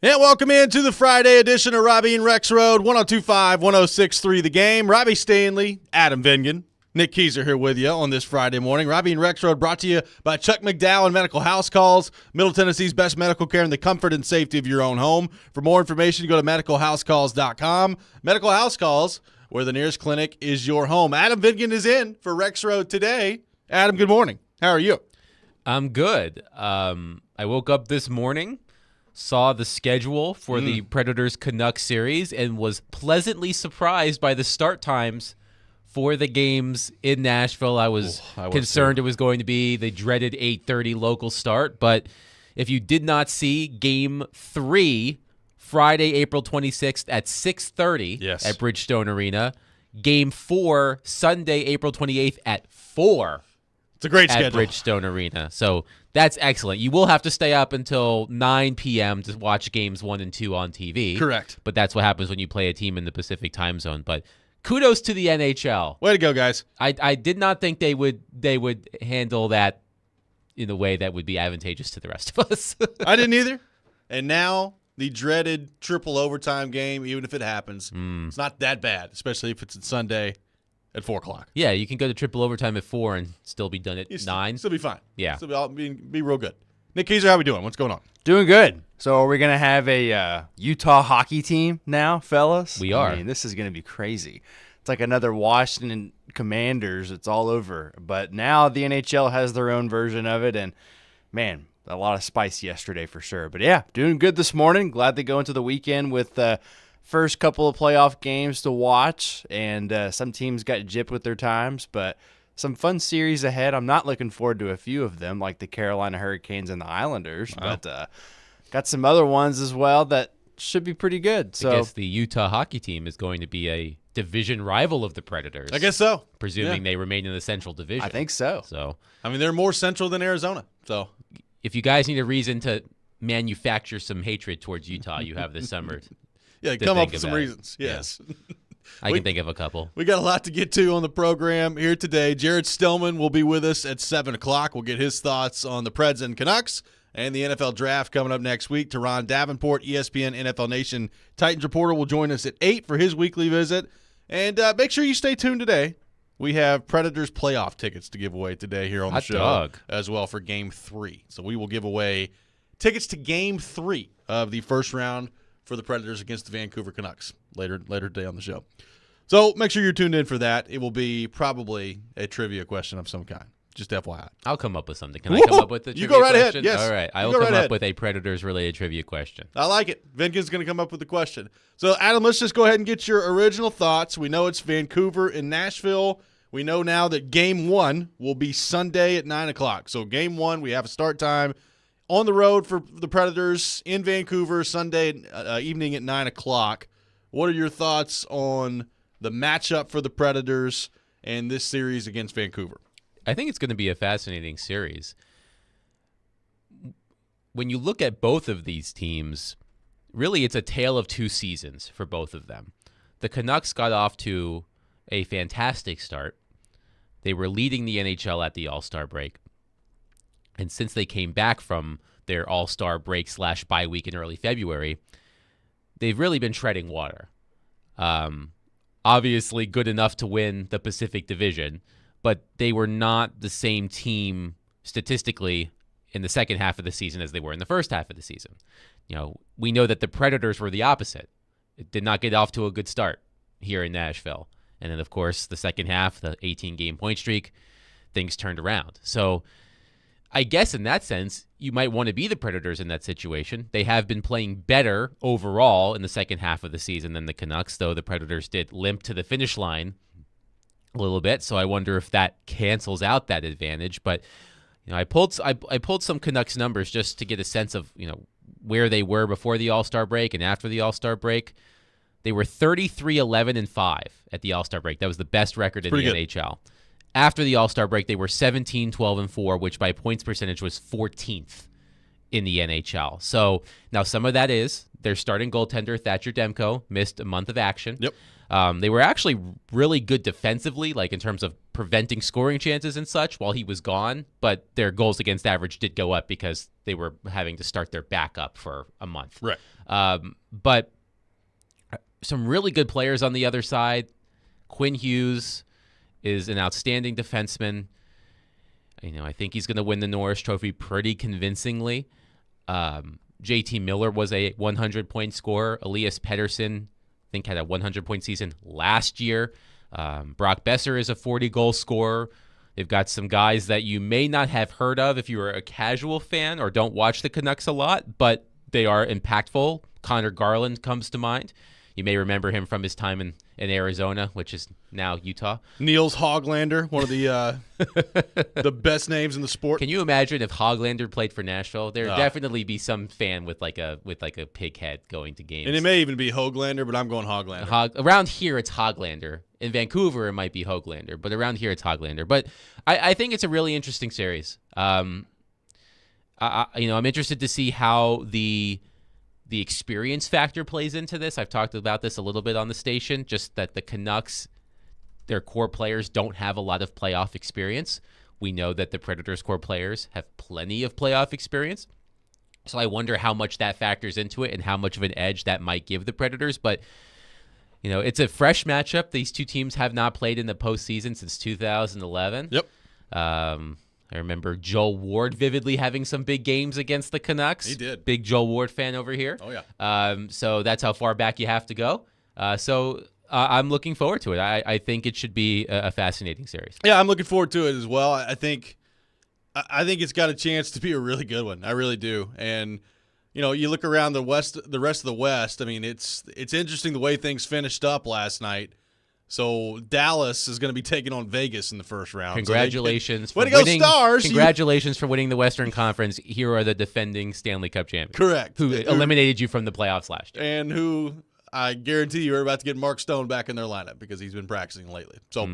And welcome into the Friday edition of Robby and Rexrode, 102.5, 106.3 The Game. Robbie Stanley, Adam Vingan, Nick Keyser here with you on this Friday morning. Robby and Rexrode brought to you by Chuck McDowell and Medical House Calls, Middle Tennessee's best medical care in the comfort and safety of your own home. For more information, go to medicalhousecalls.com. Medical House Calls, where the nearest clinic is your home. Adam Vingan is in for Rexrode today. Adam, good morning. How are you? I'm good. I woke up this morning, saw the schedule for the Predators-Canucks series, and was pleasantly surprised by the start times for the games in Nashville. I was concerned it was going to be the dreaded 8:30 local start, but if you did not see Game 3, Friday, April 26th at 6:30 at Bridgestone Arena, Game 4, Sunday, April 28th at 4. It's a great at schedule. Bridgestone Arena. So that's excellent. You will have to stay up until 9 p.m. to watch games 1 and 2 on TV. Correct. But that's what happens when you play a team in the Pacific time zone. But kudos to the NHL. Way to go, guys. I did not think they would handle that in a way that would be advantageous to the rest of us. I didn't either. And now the dreaded triple overtime game, even if it happens, it's not that bad, especially if it's on Sunday at 4 o'clock. Yeah, you can go to triple overtime at 4 and still be done at 9. Still be fine. Yeah. Still be real good. Nick Keyser, how we doing? What's going on? Doing good. So are we going to have a Utah hockey team now, fellas? We are. I mean, this is going to be crazy. It's like another Washington Commanders. It's all over. But now the NHL has their own version of it, and, man, a lot of spice yesterday for sure. But, yeah, doing good this morning. Glad to go into the weekend with first couple of playoff games to watch, and some teams got gypped with their times, but some fun series ahead. I'm not looking forward to a few of them, like the Carolina Hurricanes and the Islanders, but got some other ones as well that should be pretty good. So I guess the Utah hockey team is going to be a division rival of the Predators. I guess so. Presuming they remain in the Central Division. I think so. So, I mean, they're more central than Arizona. So if you guys need a reason to manufacture some hatred towards Utah, you have this summer. Yeah, come up with some reasons. Yes. Yeah. I can think of a couple. We got a lot to get to on the program here today. Jared Stillman will be with us at 7 o'clock. We'll get his thoughts on the Preds and Canucks and the NFL Draft coming up next week. Teron Davenport, ESPN NFL Nation Titans reporter, will join us at 8 for his weekly visit. And make sure you stay tuned today. We have Predators playoff tickets to give away today here on the show as well for Game 3. So we will give away tickets to Game 3 of the first round for the Predators against the Vancouver Canucks later today on the show. So make sure you're tuned in for that. It will be probably a trivia question of some kind. Just FYI. I'll come up with something. Can I come up with a trivia question? You go right ahead. Yes. All right. I will come up with a Predators-related trivia question. I like it. Vingan's going to come up with the question. So, Adam, let's just go ahead and get your original thoughts. We know it's Vancouver and Nashville. We know now that Game 1 will be Sunday at 9 o'clock. So, Game 1, we have a start time on the road for the Predators in Vancouver Sunday evening at 9 o'clock. What are your thoughts on the matchup for the Predators and this series against Vancouver? I think it's going to be a fascinating series. When you look at both of these teams, really it's a tale of two seasons for both of them. The Canucks got off to a fantastic start. They were leading the NHL at the All-Star break. And since they came back from their All-Star break / bye week in early February, they've really been treading water. Obviously good enough to win the Pacific Division, but they were not the same team statistically in the second half of the season as they were in the first half of the season. You know, we know that the Predators were the opposite. It did not get off to a good start here in Nashville. And then, of course, the second half, the 18-game point streak, things turned around. So I guess in that sense, you might want to be the Predators in that situation. They have been playing better overall in the second half of the season than the Canucks, though the Predators did limp to the finish line a little bit. So I wonder if that cancels out that advantage. But you know, I pulled some Canucks numbers just to get a sense of, you know, where they were before the All-Star break and after the All-Star break. They were 33-11-5 at the All-Star break. That was the best record in the NHL. After the All-Star break, they were 17-12-4, which by points percentage was 14th in the NHL. So now some of that is Their starting goaltender, Thatcher Demko, missed a month of action. Yep. They were actually really good defensively, like in terms of preventing scoring chances and such while he was gone, but their goals against average did go up because they were having to start their backup for a month. Right. But some really good players on the other side. Quinn Hughes is an outstanding defenseman. I think he's going to win the Norris Trophy pretty convincingly. JT Miller was a 100-point scorer. Elias Pettersson, I think, had a 100-point season last year. Brock Besser is a 40-goal scorer. They've got some guys that you may not have heard of if you are a casual fan or don't watch the Canucks a lot, but they are impactful. Connor Garland comes to mind. You may remember him from his time in Arizona, which is now Utah. Niels Hoglander, one of the the best names in the sport. Can you imagine if Hoglander played for Nashville? There'd definitely be some fan with like a pig head going to games. And it may even be Hoglander, but I'm going Hoglander. Around here, it's Hoglander. In Vancouver, it might be Hoglander, but around here, it's Hoglander. But I think it's a really interesting series. I'm interested to see how the experience factor plays into this. I've talked about this a little bit on the station, just that the Canucks, their core players don't have a lot of playoff experience. We know that the Predators' core players have plenty of playoff experience. So I wonder how much that factors into it and how much of an edge that might give the Predators. But, it's a fresh matchup. These two teams have not played in the postseason since 2011. Yep. I remember Joel Ward vividly having some big games against the Canucks. He did. Big Joel Ward fan over here. Oh, yeah. So that's how far back you have to go. I'm looking forward to it. I think it should be a fascinating series. Yeah, I'm looking forward to it as well. I think it's got a chance to be a really good one. I really do. And, you look around the rest of the West. I mean, it's interesting the way things finished up last night. So Dallas is going to be taking on Vegas in the first round. Congratulations for winning. Stars! Congratulations for winning the Western Conference. Here are the defending Stanley Cup champions. Correct. Who eliminated you from the playoffs last year. And who I guarantee you are about to get Mark Stone back in their lineup because he's been practicing lately. So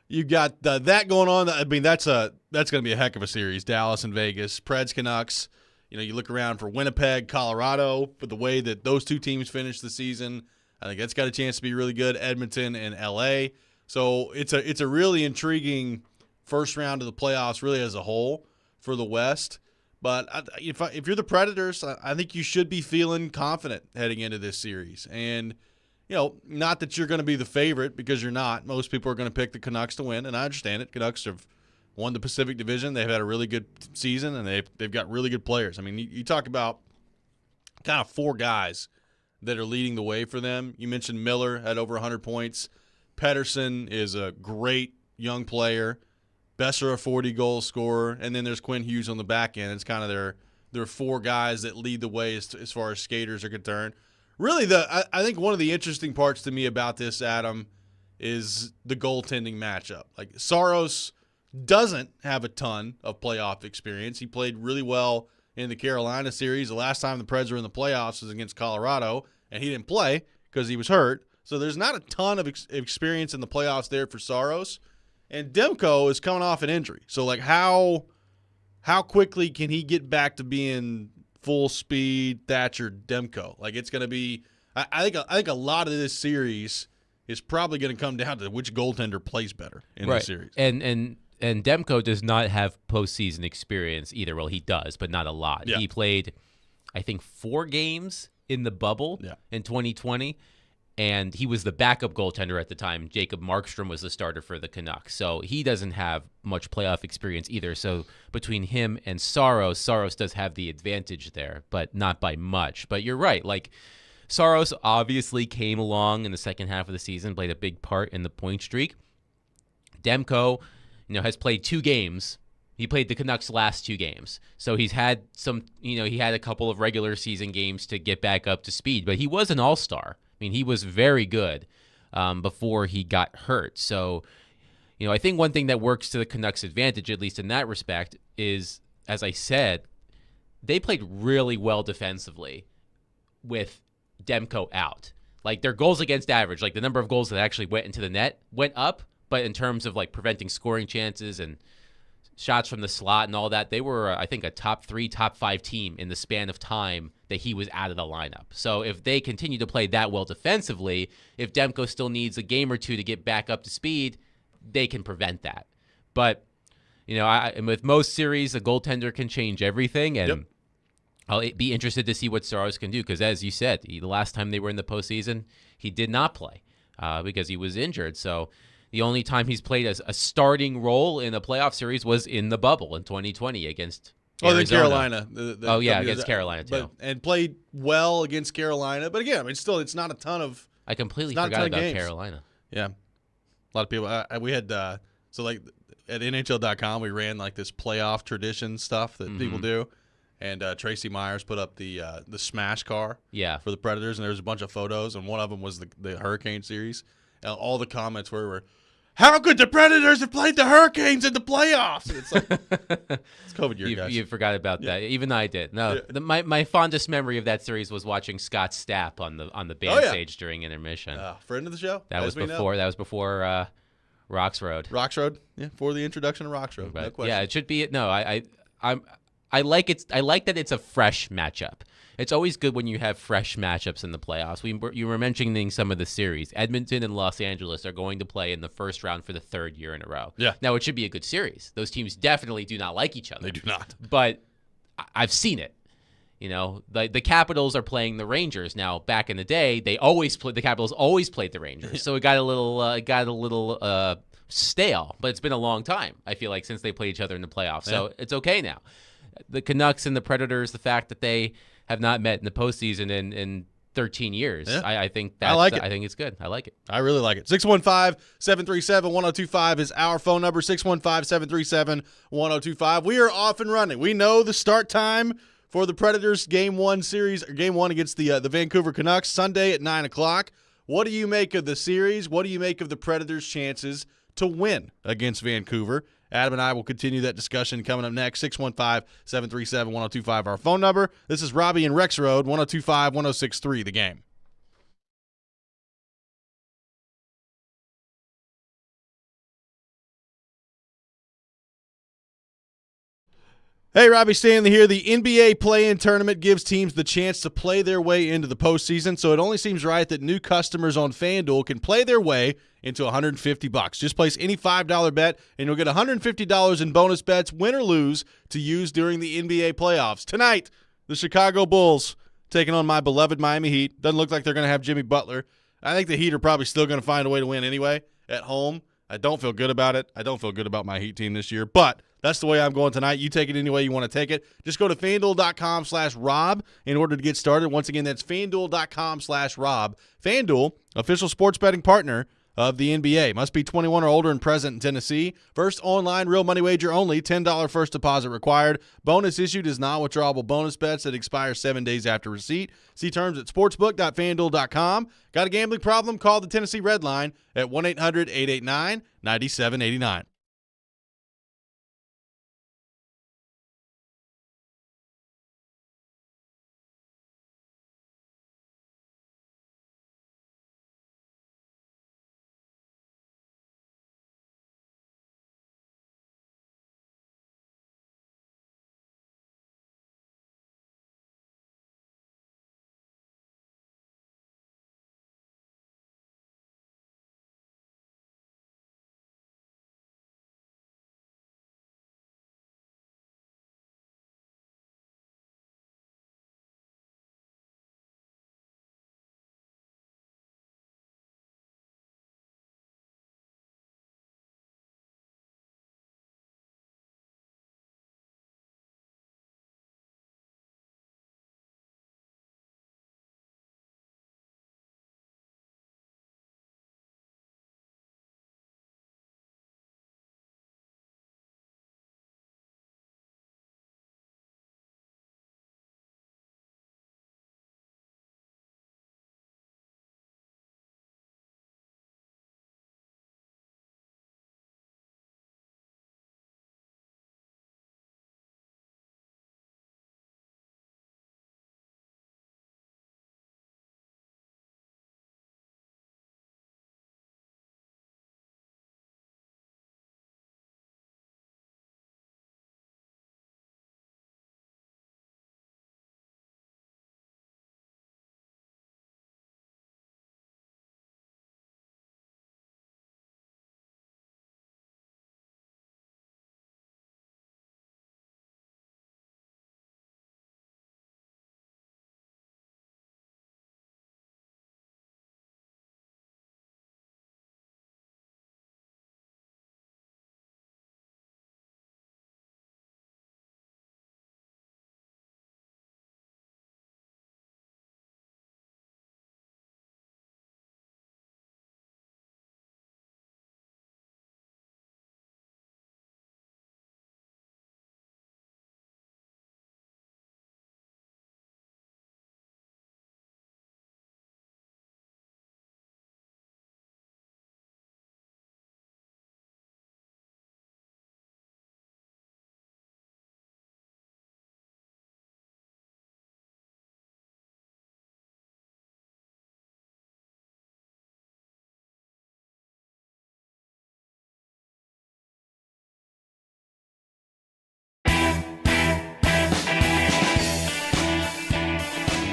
you got that going on. I mean, that's going to be a heck of a series. Dallas and Vegas, Preds, Canucks. You look around for Winnipeg, Colorado, but the way that those two teams finished the season, I think that's got a chance to be really good. Edmonton and LA. So it's a really intriguing first round of the playoffs, really as a whole for the West. But if you're the Predators, I think you should be feeling confident heading into this series. And not that you're going to be the favorite because you're not. Most people are going to pick the Canucks to win, and I understand it. Canucks have won the Pacific Division. They've had a really good season, and they've got really good players. I mean, you talk about kind of four guys that are leading the way for them. You mentioned Miller had over 100 points. Pettersson is a great young player. Besser, a 40-goal scorer. And then there's Quinn Hughes on the back end. It's kind of their four guys that lead the way as far as skaters are concerned. Really, I think one of the interesting parts to me about this, Adam, is the goaltending matchup. Like, Saros doesn't have a ton of playoff experience. He played really well in the Carolina series. The last time the Preds were in the playoffs was against Colorado, and he didn't play because he was hurt. So there's not a ton of experience in the playoffs there for Saros. And Demko is coming off an injury. So, like, how quickly can he get back to being full speed Thatcher Demko? Like, it's going to be I think a lot of this series is probably going to come down to which goaltender plays better in the series. And Demko does not have postseason experience either. Well, he does, but not a lot. Yeah. He played, I think, 4 games in the bubble in 2020, and he was the backup goaltender at the time. Jacob Markstrom was the starter for the Canucks, so he doesn't have much playoff experience either. So between him and Saros does have the advantage there, but not by much. But you're right. Like, Saros obviously came along in the second half of the season, played a big part in the point streak. Demko, has played 2 games. He played the Canucks' last 2 games. So he's had some, he had a couple of regular season games to get back up to speed. But he was an all-star. I mean, he was very good before he got hurt. So, I think one thing that works to the Canucks' advantage, at least in that respect, is, as I said, they played really well defensively with Demko out. Like, their goals against average, like the number of goals that actually went into the net, went up. But in terms of, like, preventing scoring chances and shots from the slot and all that, they were, I think, a top 3, top 5 team in the span of time that he was out of the lineup. So if they continue to play that well defensively, if Demko still needs a game or two to get back up to speed, they can prevent that. But, and with most series, a goaltender can change everything, and I'll be interested to see what Saros can do, because as you said, the last time they were in the postseason, he did not play because he was injured. So the only time he's played as a starting role in a playoff series was in the bubble in 2020 against Arizona. Carolina. Against Carolina, too. And played well against Carolina. But again, still, it's not a ton of I completely forgot about Carolina. Yeah. A lot of people. We had, at NHL.com, we ran like this playoff tradition stuff that people do. And Tracy Myers put up the smash car for the Predators, and there was a bunch of photos, and one of them was the Hurricane series. And all the comments were, how could the Predators have played the Hurricanes in the playoffs? And it's like, it's COVID year, guys. You forgot about that. Even I did. No, my fondest memory of that series was watching Scott Stapp on the band stage during intermission. Friend of the show. That was before Rexrode. Rexrode, for the introduction of Rexrode. No question. Yeah, it should be. No, I like it. I like that it's a fresh matchup. It's always good when you have fresh matchups in the playoffs. You were mentioning some of the series. Edmonton and Los Angeles are going to play in the first round for the 3rd year in a row. Yeah. Now, it should be a good series. Those teams definitely do not like each other. They do not. But I've seen it. The Capitals are playing the Rangers now. Back in the day, the Capitals always played the Rangers, so it got a little stale. But it's been a long time, I feel like, since they played each other in the playoffs. So it's okay now. The Canucks and the Predators, the fact that they have not met in the postseason in 13 years. Yeah. I think I like it. I think it's good. I like it. I really like it. 615-737-1025 is our phone number, 615-737-1025. We are off and running. We know the start time for the Predators Game 1 series, or Game 1 against the Vancouver Canucks, Sunday at 9 o'clock. What do you make of the series? What do you make of the Predators' chances to win against Vancouver? Adam and I will continue that discussion coming up next. 615-737-1025, our phone number. This is Robby and Rexrode, 102.5-106.3, The Game. Hey, Robby Stanley here. The NBA play-in tournament gives teams the chance to play their way into the postseason, so it only seems right that new customers on FanDuel can play their way into $150. Just place any $5 bet, and you'll get $150 in bonus bets, win or lose, to use during the NBA playoffs. Tonight, the Chicago Bulls taking on my beloved Miami Heat. Doesn't look like they're going to have Jimmy Butler. I think the Heat are probably still going to find a way to win anyway at home. I don't feel good about it. I don't feel good about my Heat team this year, but that's the way I'm going tonight. You take it any way you want to take it. Just go to FanDuel.com/Rob in order to get started. Once again, that's FanDuel.com/Rob. FanDuel, official sports betting partner of the NBA. Must be 21 or older and present in Tennessee. First online real money wager only. $10 first deposit required. Bonus issued is non-withdrawable bonus bets that expire 7 days after receipt. See terms at sportsbook.fanduel.com. Got a gambling problem? Call the Tennessee Red Line at 1-800-889-9789.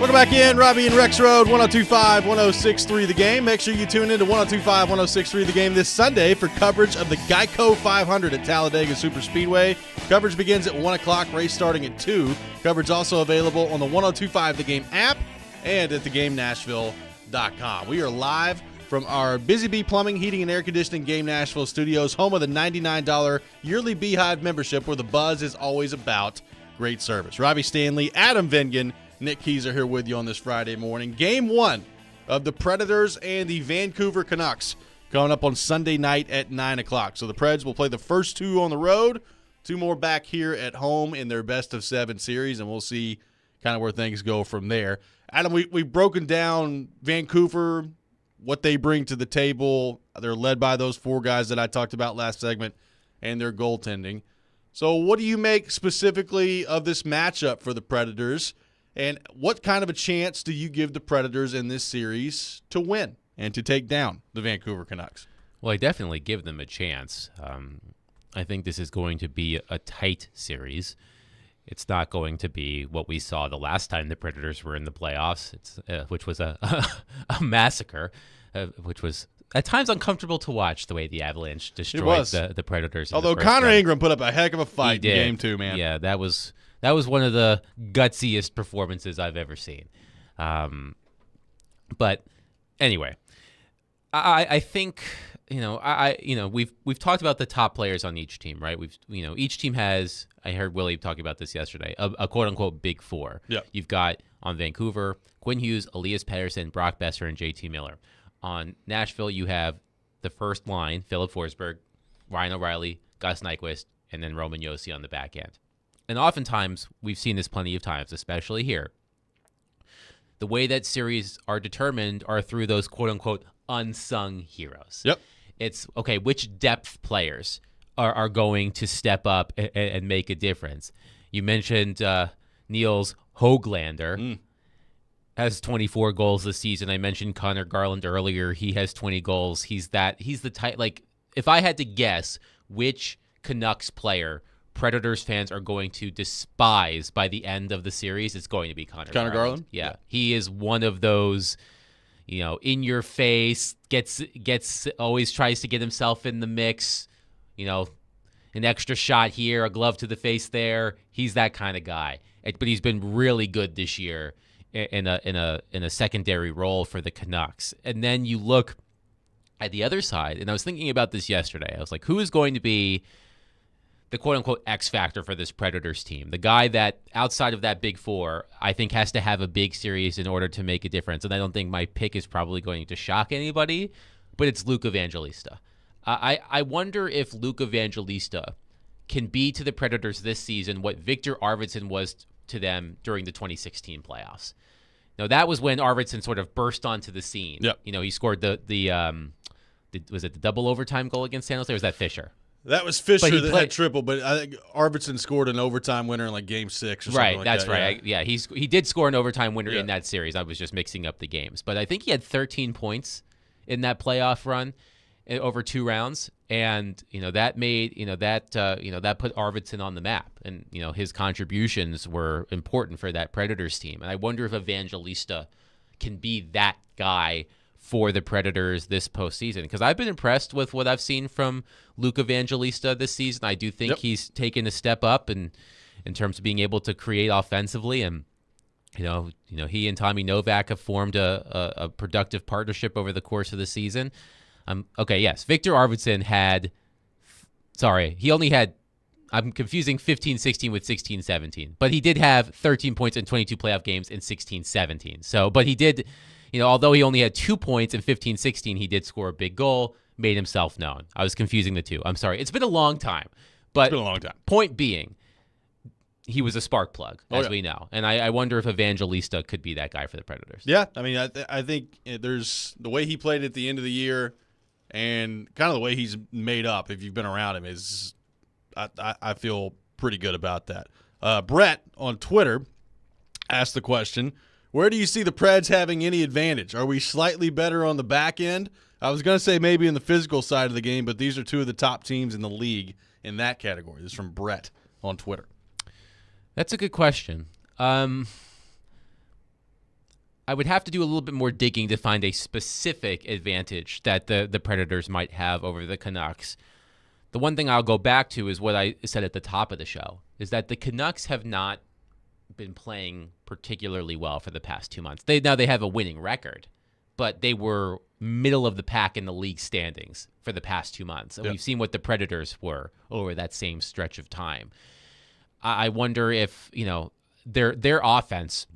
Welcome back in. Robby and Rexrode, 102.5, 106.3 The Game. Make sure you tune in to 102.5, 106.3 The Game this Sunday for coverage of the Geico 500 at Talladega Superspeedway. Coverage begins at 1 o'clock, race starting at 2. Coverage also available on the 102.5 The Game app and at thegamenashville.com. We are live from our Busy Bee Plumbing, Heating, and Air Conditioning Game Nashville studios, home of the $99 yearly Beehive membership, where the buzz is always about great service. Robbie Stanley, Adam Vingan, Nick Keys are here with you on this Friday morning. Game 1 of the Predators and the Vancouver Canucks coming up on Sunday night at 9 o'clock. So the Preds will play the first 2 on the road, 2 more back here at home in their best-of-7 series, and we'll see kind of where things go from there. Adam, we've broken down Vancouver, what they bring to the table. They're led by those 4 guys that I talked about last segment, and their goaltending. So what do you make specifically of this matchup for the Predators? And what kind of a chance do you give the Predators in this series to win and to take down the Vancouver Canucks? Well, I definitely give them a chance. I think this is going to be a tight series. It's not going to be what we saw the last time the Predators were in the playoffs, which was a massacre, which was at times uncomfortable to watch, the way the Avalanche destroyed the Predators. Although Connor Ingram put up a heck of a fight in Game 2, man. Yeah, that was one of the gutsiest performances I've ever seen. But anyway, I think we've talked about the top players on each team, right? Each team has. I heard Willie talking about this yesterday. A quote unquote big 4. Yeah. You've got on Vancouver Quinn Hughes, Elias Pettersson, Brock Besser, and JT Miller. On Nashville, you have the first line: Philip Forsberg, Ryan O'Reilly, Gus Nyquist, and then Roman Josi on the back end. And oftentimes, we've seen this plenty of times, especially here. The way that series are determined are through those quote-unquote unsung heroes. Yep. It's, okay, which depth players are going to step up and make a difference? You mentioned Niels Höglander has 24 goals this season. I mentioned Connor Garland earlier. He has 20 goals. He's the type, like, if I had to guess which Canucks player Predators fans are going to despise by the end of the series, it's going to be Connor Garland. Yeah. He is one of those, in your face, gets always tries to get himself in the mix, an extra shot here, a glove to the face there. He's that kind of guy. But he's been really good this year in a secondary role for the Canucks. And then you look at the other side, and I was thinking about this yesterday. I was like, who is going to be the quote-unquote X factor for this Predators team? The guy that, outside of that big 4, I think has to have a big series in order to make a difference. And I don't think my pick is probably going to shock anybody, but it's Luke Evangelista. I wonder if Luke Evangelista can be to the Predators this season what Victor Arvidsson was to them during the 2016 playoffs. Now, that was when Arvidsson sort of burst onto the scene. Yep. He scored was it the double overtime goal against San Jose, or was that Fisher? That was Fisher that had triple, but I think Arvidsson scored an overtime winner in like Game 6 or something right, like that's that. right. He did score an overtime winner in that series. I was just mixing up the games. But I think he had 13 points in that playoff run over 2 rounds, and that made that put Arvidsson on the map, and his contributions were important for that Predators team. And I wonder if Evangelista can be that guy for the Predators this postseason, because I've been impressed with what I've seen from Luke Evangelista this season. I do think he's taken a step up in terms of being able to create offensively, and he and Tommy Novak have formed a productive partnership over the course of the season. Victor Arvidsson I'm confusing 15-16 with 16-17, but he did have 13 points in 22 playoff games in 16-17. So, but he did, although he only had 2 points in 15-16, he did score a big goal, made himself known. I was confusing the two. I'm sorry. It's been a long time. But it's been a long time. Point being, he was a spark plug, as we know. And I wonder if Evangelista could be that guy for the Predators. Yeah, I mean, I think there's the way he played at the end of the year and kind of the way he's made up, if you've been around him, is I feel pretty good about that. Brett on Twitter asked the question, where do you see the Preds having any advantage? Are we slightly better on the back end? I was going to say maybe in the physical side of the game, but these are 2 of the top teams in the league in that category. This is from Brett on Twitter. That's a good question. I would have to do a little bit more digging to find a specific advantage that the Predators might have over the Canucks. The one thing I'll go back to is what I said at the top of the show, is that the Canucks have not been playing particularly well for the past 2 months. They have a winning record, but they were middle of the pack in the league standings for the past 2 months. And we've seen what the Predators were over that same stretch of time. I wonder if, their offense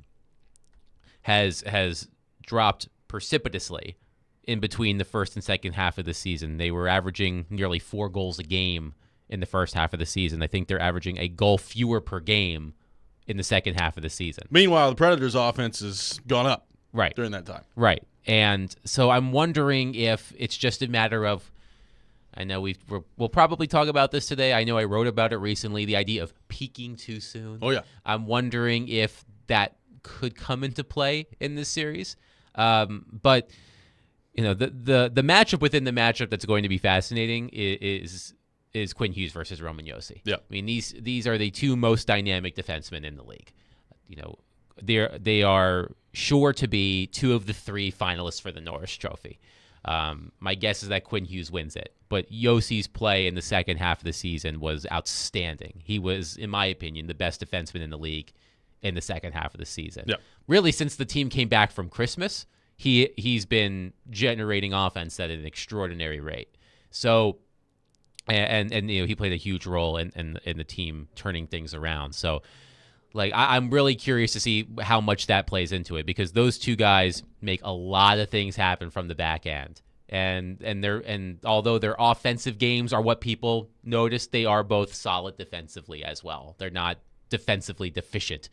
has dropped precipitously in between the first and second half of the season. They were averaging nearly 4 goals a game in the first half of the season. I think they're averaging a goal fewer per game in the second half of the season. Meanwhile, the Predators' offense has gone up during that time. Right. And so I'm wondering if it's just a matter of, I know we'll probably talk about this today. I know I wrote about it recently, the idea of peaking too soon. Oh, yeah. I'm wondering if that could come into play in this series. But the matchup within the matchup that's going to be fascinating is Quinn Hughes versus Roman Josi. Yeah. I mean, these are the two most dynamic defensemen in the league. They are sure to be 2 of the 3 finalists for the Norris Trophy. My guess is that Quinn Hughes wins it, but Josi's play in the second half of the season was outstanding. He was, in my opinion, the best defenseman in the league in the second half of the season. Yeah. Really, since the team came back from Christmas, he's been generating offense at an extraordinary rate. So, and he played a huge role in the team turning things around. So, I'm really curious to see how much that plays into it, because those two guys make a lot of things happen from the back end. And although their offensive games are what people notice, they are both solid defensively as well. They're not defensively deficient.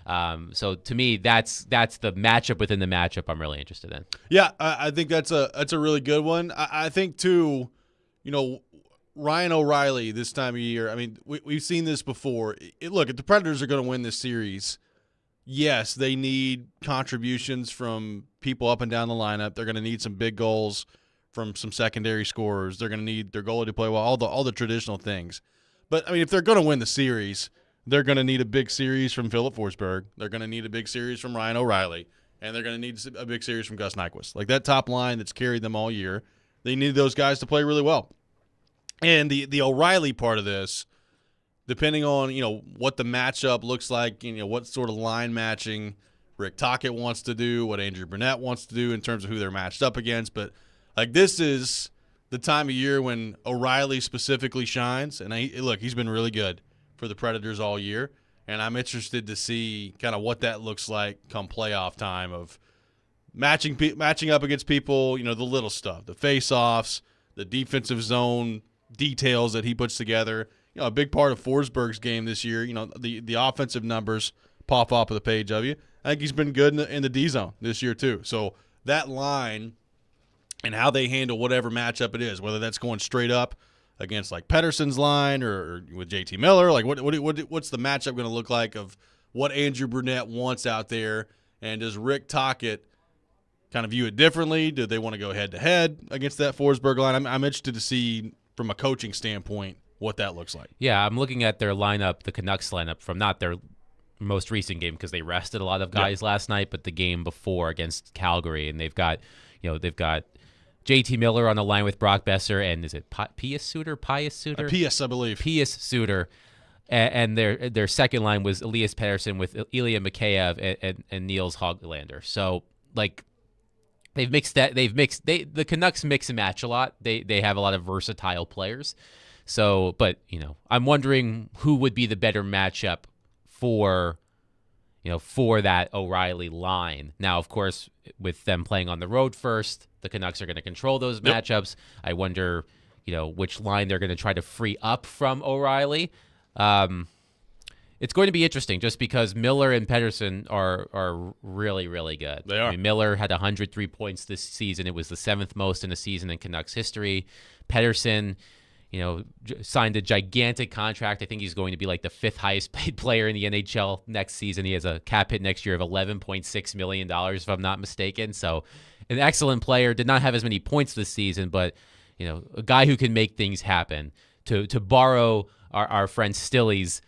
So to me, that's the matchup within the matchup I'm really interested in. Yeah, I think that's a really good one. I think too, Ryan O'Reilly this time of year. I mean, we've seen this before. Look, if the Predators are going to win this series, yes, they need contributions from people up and down the lineup. They're going to need some big goals from some secondary scorers. They're going to need their goalie to play well, all the traditional things. But I mean, if they're going to win the series, they're going to need a big series from Philip Forsberg. They're going to need a big series from Ryan O'Reilly, and they're going to need a big series from Gus Nyquist. Like that top line that's carried them all year, they need those guys to play really well. And the O'Reilly part of this, depending on what the matchup looks like, what sort of line matching Rick Tocchet wants to do, what Andrew Brunette wants to do in terms of who they're matched up against. But this is the time of year when O'Reilly specifically shines, and he's been really good for the Predators all year, and I'm interested to see kind of what that looks like come playoff time of matching up against people, the little stuff, the face-offs, the defensive zone details that he puts together. A big part of Forsberg's game this year, the offensive numbers pop off of the page of you. I think he's been good in the D zone this year too. So that line and how they handle whatever matchup it is, whether that's going straight up against like Pettersson's line or with JT Miller, like what's the matchup going to look like of what Andrew Brunette wants out there, and does Rick Tocchet kind of view it differently? Do they want to go head to head against that Forsberg line? I'm interested to see from a coaching standpoint what that looks like. Yeah, I'm looking at their lineup, the Canucks lineup, from not their most recent game because they rested a lot of guys last night, but the game before against Calgary, and they've got JT Miller on the line with Brock Besser, and is it Pius Suter? Pius, I believe. Pius Suter. And their second line was Elias Pettersson with Ilya Mikheyev and Niels Hoglander. So the Canucks mix and match a lot. They have a lot of versatile players. So, but I'm wondering who would be the better matchup for that O'Reilly line. Now, of course, with them playing on the road first, the Canucks are going to control those matchups. I wonder, which line they're going to try to free up from O'Reilly. It's going to be interesting just because Miller and Pettersson are really, really good. They are. I mean, Miller had 103 points this season. It was the 7th most in a season in Canucks history. Pettersson, signed a gigantic contract. I think he's going to be like the 5th highest paid player in the NHL next season. He has a cap hit next year of $11.6 million, if I'm not mistaken. So an excellent player. Did not have as many points this season, but a guy who can make things happen. To borrow our friend Stilly's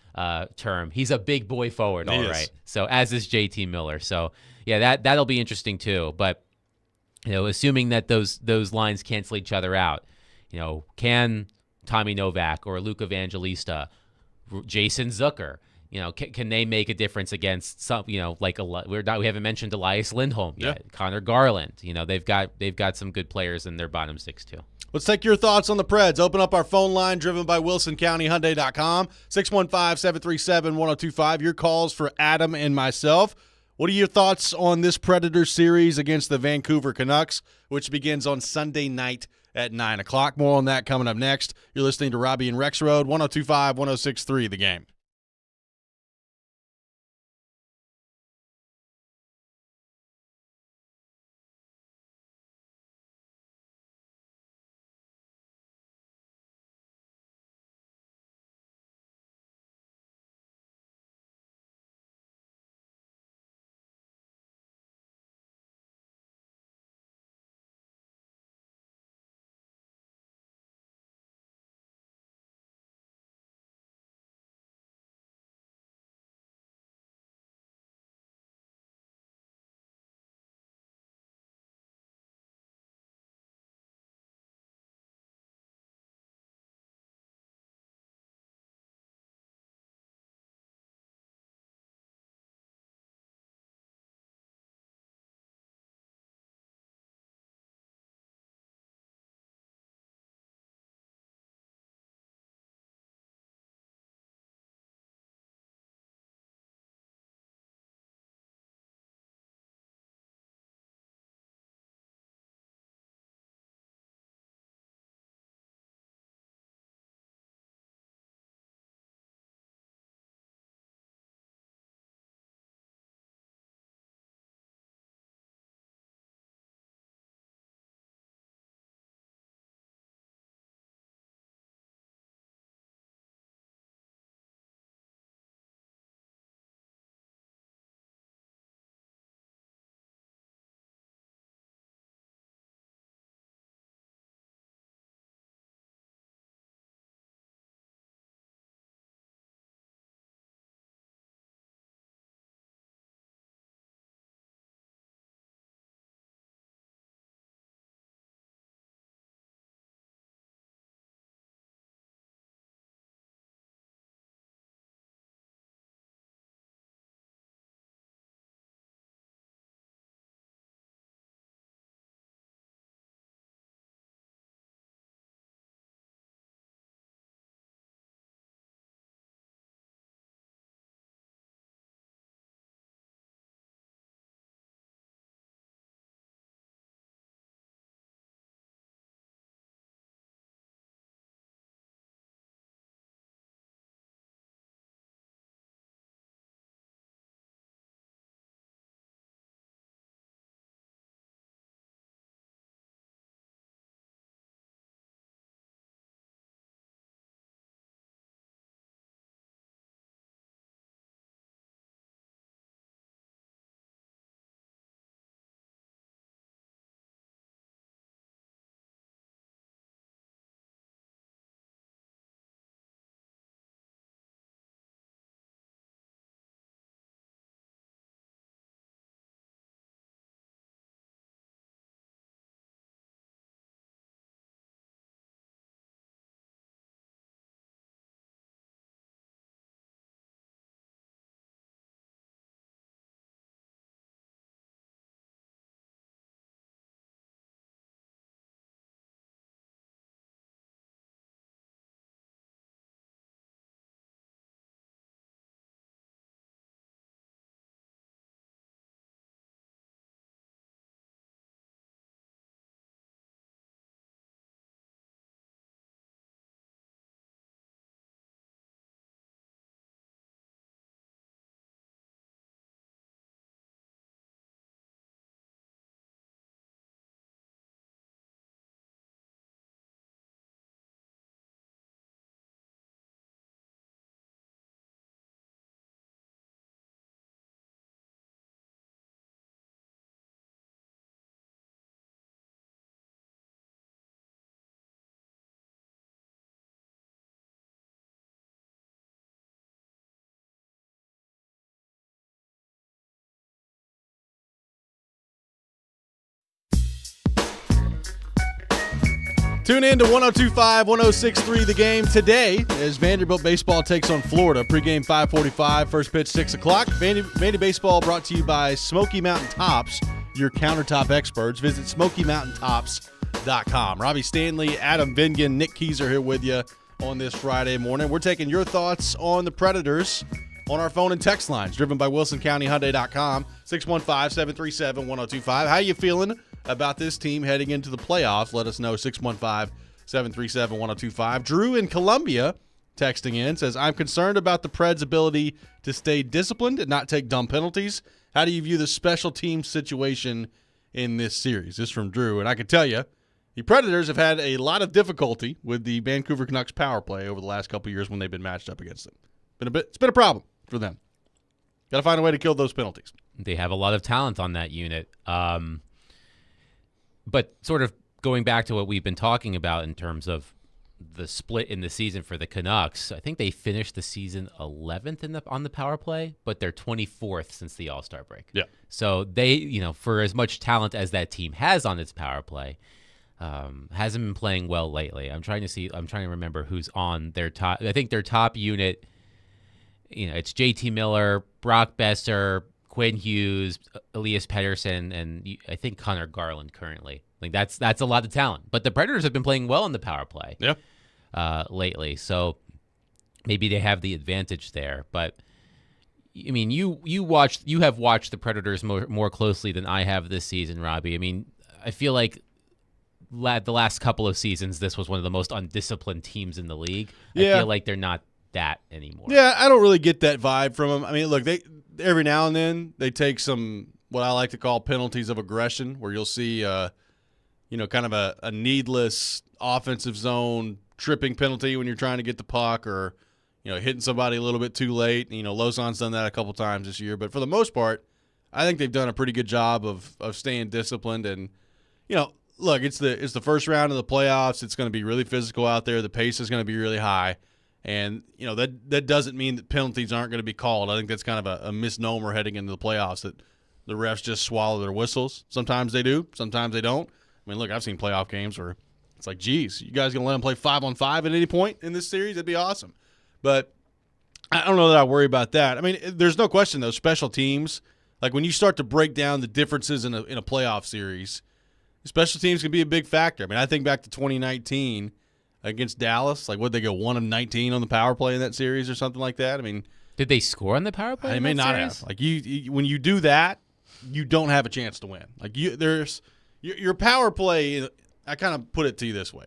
term. He's a big boy forward, all He is. right. So as is JT Miller. So yeah, that'll be interesting too. But assuming that those lines cancel each other out, can Tommy Novak or Luke Evangelista, Jason Zucker, can they make a difference against some, we haven't mentioned Elias Lindholm yet, Connor Garland. They've got some good players in their bottom six too. Let's take your thoughts on the Preds. Open up our phone line driven by WilsonCountyHyundai.com, 615-737-1025. Your calls for Adam and myself. What are your thoughts on this Predator series against the Vancouver Canucks, which begins on Sunday night at 9 o'clock? More on that coming up next. You're listening to Robby and Rexrode, 102.5, 106.3 The Game. Tune in to 102.5, 106.3 The Game today as Vanderbilt baseball takes on Florida. Pregame 5:45, first pitch 6 o'clock. Vandy Baseball brought to you by Smoky Mountain Tops, your countertop experts. Visit SmokyMountainTops.com. Robbie Stanley, Adam Vingan, Nick Keyser here with you on this Friday morning. We're taking your thoughts on the Predators on our phone and text lines, driven by WilsonCountyHyundai.com, 615-737-1025. How you feeling about this team heading into the playoffs? Let us know, 615-737-1025. Drew in Columbia texting in says, I'm concerned about the Preds' ability to stay disciplined and not take dumb penalties. How do you view the special team situation in this series? This is from Drew, and I can tell you, the Predators have had a lot of difficulty with the Vancouver Canucks power play over the last couple of years when they've been matched up against them. It's been a problem for them. Got to find a way to kill those penalties. They have a lot of talent on that unit. But sort of going back to what we've been talking about in terms of the split in the season for the Canucks, I think they finished the season 11th on the power play, but they're 24th since the All-Star break. Yeah. So they, for as much talent as that team has on its power play, hasn't been playing well lately. I'm trying to remember who's on their top. I think their top unit, it's JT Miller, Brock Besser, Quinn Hughes, Elias Pettersson, and I think Connor Garland currently. Like that's a lot of talent. But the Predators have been playing well in the power play lately, so maybe they have the advantage there. But I mean, you have watched the Predators more closely than I have this season, Robbie. I mean, I feel like the last couple of seasons, this was one of the most undisciplined teams in the league. Yeah. I feel like they're not that anymore. Yeah, I don't really get that vibe from them. I mean, look, every now and then they take some what I like to call penalties of aggression, where you'll see, kind of a needless offensive zone tripping penalty when you're trying to get the puck, or hitting somebody a little bit too late. Lozon's done that a couple times this year, but for the most part, I think they've done a pretty good job of staying disciplined. And look, it's the first round of the playoffs. It's going to be really physical out there. The pace is going to be really high. And, that doesn't mean that penalties aren't going to be called. I think that's kind of a misnomer heading into the playoffs, that the refs just swallow their whistles. Sometimes they do. Sometimes they don't. I mean, look, I've seen playoff games where it's like, geez, you guys going to let them play 5-on-5 at any point in this series? That'd be awesome. But I don't know that I worry about that. I mean, there's no question, though, special teams, like when you start to break down the differences in a playoff series, special teams can be a big factor. I mean, I think back to 2019 – against Dallas, like would they go 1 of 19 on the power play in that series or something like that? I mean, did they score on the power play? They may not have. Like you when you do that, you don't have a chance to win. Like there's your power play. I kind of put it to you this way: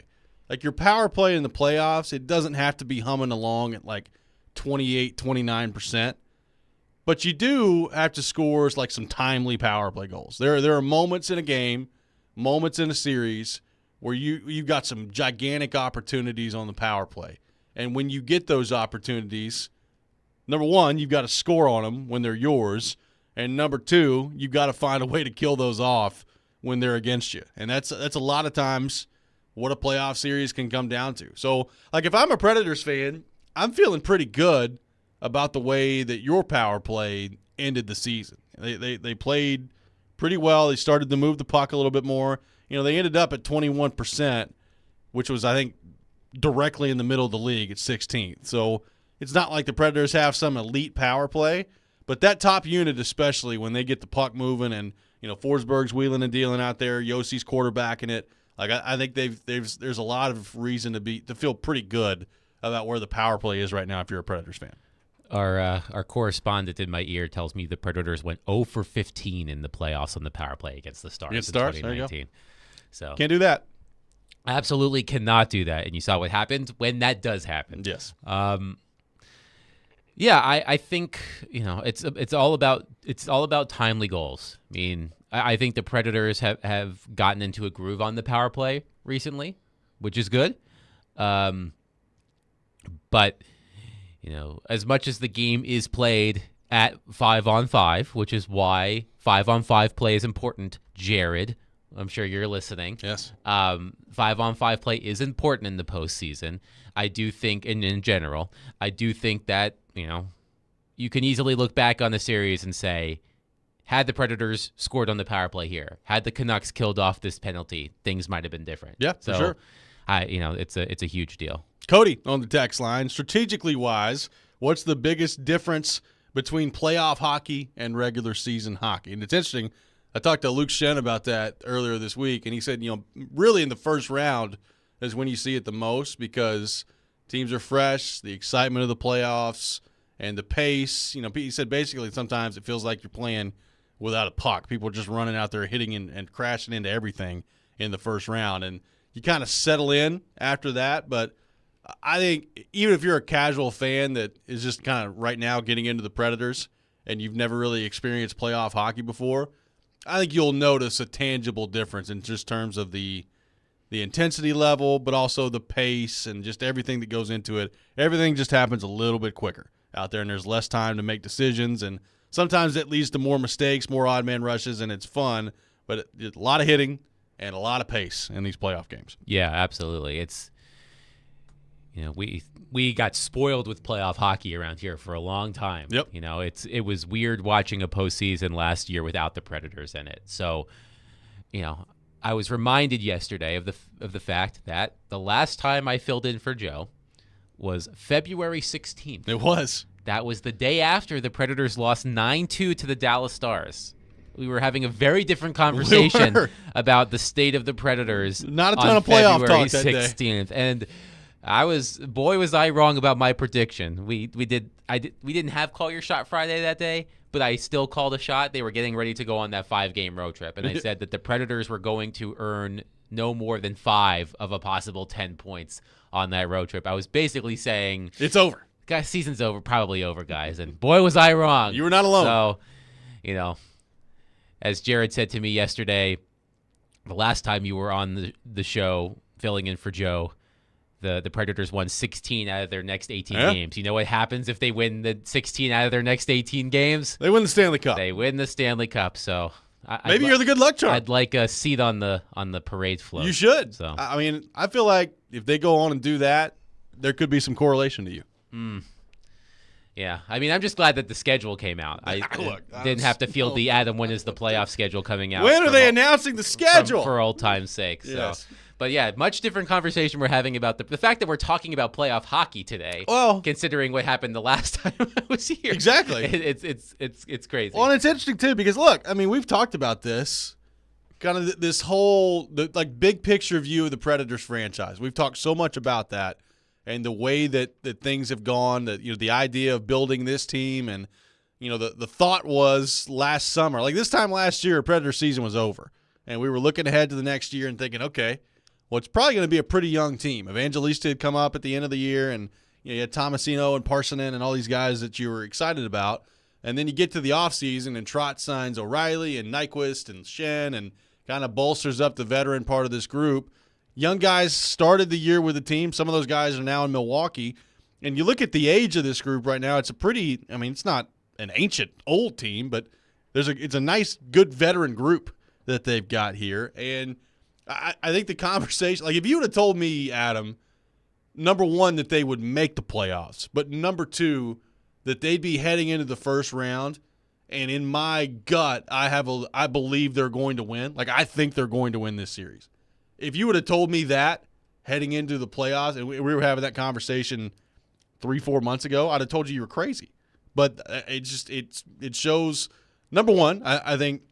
like your power play in the playoffs, it doesn't have to be humming along at like 28, 29%, but you do have to score like some timely power play goals. There are moments in a game, moments in a series, where you've got some gigantic opportunities on the power play. And when you get those opportunities, number one, you've got to score on them when they're yours. And number two, you've got to find a way to kill those off when they're against you. And that's a lot of times what a playoff series can come down to. So, like, if I'm a Predators fan, I'm feeling pretty good about the way that your power play ended the season. They played pretty well. They started to move the puck a little bit more. They ended up at 21%, which was, I think, directly in the middle of the league at 16th. So it's not like the Predators have some elite power play, but that top unit, especially when they get the puck moving and, Forsberg's wheeling and dealing out there, Yossi's quarterbacking it. Like I think there's a lot of reason to feel pretty good about where the power play is right now if you're a Predators fan. Our correspondent in my ear tells me the Predators went 0 for 15 in the playoffs on the power play against the Stars in 2019. So can't do that. Absolutely cannot do that. And you saw what happened when that does happen. Yes. Yeah, I think it's all about timely goals. I mean, I think the Predators have gotten into a groove on the power play recently, which is good. But as much as the game is played at 5-on-5, which is why 5-on-5 play is important, Jared, I'm sure you're listening. Yes. 5-on-5 play is important in the postseason. I do think, and in general, I do think that, you can easily look back on the series and say, had the Predators scored on the power play here, had the Canucks killed off this penalty, things might have been different. Yeah, for sure. It's a huge deal. Cody on the text line, strategically wise, what's the biggest difference between playoff hockey and regular season hockey? And it's interesting. I talked to Luke Shen about that earlier this week, and he said, really in the first round is when you see it the most because teams are fresh, the excitement of the playoffs, and the pace. He said basically sometimes it feels like you're playing without a puck. People are just running out there hitting and crashing into everything in the first round. And you kind of settle in after that, but I think even if you're a casual fan that is just kind of right now getting into the Predators and you've never really experienced playoff hockey before, I think you'll notice a tangible difference in just terms of the intensity level, but also the pace and just everything that goes into it. Everything just happens a little bit quicker out there, and there's less time to make decisions, and sometimes that leads to more mistakes, more odd man rushes, and it's fun, but a lot of hitting and a lot of pace in these playoff games. Yeah, absolutely. It's we got spoiled with playoff hockey around here for a long time. Yep. It was weird watching a postseason last year without the Predators in it. So, I was reminded yesterday of the fact that the last time I filled in for Joe was February 16th. It was. That was the day after the Predators lost 9-2 to the Dallas Stars. We were having a very different conversation about the state of the Predators. Not a ton of playoff February talk that 16th. And was I wrong about my prediction. We didn't have Call Your Shot Friday that day, but I still called a shot. They were getting ready to go on that 5-game road trip, and I said that the Predators were going to earn no more than 5 of a possible 10 points on that road trip. I was basically saying it's over. Guys, season's over, probably over, guys. And boy, was I wrong. You were not alone. So, as Jared said to me yesterday, the last time you were on the show filling in for Joe, the Predators won 16 out of their next 18 games. You know what happens if they win the 16 out of their next 18 games? They win the Stanley Cup. They win the Stanley Cup. So maybe you're the good luck charm. I'd like a seat on the parade float. You should. So I feel like if they go on and do that, there could be some correlation to you. Yeah, I'm just glad that the schedule came out. I didn't have to feel the Adam, when is the playoff schedule coming out? When are they announcing the schedule? For old time's sake. So. Yes. But yeah, much different conversation we're having about the fact that we're talking about playoff hockey today. Well, considering what happened the last time I was here, exactly. It's crazy. Well, and it's interesting too because look, we've talked about this, kind of this whole big picture view of the Predators franchise. We've talked so much about that and the way that things have gone. That the idea of building this team and the thought was last summer, like this time last year, Predator season was over, and we were looking ahead to the next year and thinking, okay. Well, it's probably going to be a pretty young team. Evangelista had come up at the end of the year, and you had Tomasino and Parsonen and all these guys that you were excited about. And then you get to the offseason, and Trotz signs O'Reilly and Nyquist and Shen and kind of bolsters up the veteran part of this group. Young guys started the year with the team. Some of those guys are now in Milwaukee. And you look at the age of this group right now, it's a pretty – it's not an ancient old team, but it's a nice, good veteran group that they've got here. And – I think the conversation, like if you would have told me, Adam, number one, that they would make the playoffs, but number two, that they'd be heading into the first round, and in my gut, I believe they're going to win. Like I think they're going to win this series. If you would have told me that heading into the playoffs, and we were having that conversation 3-4 months ago, I'd have told you were crazy. But it shows, number one, I think,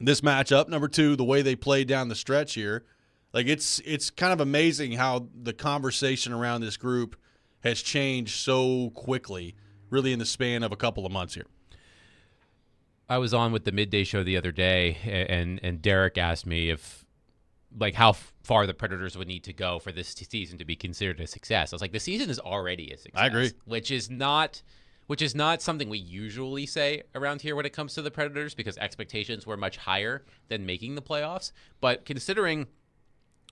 this matchup. Number two, the way they played down the stretch here. Like it's kind of amazing how the conversation around this group has changed so quickly, really in the span of a couple of months here. I was on with the midday show the other day, and Derek asked me how far the Predators would need to go for this season to be considered a success. I was like, the season is already a success. I agree. Which is not something we usually say around here when it comes to the Predators because expectations were much higher than making the playoffs. But considering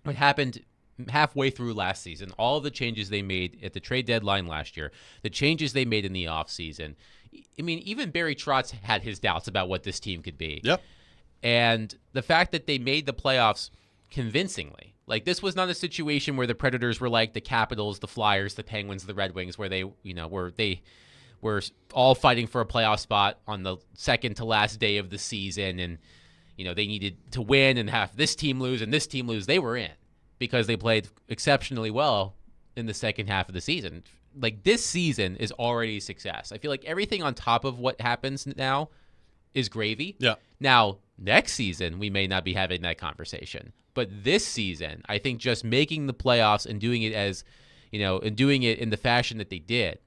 what happened halfway through last season, all of the changes they made at the trade deadline last year, the changes they made in the offseason, even Barry Trotz had his doubts about what this team could be. Yep. And the fact that they made the playoffs convincingly. Like, this was not a situation where the Predators were like the Capitals, the Flyers, the Penguins, the Red Wings, where they were all fighting for a playoff spot on the second to last day of the season, and they needed to win and have this team lose and this team lose. They were in. because they played exceptionally well in the second half of the season. Like, this season is already a success. I feel like everything on top of what happens now is gravy. Yeah. Now, next season, we may not be having that conversation. But this season, I think just making the playoffs and doing it as, and doing it in the fashion that they did,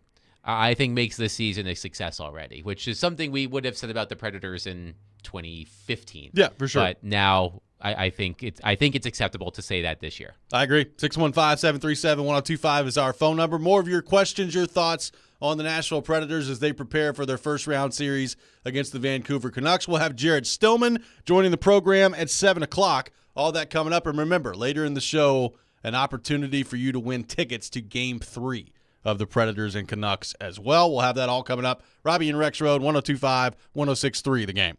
I think makes this season a success already, which is something we would have said about the Predators in 2015. Yeah, for sure. But now I think it's acceptable to say that this year. I agree. 615-737-1025 is our phone number. More of your questions, your thoughts on the Nashville Predators as they prepare for their first-round series against the Vancouver Canucks. We'll have Jared Stillman joining the program at 7 o'clock. All that coming up. And remember, later in the show, an opportunity for you to win tickets to Game 3 of the Predators and Canucks as well. We'll have that all coming up. Robby and Rexrode, 102.5, 106.3, The Game.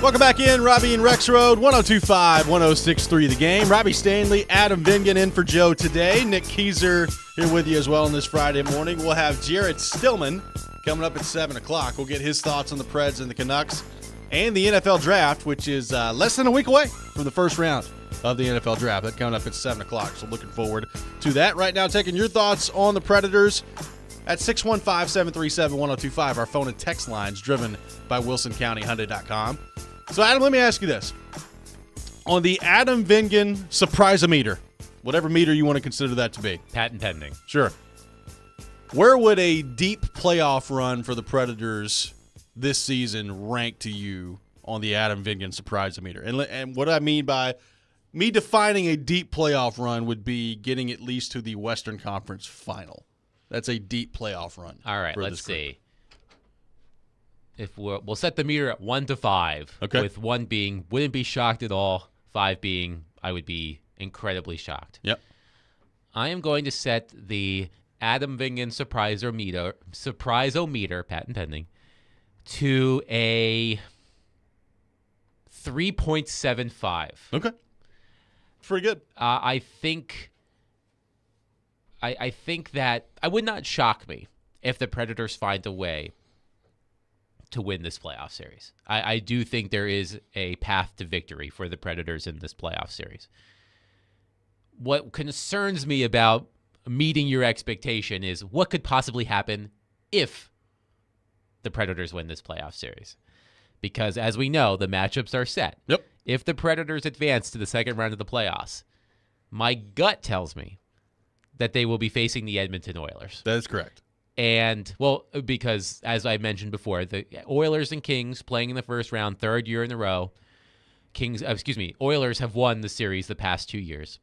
Welcome back in, Robby and Rexrode, 102.5, 106.3 The Game. Robbie Stanley, Adam Vingan in for Joe today. Nick Keyser here with you as well on this Friday morning. We'll have Jared Stillman coming up at 7 o'clock. We'll get his thoughts on the Preds and the Canucks and the NFL Draft, which is less than a week away from the first round of the NFL Draft. That's coming up at 7 o'clock, so looking forward to that. Right now, taking your thoughts on the Predators at 615-737-1025. Our phone and text lines driven by WilsonCountyHyundai.com. So, Adam, let me ask you this. On the Adam Vingan surprise-o-meter, whatever meter you want to consider that to be. Patent pending. Sure. Where would a deep playoff run for the Predators this season rank to you on the Adam Vingan surprise-o-meter? And what I mean by me defining a deep playoff run would be getting at least to the Western Conference Final. That's a deep playoff run. All right, let's see. If we'll set the meter at 1 to 5, okay, with 1 being wouldn't be shocked at all, 5 being I would be incredibly shocked. Yep. I am going to set the Adam Vingan surprise-o-meter, patent pending, to a 3.75. Okay. Pretty good. I think that it would not shock me if the Predators find a way to win this playoff series. I do think there is a path to victory for the Predators in this playoff series. What concerns me about meeting your expectation is what could possibly happen if the Predators win this playoff series. Because as we know, the matchups are set. Yep. If the Predators advance to the second round of the playoffs, my gut tells me that they will be facing the Edmonton Oilers. That is correct. And, well, because, as I mentioned before, the Oilers and Kings playing in the first round, third year in a row. Oilers have won the series the past 2 years.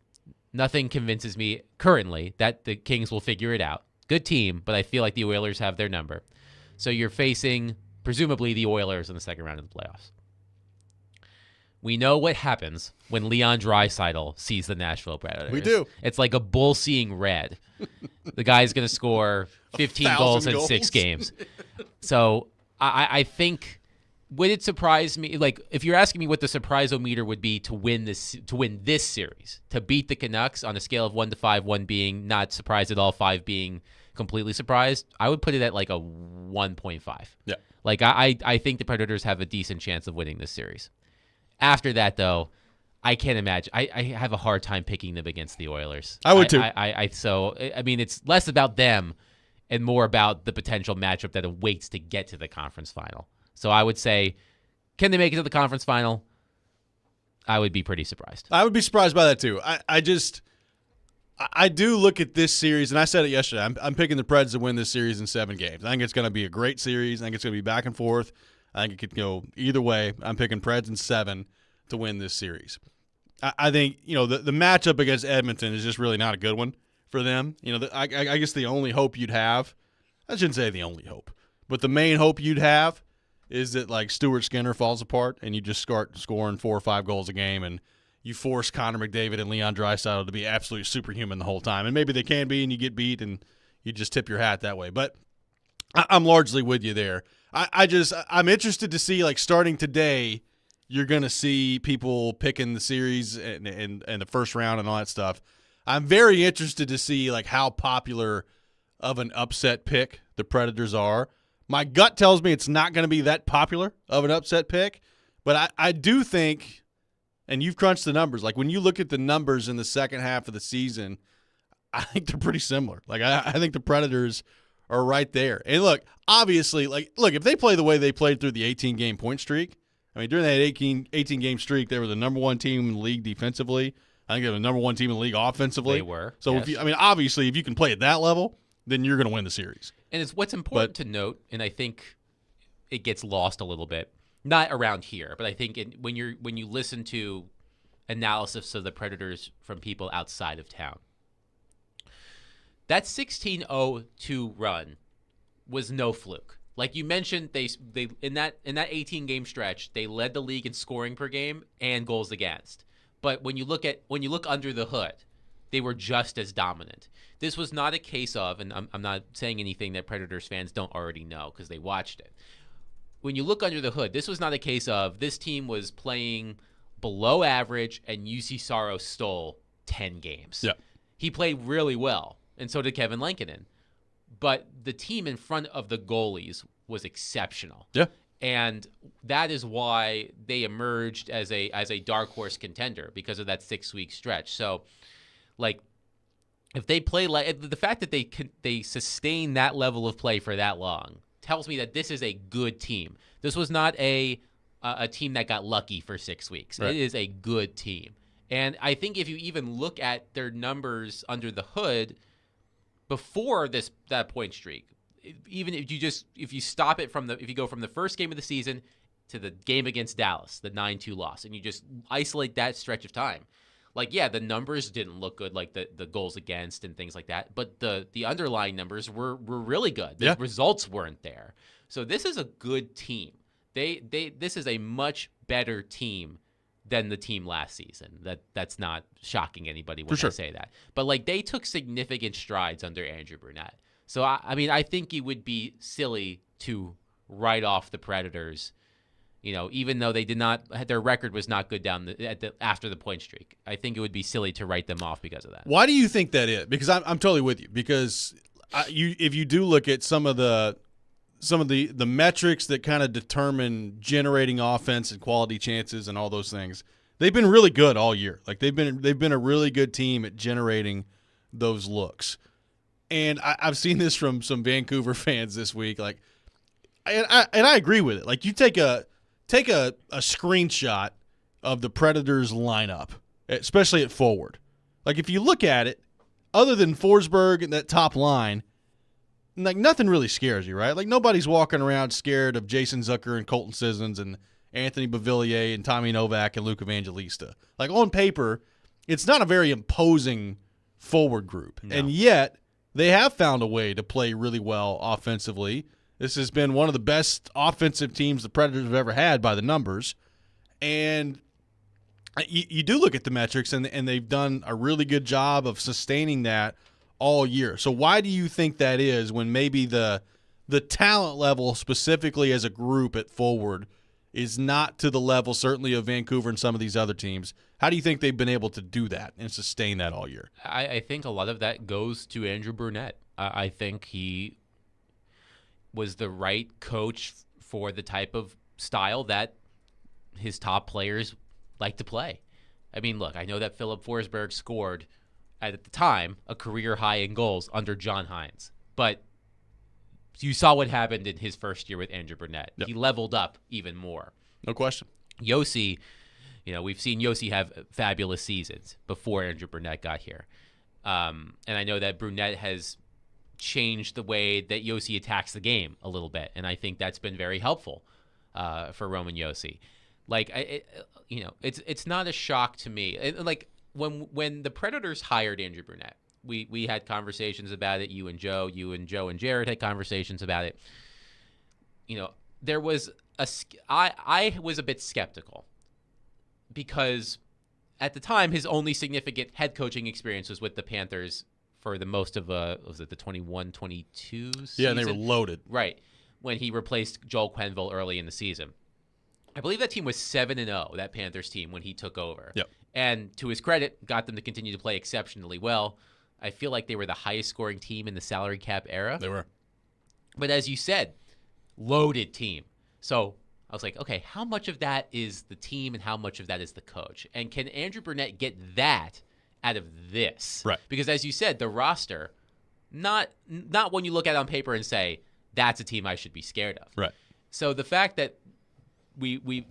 Nothing convinces me currently that the Kings will figure it out. Good team, but I feel like the Oilers have their number. So you're facing, presumably, the Oilers in the second round of the playoffs. We know what happens when Leon Draisaitl sees the Nashville Predators. We do. It's like a bull seeing red. The guy's going to score 15 goals in 6 games. So I think, would it surprise me? Like, if you're asking me what the surprise-o-meter would be to win this series, to beat the Canucks on a scale of 1 to 5, 1 being not surprised at all, 5 being completely surprised, I would put it at like a 1.5. Yeah. Like, I think the Predators have a decent chance of winning this series. After that, though, I can't imagine. I have a hard time picking them against the Oilers. I would too. So, it's less about them and more about the potential matchup that awaits to get to the conference final. So I would say, can they make it to the conference final? I would be pretty surprised. I would be surprised by that too. I do look at this series, and I said it yesterday. I'm picking the Preds to win this series in 7 games. I think it's going to be a great series. I think it's going to be back and forth. I think it could go either way. I'm picking Preds in 7 to win this series. I think, the matchup against Edmonton is just really not a good one for them. I guess the only hope you'd have, I shouldn't say the only hope, but the main hope you'd have is that, like, Stuart Skinner falls apart and you just start scoring 4 or 5 goals a game and you force Connor McDavid and Leon Draisaitl to be absolutely superhuman the whole time. And maybe they can be and you get beat and you just tip your hat that way. But I'm largely with you there. I'm interested to see, like, starting today, you're going to see people picking the series and the first round and all that stuff. I'm very interested to see, like, how popular of an upset pick the Predators are. My gut tells me it's not going to be that popular of an upset pick, but I do think, and you've crunched the numbers, like, when you look at the numbers in the second half of the season, I think they're pretty similar. Like, I think the Predators are right there. And look, obviously, if they play the way they played through the 18-game point streak, during that 18-game streak, they were the number 1 team in the league defensively. I think they were the number 1 team in the league offensively. They were. So, yes. Obviously, if you can play at that level, then you're going to win the series. And it's what's important to note, and I think it gets lost a little bit, not around here, but I think when you listen to analysis of the Predators from people outside of town, that 16-0-2 run was no fluke. Like you mentioned, they in that 18-game stretch, they led the league in scoring per game and goals against. But when you look under the hood, they were just as dominant. This was not a case of, and I'm not saying anything that Predators fans don't already know because they watched it. when you look under the hood, this was not a case of this team was playing below average and UC Saros stole 10 games. Yeah. He played really well, and so did Kevin Lankinen. But the team in front of the goalies was exceptional. Yeah. And that is why they emerged as a dark horse contender because of that 6-week stretch. So, like, if they play like the fact that they sustain that level of play for that long tells me that this is a good team. This was not a team that got lucky for 6 weeks. Right. It is a good team. And I think if you even look at their numbers under the hood before that point streak, even if you stop it if you go from the first game of the season to the game against Dallas, the 9-2 loss, and you just isolate that stretch of time, like, yeah, the numbers didn't look good, like the goals against and things like that, but the underlying numbers were really good. The results weren't there. So this is a good team. This is a much better team than the team last season. That's not shocking anybody when I say that. But like, they took significant strides under Andrew Brunette. So I mean, I think it would be silly to write off the Predators, even though their record was not good after the point streak. I think it would be silly to write them off because of that. Why do you think that is? Because I'm totally with you. Because if you do look at some of the metrics that kind of determine generating offense and quality chances and all those things, they've been really good all year. Like, they've been a really good team at generating those looks. And I've seen this from some Vancouver fans this week. Like, and I agree with it. Like, you take a screenshot of the Predators lineup, especially at forward. Like, if you look at it, other than Forsberg and that top line, like, nothing really scares you, right? Like, nobody's walking around scared of Jason Zucker and Colton Sissons and Anthony Beauvillier and Tommy Novak and Luke Evangelista. Like, on paper, it's not a very imposing forward group. No. And yet, they have found a way to play really well offensively. This has been one of the best offensive teams the Predators have ever had by the numbers. And you do look at the metrics, and they've done a really good job of sustaining that all year. So why do you think that is, when maybe the talent level specifically as a group at forward is not to the level certainly of Vancouver and some of these other teams? How do you think they've been able to do that and sustain that all year? I think a lot of that goes to Andrew Brunette. I think he was the right coach for the type of style that his top players like to play. I mean, look, I know that Philip Forsberg scored, at the time, a career high in goals under John Hines. But you saw what happened in his first year with Andrew Brunette. Yep. He leveled up even more. No question. Yossi, we've seen Yossi have fabulous seasons before Andrew Brunette got here. And I know that Brunette has changed the way that Yossi attacks the game a little bit, and I think that's been very helpful for Roman Yossi. Like, it's not a shock to me. Like, when the Predators hired Andrew Brunette, we had conversations about it. You and Joe and Jared had conversations about it. There was I was a bit skeptical because at the time his only significant head coaching experience was with the Panthers for the most of was it the 21-22 season? Yeah, and they were loaded. Right. When he replaced Joel Quenneville early in the season. I believe that team was 7-0, that Panthers team, when he took over. Yep. And to his credit, got them to continue to play exceptionally well. I feel like they were the highest scoring team in the salary cap era. They were. But as you said, loaded team. So I was like, okay, how much of that is the team and how much of that is the coach? And can Andrew Brunette get that out of this? Right. Because as you said, the roster, not when you look at it on paper and say, that's a team I should be scared of. Right. So the fact that we've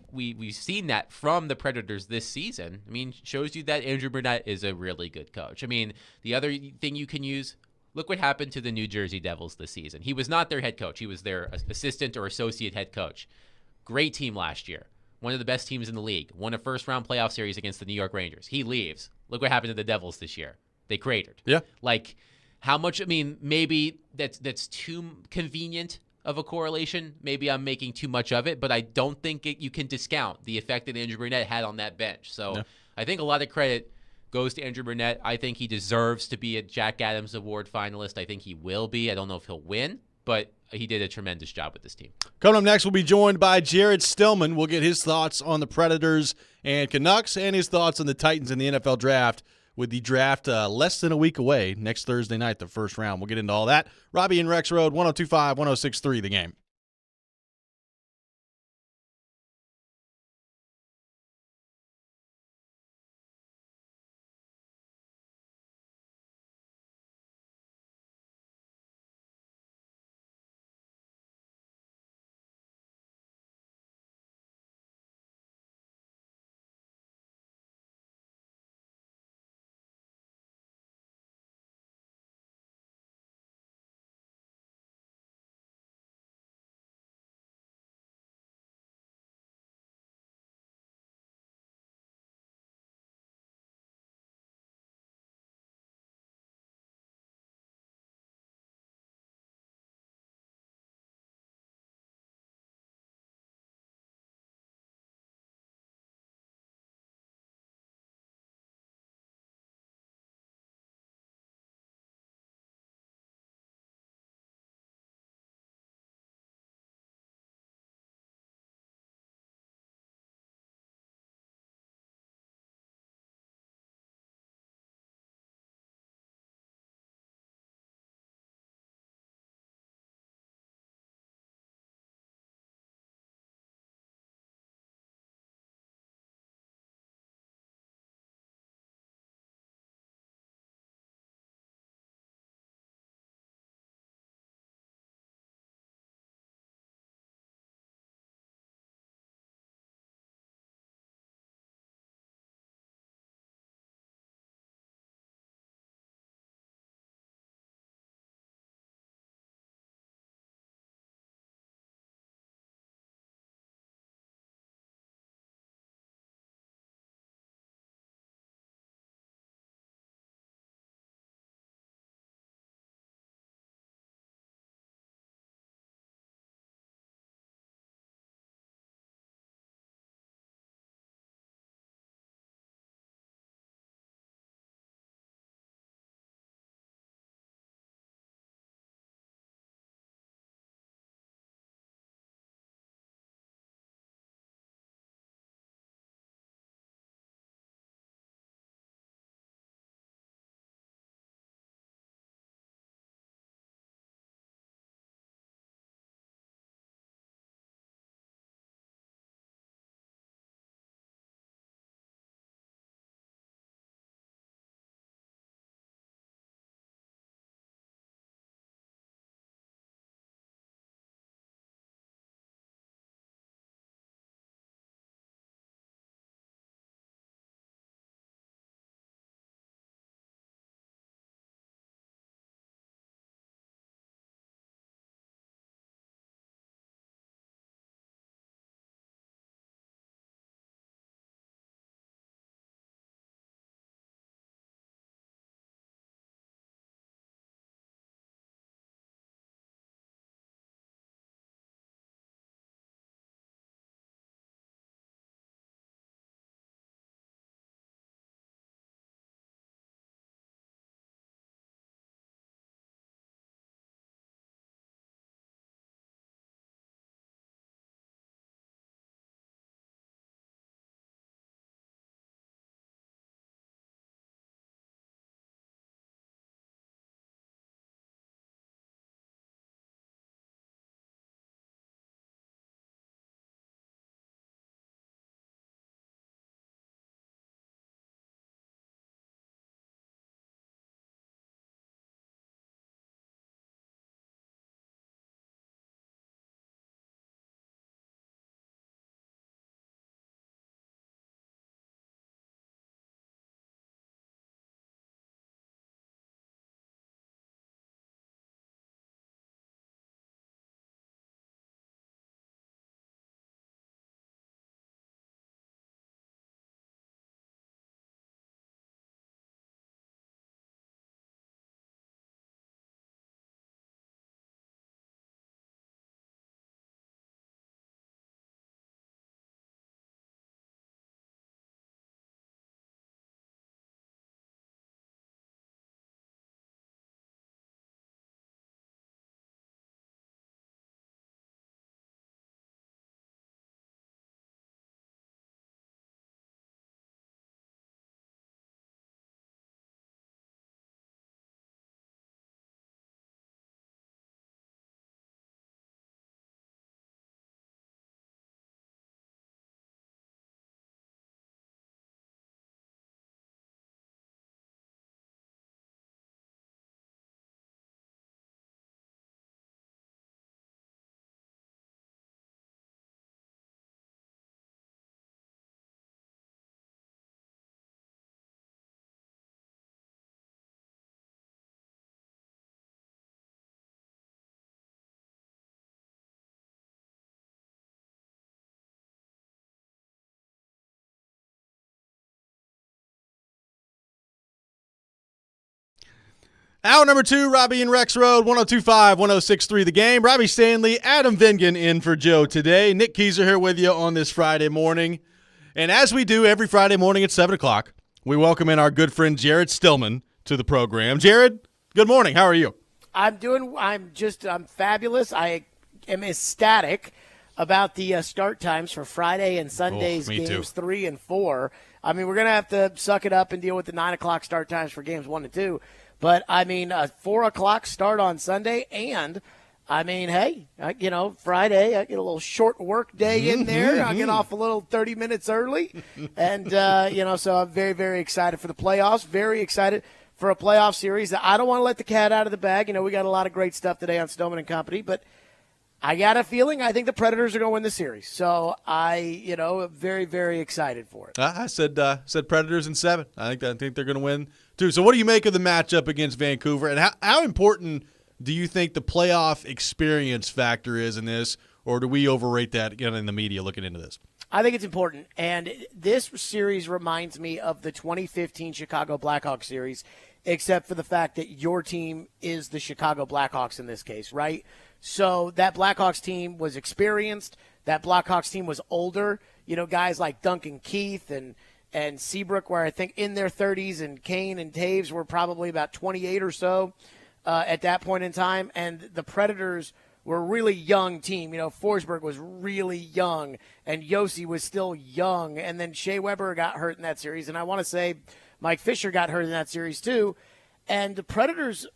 seen that from the Predators this season, I mean, shows you that Andrew Brunette is a really good coach. I mean, the other thing you can use, look what happened to the New Jersey Devils this season. He was not their head coach. He was their assistant or associate head coach. Great team last year. One of the best teams in the league. Won a first-round playoff series against the New York Rangers. He leaves. Look what happened to the Devils this year. They cratered. Yeah. Like, how much, I mean, maybe that's too convenient of a correlation. Maybe I'm making too much of it, but I don't think you can discount the effect that Andrew Brunette had on that bench. So I think a lot of credit goes to Andrew Brunette. I think he deserves to be a Jack Adams Award finalist. I think he will be. I don't know if he'll win, but he did a tremendous job with this team. Coming up next, we'll be joined by Jared Stillman. We'll get his thoughts on the Predators and Canucks and his thoughts on the Titans in the NFL draft, with the draft less than a week away next Thursday night, the first round. We'll get into all that. Robby and Rexrode, 102.5, 106.3, The Game. Hour number 2, Robby and Rexrode, 102.5, 106.3 The Game. Robbie Stanley, Adam Vingan in for Joe today. Nick Keyser here with you on this Friday morning. And as we do every Friday morning at 7 o'clock, we welcome in our good friend Jared Stillman to the program. Jared, good morning. How are you? I'm fabulous. I am ecstatic about the start times for Friday and Sunday's games 3 and 4. I mean, we're going to have to suck it up and deal with the 9 o'clock start times for games 1 and 2. But, I mean, a 4 o'clock start on Sunday, and, I mean, hey, Friday, I get a little short work day in there. I get off a little 30 minutes early. And, so I'm very, very excited for the playoffs, very excited for a playoff series. I don't want to let the cat out of the bag. We got a lot of great stuff today on Stillman and Company, but I got a feeling I think the Predators are going to win the series. So I, am very, very excited for it. I said Predators in 7. I think they're going to win too. So what do you make of the matchup against Vancouver, and how important do you think the playoff experience factor is in this, or do we overrate that in the media looking into this? I think it's important, and this series reminds me of the 2015 Chicago Blackhawks series, except for the fact that your team is the Chicago Blackhawks in this case, right? So that Blackhawks team was experienced. That Blackhawks team was older. Guys like Duncan Keith and Seabrook were, I think, in their 30s, and Kane and Taves were probably about 28 or so at that point in time. And the Predators were a really young team. Forsberg was really young, and Yossi was still young. And then Shea Weber got hurt in that series. And I want to say Mike Fisher got hurt in that series too. And the Predators,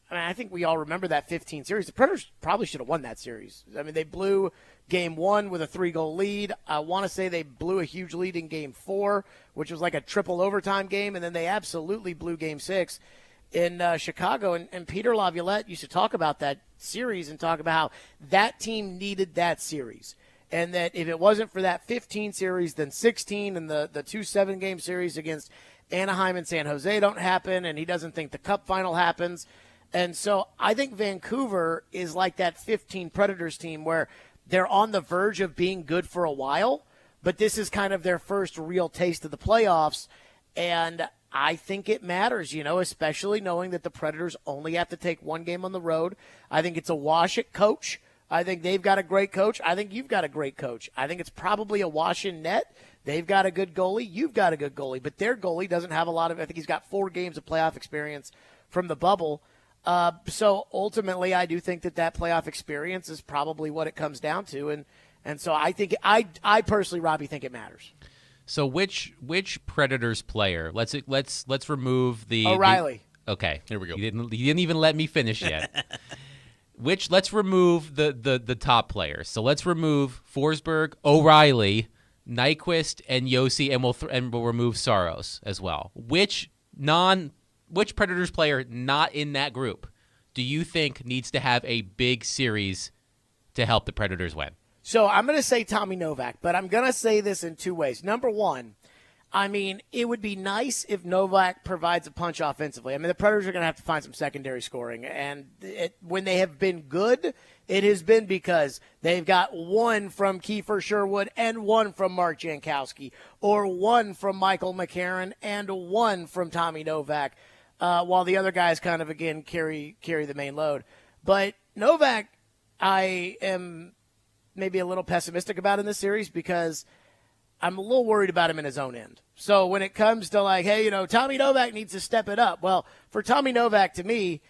I think we all remember that 15 series. The Predators probably should have won that series. I mean, they blew Game 1 with a 3-goal lead. I want to say they blew a huge lead in Game 4, which was like a triple overtime game, and then they absolutely blew Game 6 in Chicago. And Peter Laviolette used to talk about that series and talk about how that team needed that series, and that if it wasn't for that 15 series, then 16 and the 2 7-game series against Anaheim and San Jose don't happen, and he doesn't think the Cup final happens. And so I think Vancouver is like that 15 Predators team where they're on the verge of being good for a while, but this is kind of their first real taste of the playoffs. And I think it matters, especially knowing that the Predators only have to take one game on the road. I think it's a wash at coach. I think they've got a great coach. I think you've got a great coach. I think it's probably a wash in net. They've got a good goalie. You've got a good goalie. But their goalie doesn't have a lot of – I think he's got 4 games of playoff experience from the bubble. So ultimately, I do think that playoff experience is probably what it comes down to, and so I think I personally, Robbie, think it matters. So which Predators player? Let's remove the O'Reilly. Okay, here we go. You didn't even let me finish yet. Let's remove the top players. So let's remove Forsberg, O'Reilly, Nyquist, and Yossi, and we'll remove Saros as well. Which Predators player not in that group do you think needs to have a big series to help the Predators win? So I'm going to say Tommy Novak, but I'm going to say this in 2 ways. Number one, I mean, it would be nice if Novak provides a punch offensively. I mean, the Predators are going to have to find some secondary scoring, and when they have been good, it has been because they've got one from Kiefer Sherwood and one from Mark Jankowski, or one from Michael McCarron and one from Tommy Novak. While the other guys kind of, again, carry the main load. But Novak, I am maybe a little pessimistic about in this series because I'm a little worried about him in his own end. So when it comes to like, hey, Tommy Novak needs to step it up. Well, for Tommy Novak, to me,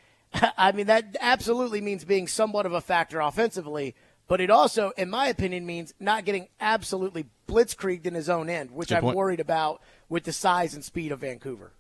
I mean, that absolutely means being somewhat of a factor offensively. But it also, in my opinion, means not getting absolutely blitzkrieged in his own end, which I'm worried about with the size and speed of Vancouver.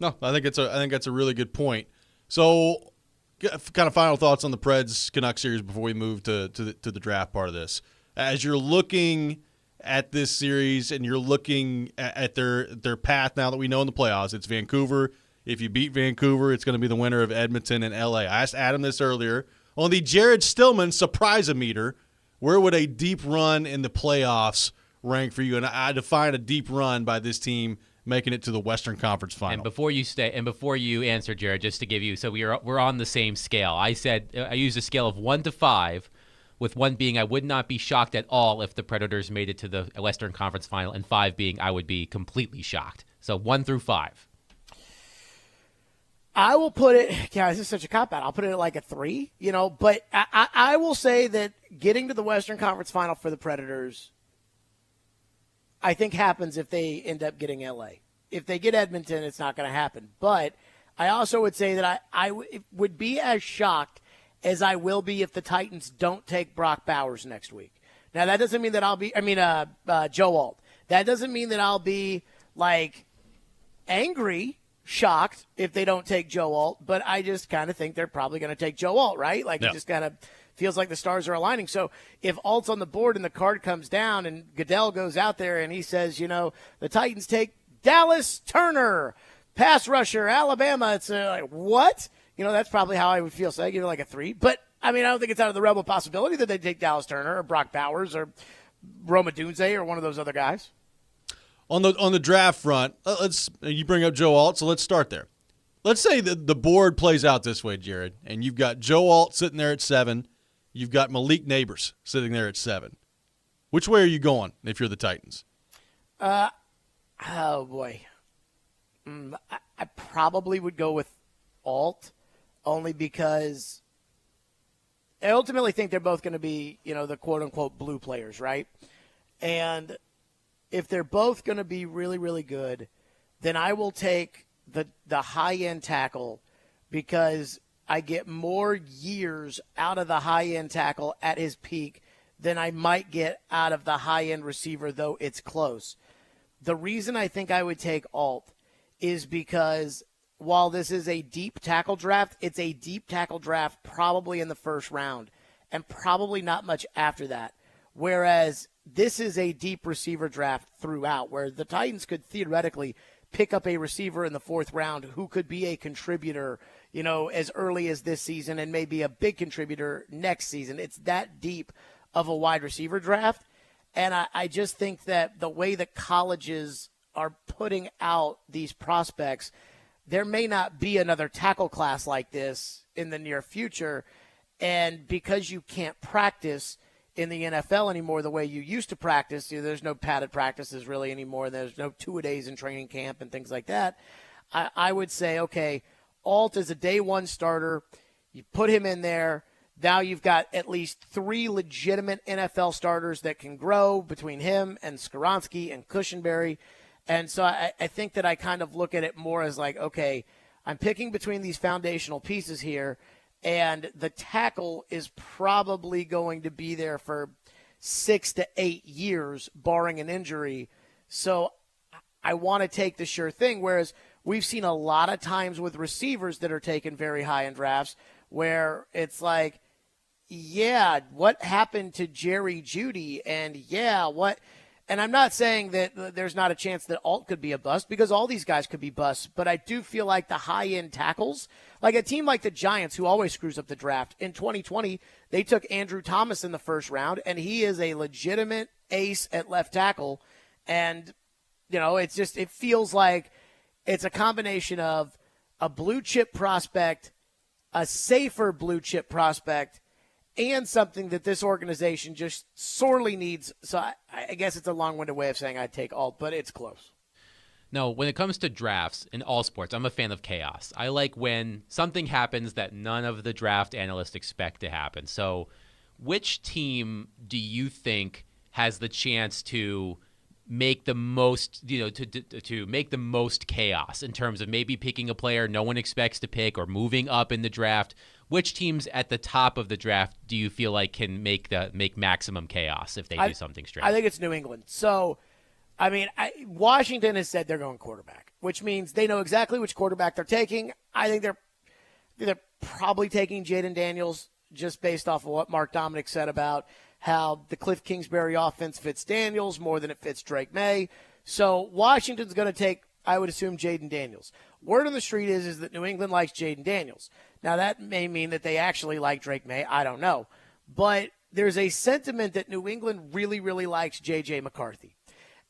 No, I think that's a really good point. So, kind of final thoughts on the Preds Canucks series before we move to the draft part of this. As you're looking at this series and you're looking at their path now that we know in the playoffs, it's Vancouver. If you beat Vancouver, it's going to be the winner of Edmonton and LA. I asked Adam this earlier on the Jared Stillman surprise-o-meter. Where would a deep run in the playoffs rank for you? And I define a deep run by this team making it to the Western Conference Final. And before you answer, Jared, just to give you, so we're on the same scale. I said I used a scale of 1 to 5, with 1 being I would not be shocked at all if the Predators made it to the Western Conference Final, and 5 being I would be completely shocked. So 1 through 5. I will put it, yeah, this is such a cop-out. I'll put it at like a 3, but I will say that getting to the Western Conference Final for the Predators, I think happens if they end up getting L.A. If they get Edmonton, it's not going to happen. But I also would say that I would be as shocked as I will be if the Titans don't take Brock Bowers next week. Now, that doesn't mean that Joe Alt. That doesn't mean that I'll be, like, angry, shocked if they don't take Joe Alt, but I just kind of think they're probably going to take Joe Alt, right? Like, It just kind of feels like the stars are aligning. So if Alt's on the board and the card comes down and Goodell goes out there and he says, the Titans take Dallas Turner, pass rusher, Alabama, it's like, what? That's probably how I would feel. So I give it like a 3. But, I don't think it's out of the realm of possibility that they take Dallas Turner or Brock Bowers or Roma Dunze or one of those other guys. On the draft front, you bring up Joe Alt, so let's start there. Let's say that the board plays out this way, Jared, and you've got Joe Alt sitting there at 7. You've got Malik Neighbors sitting there at 7. Which way are you going if you're the Titans? Oh, boy. I probably would go with Alt, only because I ultimately think they're both going to be, the quote-unquote blue players, right? And if they're both going to be really, really good, then I will take the high-end tackle because I get more years out of the high-end tackle at his peak than I might get out of the high-end receiver, though it's close. The reason I think I would take Alt is because while this is a deep tackle draft, it's a deep tackle draft probably in the first round and probably not much after that. Whereas this is a deep receiver draft throughout, where the Titans could theoretically pick up a receiver in the 4th round who could be a contributor, as early as this season and maybe a big contributor next season. It's that deep of a wide receiver draft. And I just think that the way that colleges are putting out these prospects, there may not be another tackle class like this in the near future. And because you can't practice in the NFL anymore the way you used to practice, there's no padded practices really anymore. There's no 2-a-days in training camp and things like that. I would say, okay, Alt is a day 1 starter. You put him in there. Now you've got at least 3 legitimate NFL starters that can grow between him and Skoronski and Cushenberry. And so I think that I kind of look at it more as like, okay, I'm picking between these foundational pieces here, and the tackle is probably going to be there for 6 to 8 years, barring an injury. So I want to take the sure thing, whereas we've seen a lot of times with receivers that are taken very high in drafts where it's like, yeah, what happened to Jerry Jeudy? And and I'm not saying that there's not a chance that Alt could be a bust, because all these guys could be busts, but I do feel like the high-end tackles, like a team like the Giants, who always screws up the draft, in 2020, they took Andrew Thomas in the 1st round, and he is a legitimate ace at left tackle. And, it feels like it's a combination of a blue-chip prospect, a safer blue-chip prospect, and something that this organization just sorely needs. So I guess it's a long-winded way of saying I'd take Alt, but it's close. No, when it comes to drafts in all sports, I'm a fan of chaos. I like when something happens that none of the draft analysts expect to happen. So which team do you think has the chance to make the most, to make the most chaos in terms of maybe picking a player no one expects to pick or moving up in the draft? Which teams at the top of the draft do you feel like can make maximum chaos if they do something strange? I think it's New England. So, Washington has said they're going quarterback, which means they know exactly which quarterback they're taking. I think they're probably taking Jaden Daniels just based off of what Mark Dominic said about how the Cliff Kingsbury offense fits Daniels more than it fits Drake May. So Washington's going to take, I would assume, Jaden Daniels. Word on the street is that New England likes Jaden Daniels. Now, that may mean that they actually like Drake May. I don't know. But there's a sentiment that New England really, really likes J.J. McCarthy.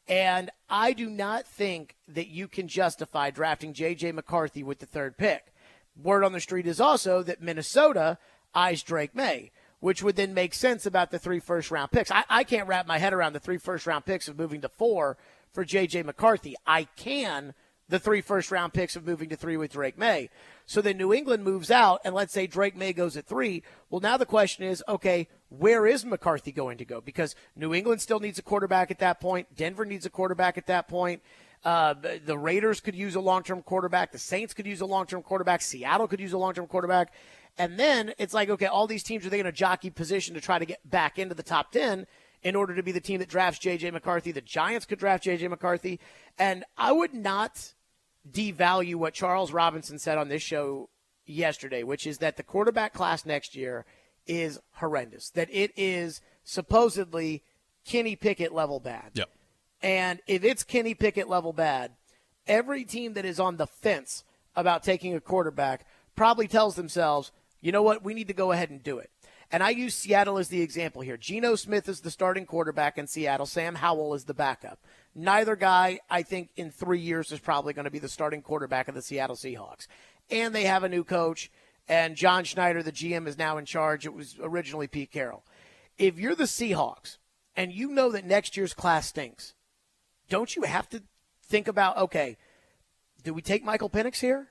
And I do not think that you can justify drafting J.J. McCarthy with the 3rd pick. Word on the street is also that Minnesota eyes Drake May, which would then make sense about the 3 first-round picks. I can't wrap my head around the 3 first-round picks of moving to 4 for J.J. McCarthy. I can the 3 first-round picks of moving to 3 with Drake May. So then New England moves out, and let's say Drake May goes at 3. Well, now the question is, okay, where is McCarthy going to go? Because New England still needs a quarterback at that point. Denver needs a quarterback at that point. The Raiders could use a long-term quarterback. The Saints could use a long-term quarterback. Seattle could use a long-term quarterback. And then it's like, okay, all these teams, are they going to jockey position to try to get back into the top 10 in order to be the team that drafts J.J. McCarthy? The Giants could draft J.J. McCarthy. And I would not devalue what Charles Robinson said on this show yesterday, which is that the quarterback class next year is horrendous, that it is supposedly Kenny Pickett level bad. Yep. And if it's Kenny Pickett level bad, every team that is on the fence about taking a quarterback probably tells themselves, you know what, we need to go ahead and do it. And I use Seattle as the example here. Geno Smith is the starting quarterback in Seattle. Sam Howell is the backup. Neither guy, I think, in 3 years is probably going to be the starting quarterback of the Seattle Seahawks. And they have a new coach, and John Schneider, the GM, is now in charge. It was originally Pete Carroll. If you're the Seahawks and you know that next year's class stinks, don't you have to think about, okay, do we take Michael Penix here?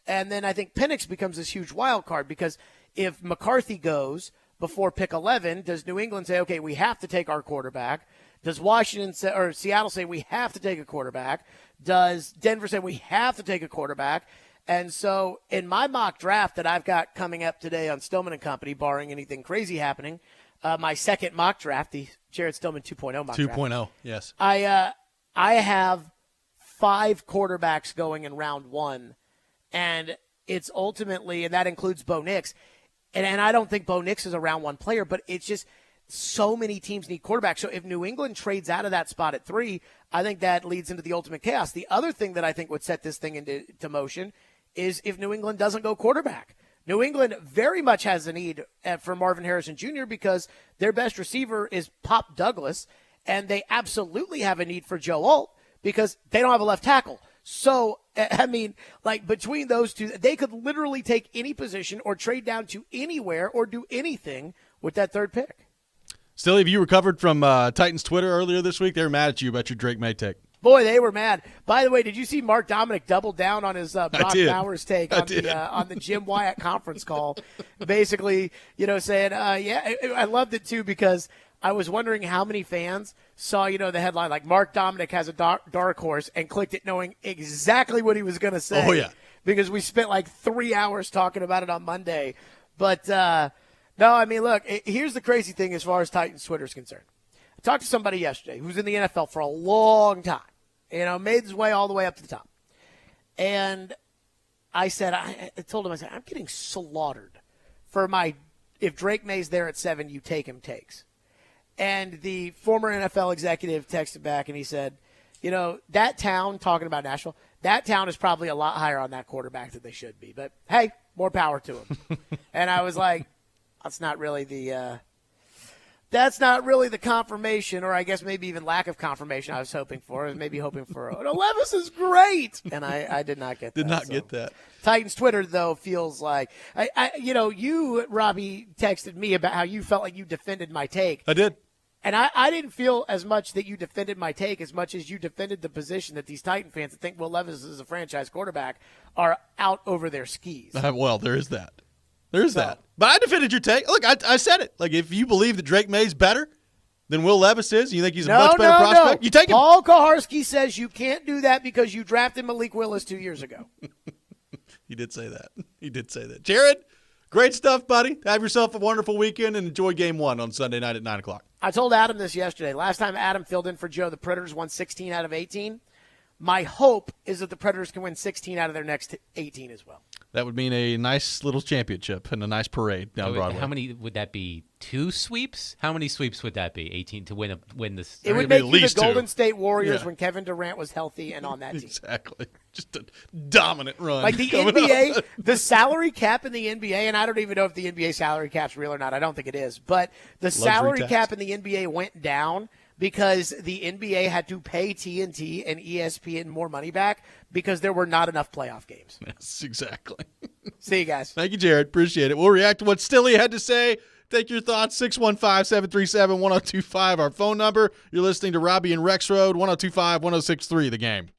And then I think Penix becomes this huge wild card, because if McCarthy goes before pick 11, does New England say, okay, we have to take our quarterback? Does Washington say, or Seattle say we have to take a quarterback? Does Denver say we have to take a quarterback? And so in my mock draft that I've got coming up today on Stillman and Company, barring anything crazy happening, my second mock draft, the Jared Stillman 2.0 mock draft. 2.0, yes. I have 5 quarterbacks going in round 1, and it's ultimately, and that includes Bo Nix. And I don't think Bo Nix is a round 1 player, but it's just so many teams need quarterbacks. So if New England trades out of that spot at 3, I think that leads into the ultimate chaos. The other thing that I think would set this thing into motion is if New England doesn't go quarterback. New England very much has a need for Marvin Harrison Jr. because their best receiver is Pop Douglas, and they absolutely have a need for Joe Alt because they don't have a left tackle. So, I mean, like between those two, they could literally take any position or trade down to anywhere or do anything with that 3rd pick. Still, have you recovered from Titans Twitter earlier this week? They were mad at you about your Drake May take. Boy, they were mad. By the way, did you see Mark Dominic double down on his Brock Bowers take on the Jim Wyatt conference call? Basically, saying, yeah, I loved it too because I was wondering how many fans saw, the headline like Mark Dominic has a dark horse and clicked it knowing exactly what he was going to say. Oh, yeah. Because we spent like 3 hours talking about it on Monday. But, no, I mean, look, here's the crazy thing as far as Titans Twitter is concerned. I talked to somebody yesterday who's in the NFL for a long time, made his way all the way up to the top. And I said, I told him, I'm getting slaughtered for if Drake May's there at 7, you take him takes. And the former NFL executive texted back and he said, that town, talking about Nashville, that town is probably a lot higher on that quarterback than they should be. But, hey, more power to him. And I was like, that's not really the confirmation, or I guess maybe even lack of confirmation I was hoping for. I was maybe hoping for, Levis is great. And I did not get that. Did not get that. Titans Twitter, though, feels like, you, Robbie, texted me about how you felt like you defended my take. I did. And I didn't feel as much that you defended my take as much as you defended the position that these Titan fans that think Will Levis is a franchise quarterback are out over their skis. Well, there is that. There's that. But I defended your take. Look, I said it. Like, if you believe that Drake May's better than Will Levis is, you think he's a much better prospect, you take him. Paul Kaharski says you can't do that because you drafted Malik Willis 2 years ago. He did say that. He did say that. Jared, great stuff, buddy. Have yourself a wonderful weekend and enjoy Game 1 on Sunday night at 9 o'clock. I told Adam this yesterday. Last time Adam filled in for Joe, the Predators won 16 out of 18. My hope is that the Predators can win 16 out of their next 18 as well. That would mean a nice little championship and a nice parade down Broadway. How many would that be? 2 sweeps? How many sweeps would that be? 18 to win this? It would make you the Golden State Warriors when Kevin Durant was healthy and on that team. Exactly. Just a dominant run. Like the NBA, the salary cap in the NBA, and I don't even know if the NBA salary cap's real or not. I don't think it is. But the salary cap in the NBA went down because the NBA had to pay TNT and ESPN more money back because there were not enough playoff games. Yes, exactly. See you guys. Thank you, Jared. Appreciate it. We'll react to what Stilly had to say. Take your thoughts, 615-737-1025, our phone number. You're listening to Robby and Rexrode, 1025-1063, The Game.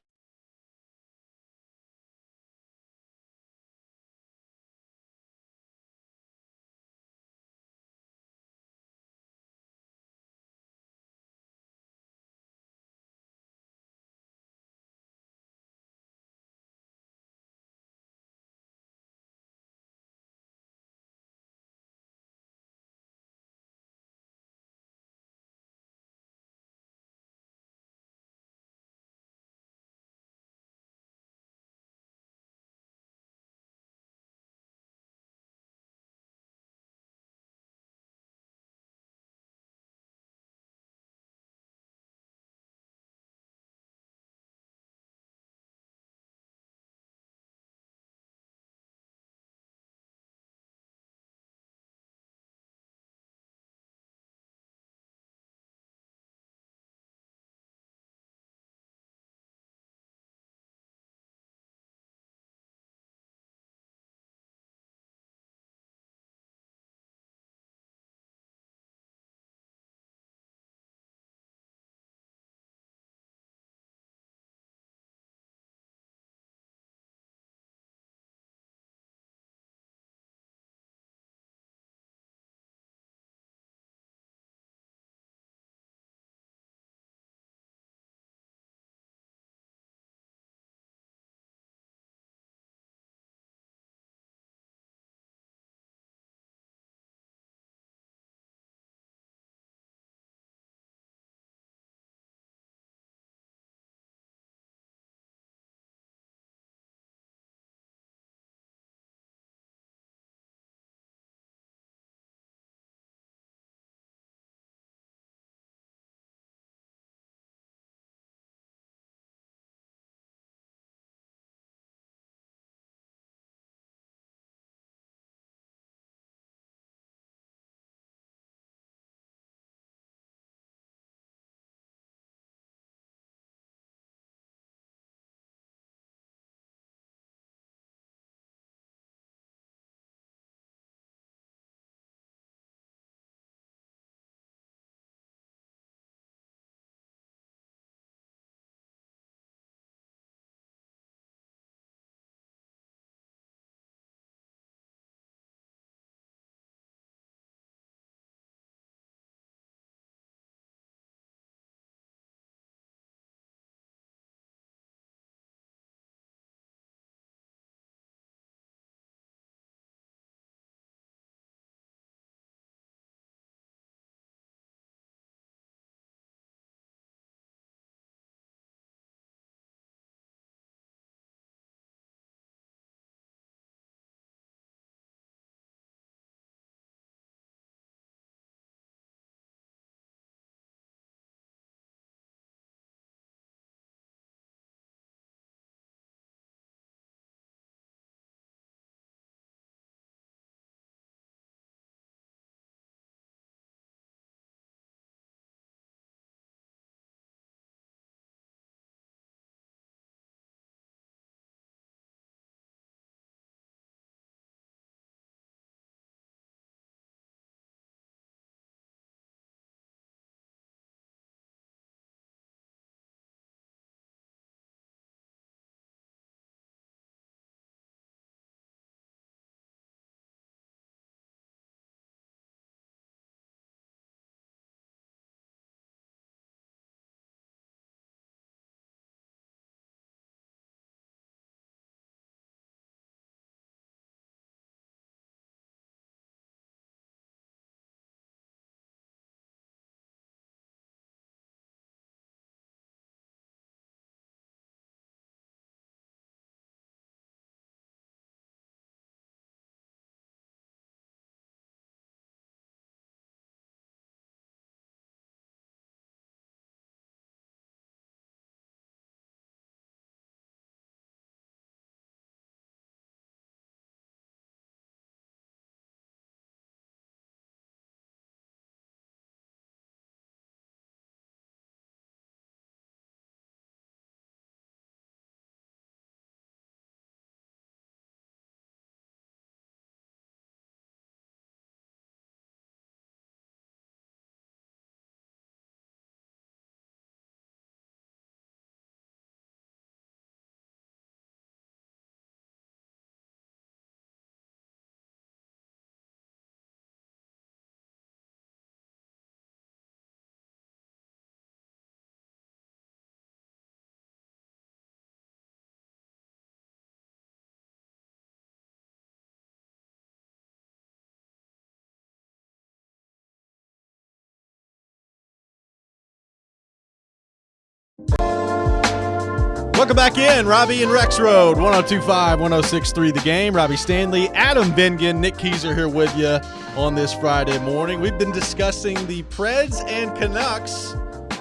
Welcome back in. Robby and Rexrode, 102.5, 106.3 The Game. Robbie Stanley, Adam Vingan, Nick Keyser here with you on this Friday morning. We've been discussing the Preds and Canucks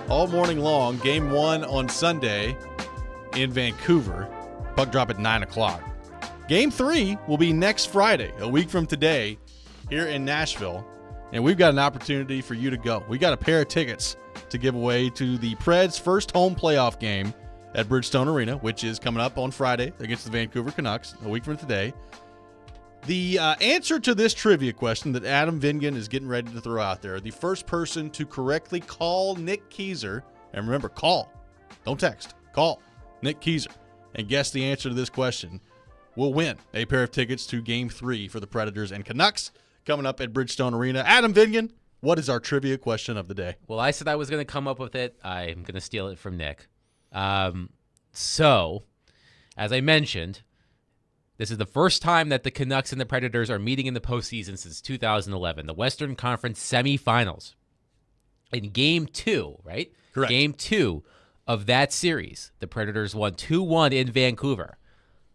all morning long. Game 1 on Sunday in Vancouver. Puck drop at 9 o'clock. Game 3 will be next Friday, a week from today, here in Nashville. And we've got an opportunity for you to go. We got a pair of tickets to give away to the Preds' first home playoff game at Bridgestone Arena, which is coming up on Friday against the Vancouver Canucks, a week from today. The answer to this trivia question that Adam Vingan is getting ready to throw out there, the first person to correctly call Nick Keyser, and remember, call, don't text, call Nick Keyser, and guess the answer to this question, will win a pair of tickets to Game 3 for the Predators and Canucks coming up at Bridgestone Arena. Adam Vingan, what is our trivia question of the day? Well, I said I was going to come up with it. I'm going to steal it from Nick. So, as I mentioned, this is the first time that the Canucks and the Predators are meeting in the postseason since 2011, the Western Conference semifinals. In Game 2, right? Correct. Game 2 of that series, the Predators won 2-1 in Vancouver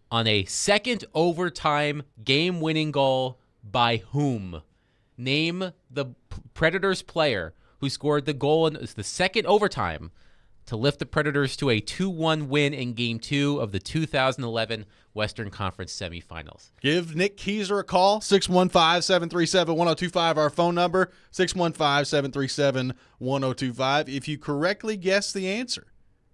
on a second overtime game-winning goal by whom? Name the Predators player who scored the goal in the second overtime to lift the Predators to a 2-1 win in Game 2 of the 2011 Western Conference semifinals. Give Nick Keyser a call, 615-737-1025, our phone number, 615-737-1025. If you correctly guess the answer,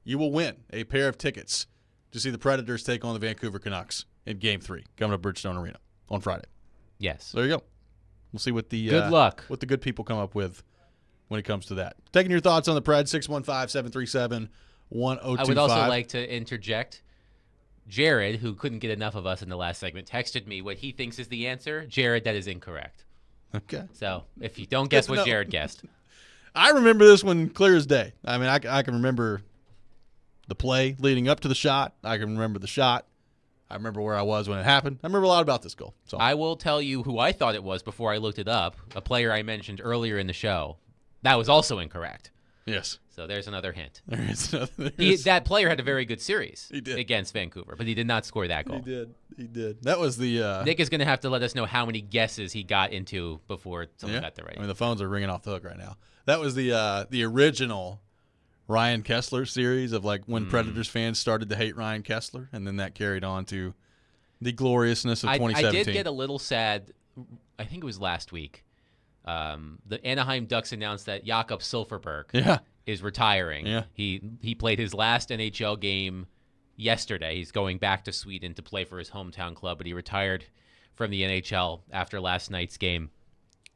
you will win a pair of tickets to see the Predators take on the Vancouver Canucks in Game 3, coming to Bridgestone Arena on Friday. Yes. So there you go. We'll see what the Good luck. What the good people come up with when it comes to that. Taking your thoughts on the Preds, 615-737-1025. I would also like to interject. Jared, who couldn't get enough of us in the last segment, texted me what he thinks is the answer. Jared, that is incorrect. Okay. So if you don't guess what No. Jared guessed. I remember this one clear as day. I mean, I can remember the play leading up to the shot. I can remember the shot. I remember where I was when it happened. I remember a lot about this goal. So I will tell you who I thought it was before I looked it up, a player I mentioned earlier in the show. That was also incorrect. yes, So there's another hint. there is another. That player had a very good series He did. against Vancouver, but he did not score that goal. He did. That was the. Nick is going to have to let us know how many guesses he got into before someone got the right. I mean, the phones are ringing off the hook right now. That was the original Ryan Kessler series of like when Predators fans started to hate Ryan Kessler, and then that carried on to the gloriousness of 2017. I did get a little sad. I think it was last week. The Anaheim Ducks announced that Jakob Silfverberg is retiring. Yeah. He played his last NHL game yesterday. He's going back to Sweden to play for his hometown club, but he retired from the NHL after last night's game.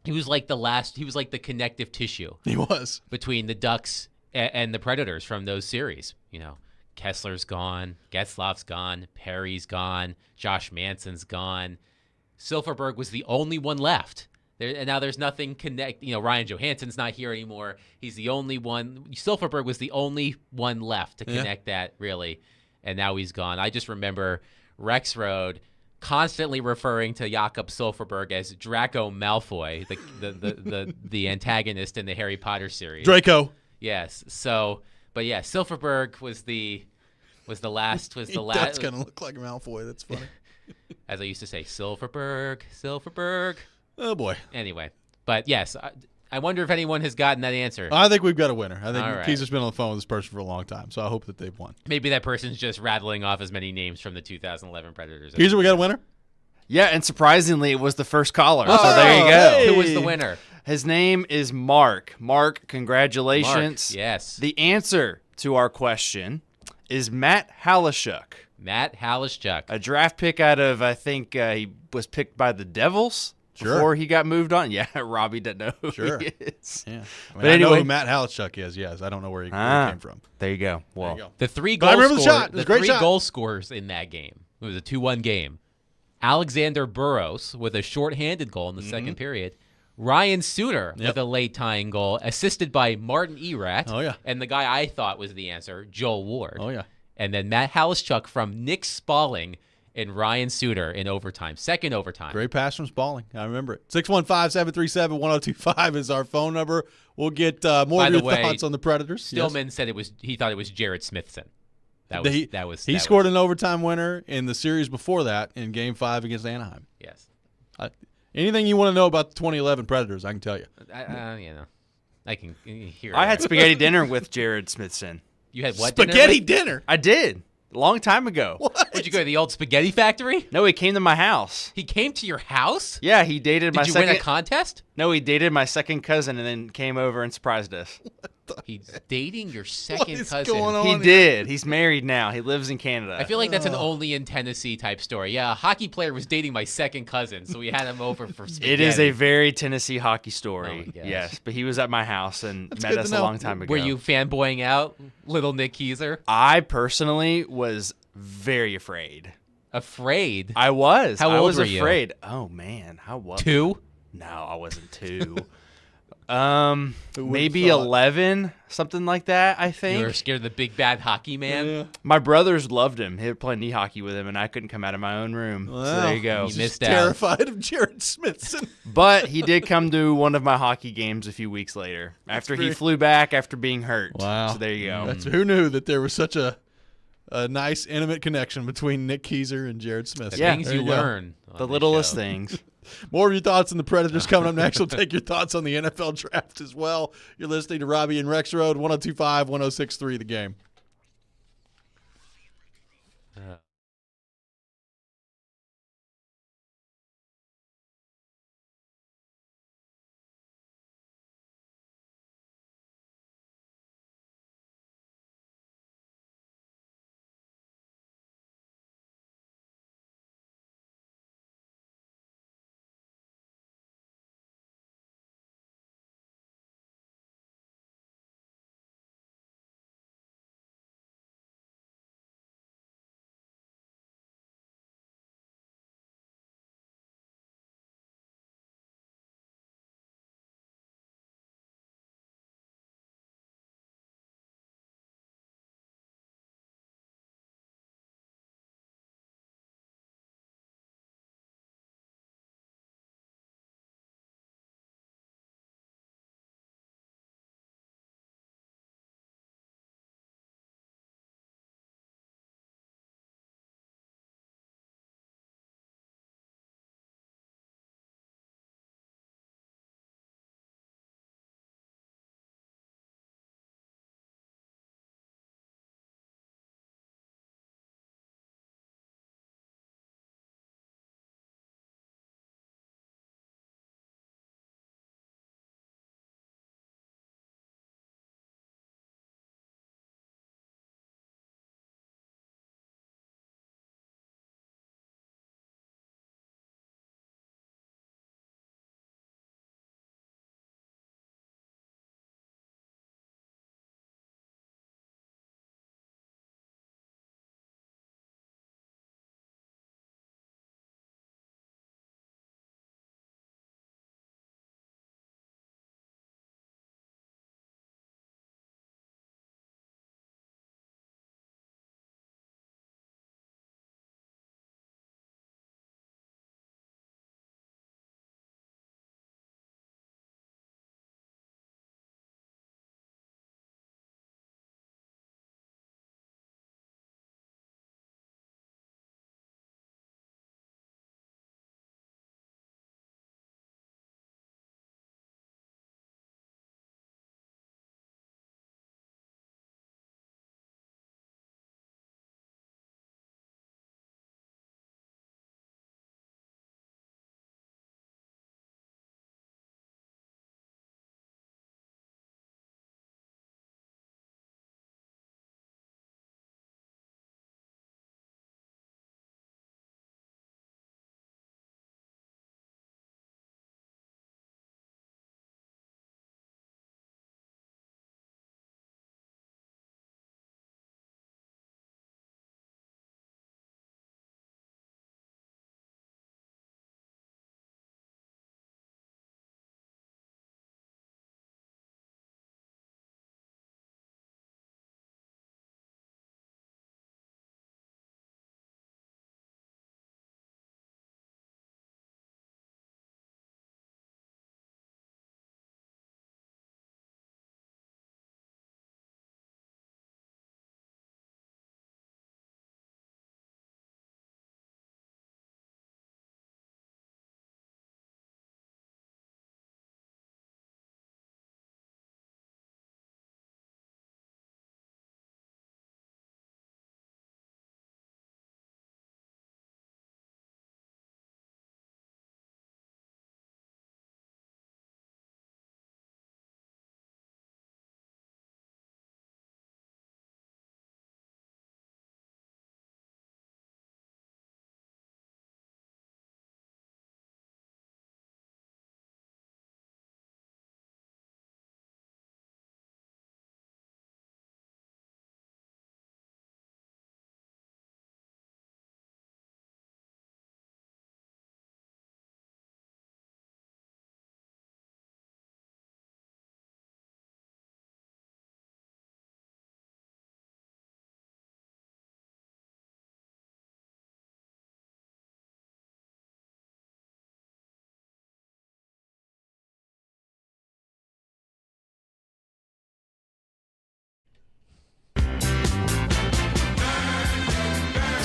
He was like the connective tissue. He was. Between the Ducks and the Predators from those series. You know, Kessler's gone, Getzlaf's gone, Perry's gone, Josh Manson's gone. Silfverberg was the only one left. And now there's nothing connect. You know, Ryan Johansson's not here anymore. He's the only one. Silfverberg was the only one left to connect that, really. And now he's gone. I just remember Rexrode constantly referring to Jakob Silfverberg as Draco Malfoy, the antagonist in the Harry Potter series. Draco. Yes. So, but yeah, Silfverberg was the last. That's gonna look like Malfoy. That's funny. As I used to say, Silfverberg. Oh boy. Anyway, but yes, I wonder if anyone has gotten that answer. I think we've got a winner. I think All right. Keyser's been on the phone with this person for a long time, so I hope that they've won. Maybe that person's just rattling off as many names from the 2011 Predators. Keyser, we got a winner? Yeah, and surprisingly, it was the first caller. Oh, so there you go. hey. Who was the winner? His name is Mark. Mark, congratulations. Mark, yes. The answer to our question is Matt Halashuk, Matt Halashchuk. a draft pick out of, I think he was picked by the Devils before he got moved on. Yeah, Robby doesn't know who Sure. he is. Yeah. But I know anyway- who Matt Halachuk is, yes. I don't know where he came from. There you go. There Well, you go. The three But I goal remember the scorers, shot. It was a the great three shot. goal scorers in that game. It was a 2-1 game. Alexander Burrows with a shorthanded goal in the second period. Ryan Suter with a late tying goal, assisted by Martin Erat. Oh, yeah. And the guy I thought was the answer, Joel Ward. Oh, yeah. And then Matt Halashchuk from Nick Spaulding and Ryan Suter in overtime, second overtime. Great pass from Spaulding. I remember it. 615-737-1025 is our phone number. We'll get more By of the your way, thoughts on the Predators. Stillman said he thought it was Jared Smithson. He scored an overtime winner in the series before that in Game 5 against Anaheim. Yes. Anything you want to know about the 2011 Predators, I can tell you. I can hear. I had spaghetti dinner with Jared Smithson. You had what? Spaghetti dinner? I did. A long time ago. What? Would you go to the old spaghetti factory? No, he came to my house. He came to your house? Yeah, he dated my Did you second. win a contest? No, he dated my second cousin and then came over and surprised us. He's dating your second is cousin. going on? He did. He's married now. He lives in Canada. I feel like that's an only in Tennessee type story. Yeah, a hockey player was dating my second cousin, so we had him over for spaghetti. It is a very Tennessee hockey story. Oh my gosh. Yes, but he was at my house and met good us to a know. long time ago. Were you fanboying out, little Nick Keyser? I personally was very afraid. Afraid? I was. How I old was were you? afraid. Oh man, how was 2? No, I wasn't 2. would've Maybe thought? 11, something like that. I You think. were scared of the big bad hockey man? Yeah. My brothers loved him. He would play knee hockey with him, and I couldn't come out of my own room. So there you go. You missed out. Terrified of Jared Smithson. But he did come to one of my hockey games a few weeks later after he pretty- flew back after being hurt. Wow. So there you go. Who knew that there was such a nice, intimate connection between Nick Keyser and Jared Smithson? Yeah. Things There you go. learn. on The this littlest show. things. More of your thoughts on the Predators coming up next. We'll take your thoughts on the NFL draft as well. You're listening to Robby and Rexrode, 102.5, 106.3 The Game.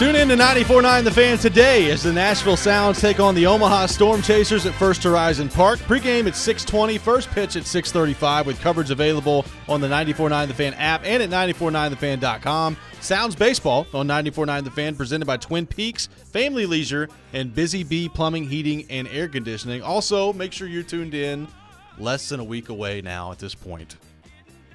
Tune in to 94.9 The Fan today as the Nashville Sounds take on the Omaha Storm Chasers at First Horizon Park. Pre-game at 6:20, first pitch at 6:35 with coverage available on the 94.9 The Fan app and at 949thefan.com. Sounds baseball on 94.9 The Fan presented by Twin Peaks, Family Leisure, and Busy Bee Plumbing, Heating, and Air Conditioning. Also, make sure you're tuned in less than a week away now at this point.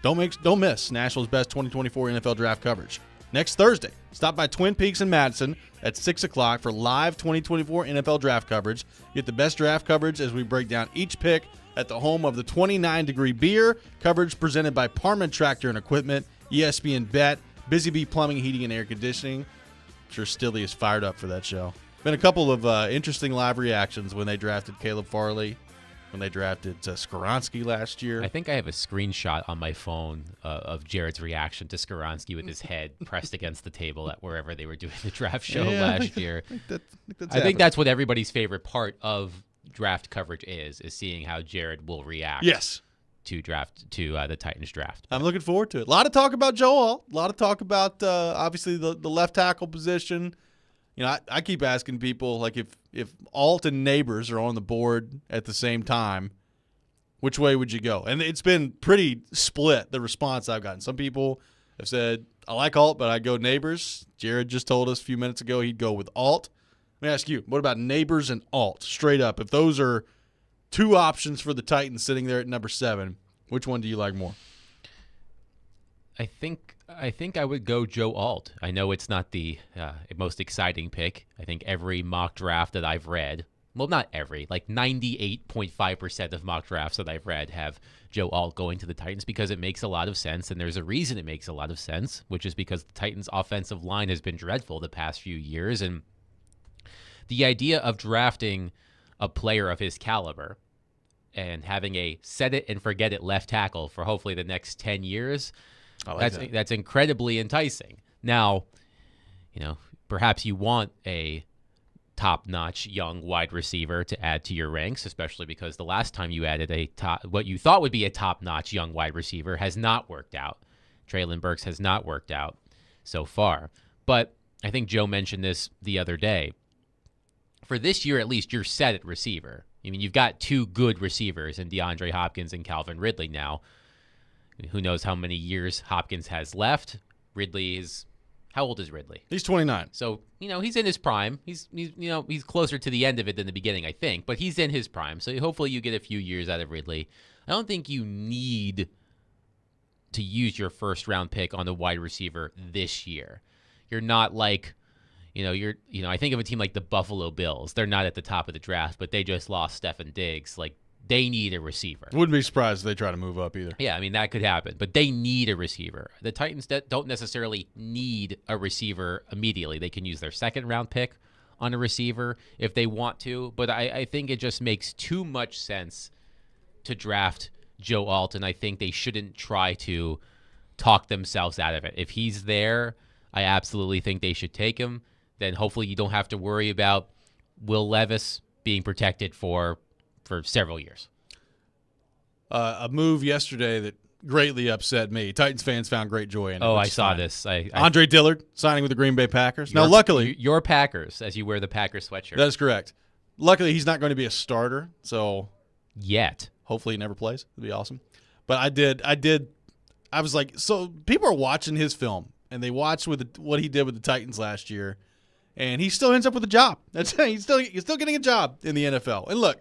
Don't miss Nashville's best 2024 NFL Draft coverage. Next Thursday, stop by Twin Peaks in Madison at 6 o'clock for live 2024 NFL Draft coverage. Get the best draft coverage as we break down each pick at the home of the 29-degree beer. Coverage presented by Parman Tractor and Equipment, ESPN Bet, Busy Bee Plumbing, Heating, and Air Conditioning. I'm sure Stilly is fired up for that show. Been a couple of interesting live reactions when they drafted Caleb Farley, when they drafted Skoronski last year. I think I have a screenshot on my phone of Jared's reaction to Skoronski with his head pressed against the table at wherever they were doing the draft show last year. I think that's what everybody's favorite part of draft coverage is seeing how Jared will react. Yes. To the Titans draft. I'm looking forward to it. A lot of talk about Joe Alt. A lot of talk about obviously the left tackle position. You know, I keep asking people, like, if Alt and Neighbors are on the board at the same time, which way would you go? And it's been pretty split, the response I've gotten. Some people have said, I like Alt, but I'd go Neighbors. Jared just told us a few minutes ago he'd go with Alt. Let me ask you, what about Neighbors and Alt? Straight up, if those are two options for the Titans sitting there at number 7, which one do you like more? I think I would go Joe Alt. I know it's not the most exciting pick. I think every mock draft that I've read, well, not every, like 98.5% of mock drafts that I've read have Joe Alt going to the Titans because it makes a lot of sense, and there's a reason it makes a lot of sense, which is because the Titans' offensive line has been dreadful the past few years, and the idea of drafting a player of his caliber and having a set-it-and-forget-it left tackle for hopefully the next 10 years, that's incredibly enticing. Now, you know, perhaps you want a top-notch young wide receiver to add to your ranks, especially because the last time you added what you thought would be a top-notch young wide receiver has not worked out. Treylon Burks has not worked out so far. But I think Joe mentioned this the other day. For this year, at least, you're set at receiver. I mean, you've got two good receivers in DeAndre Hopkins and Calvin Ridley now. Who knows how many years Hopkins has left? How old is Ridley? He's 29. So, you know, he's in his prime. He's closer to the end of it than the beginning, I think, but he's in his prime. So hopefully you get a few years out of Ridley. I don't think you need to use your first round pick on a wide receiver this year. You're not like, I think of a team like the Buffalo Bills. They're not at the top of the draft, but they just lost Stefon Diggs. Like, they need a receiver. Wouldn't be surprised if they try to move up either. Yeah, I mean, that could happen. But they need a receiver. The Titans don't necessarily need a receiver immediately. They can use their second-round pick on a receiver if they want to. But I think it just makes too much sense to draft Joe Alt, and I think they shouldn't try to talk themselves out of it. If he's there, I absolutely think they should take him. Then hopefully you don't have to worry about Will Levis being protected for several years. A move yesterday that greatly upset me. Titans fans found great joy in it. Oh, I saw this. Andre Dillard signing with the Green Bay Packers. Now, luckily, your Packers, as you wear the Packers sweatshirt. That is correct. Luckily, he's not going to be a starter, so yet. Hopefully, he never plays. It'd be awesome. But I was like, so people are watching his film, and they watched what he did with the Titans last year, and he still ends up with a job. He's still getting a job in the NFL. And look,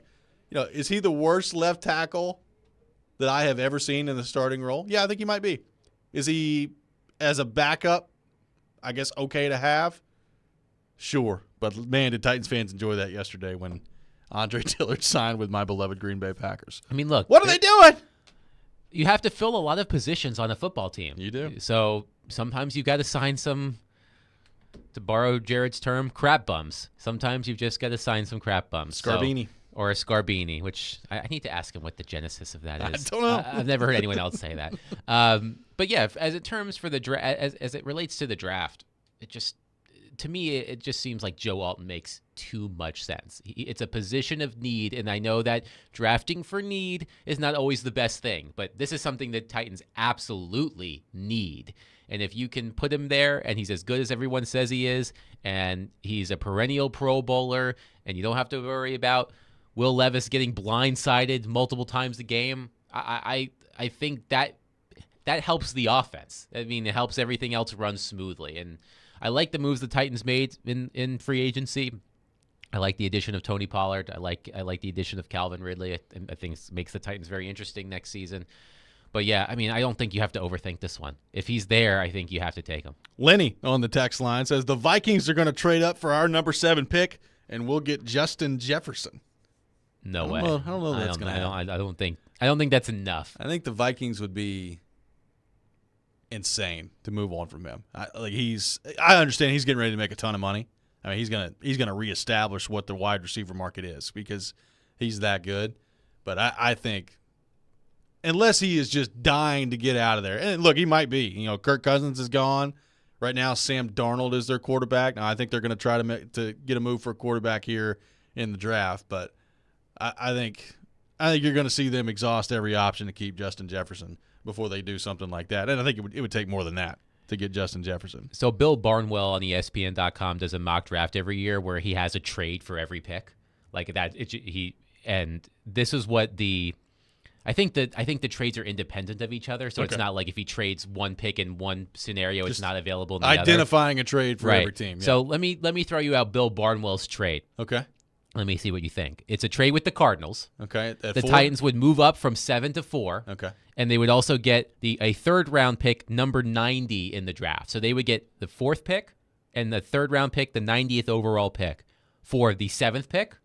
is he the worst left tackle that I have ever seen in the starting role? Yeah, I think he might be. Is he, as a backup, I guess, okay to have? Sure. But, man, did Titans fans enjoy that yesterday when Andre Dillard signed with my beloved Green Bay Packers. I mean, look. What are they doing? You have to fill a lot of positions on a football team. You do. So sometimes you got to sign some, to borrow Jared's term, crap bums. Sometimes you've just got to sign some crap bums. Scarbini. Or a Scarbini, which I need to ask him what the genesis of that is. I don't know. I've never heard anyone else say that. But yeah, as it relates to the draft, to me, it just seems like Joe Alton makes too much sense. It's a position of need, and I know that drafting for need is not always the best thing, but this is something that Titans absolutely need. And if you can put him there, and he's as good as everyone says he is, and he's a perennial Pro Bowler, and you don't have to worry about Will Levis getting blindsided multiple times a game, I think that helps the offense. I mean, it helps everything else run smoothly. And I like the moves the Titans made in free agency. I like the addition of Tony Pollard. I like the addition of Calvin Ridley. I think it makes the Titans very interesting next season. But yeah, I mean, I don't think you have to overthink this one. If he's there, I think you have to take him. Lenny on the text line says the Vikings are going to trade up for our number 7 pick, and we'll get Justin Jefferson. No way. I don't know if that's going to happen. I don't think that's enough. I think the Vikings would be insane to move on from him. I understand he's getting ready to make a ton of money. I mean, he's gonna reestablish what the wide receiver market is because he's that good. But I think unless he is just dying to get out of there, and look, he might be. You know, Kirk Cousins is gone right now. Sam Darnold is their quarterback. Now I think they're going to try to get a move for a quarterback here in the draft. But I think you're going to see them exhaust every option to keep Justin Jefferson before they do something like that. And I think it would take more than that to get Justin Jefferson. So Bill Barnwell on ESPN.com does a mock draft every year where he has a trade for every pick. Like that, and this is what I think the trades are independent of each other. So It's not like if he trades one pick in one scenario, it's not available in the identifying other. A trade for every team. Yeah. So let me throw you out Bill Barnwell's trade. Okay. Let me see what you think. It's a trade with the Cardinals. Okay. The Titans would move up from 7 to 4. Okay. And they would also get a third-round pick, number 90 in the draft. So they would get the 4th pick and the third-round pick, the 90th overall pick, for the 7th pick,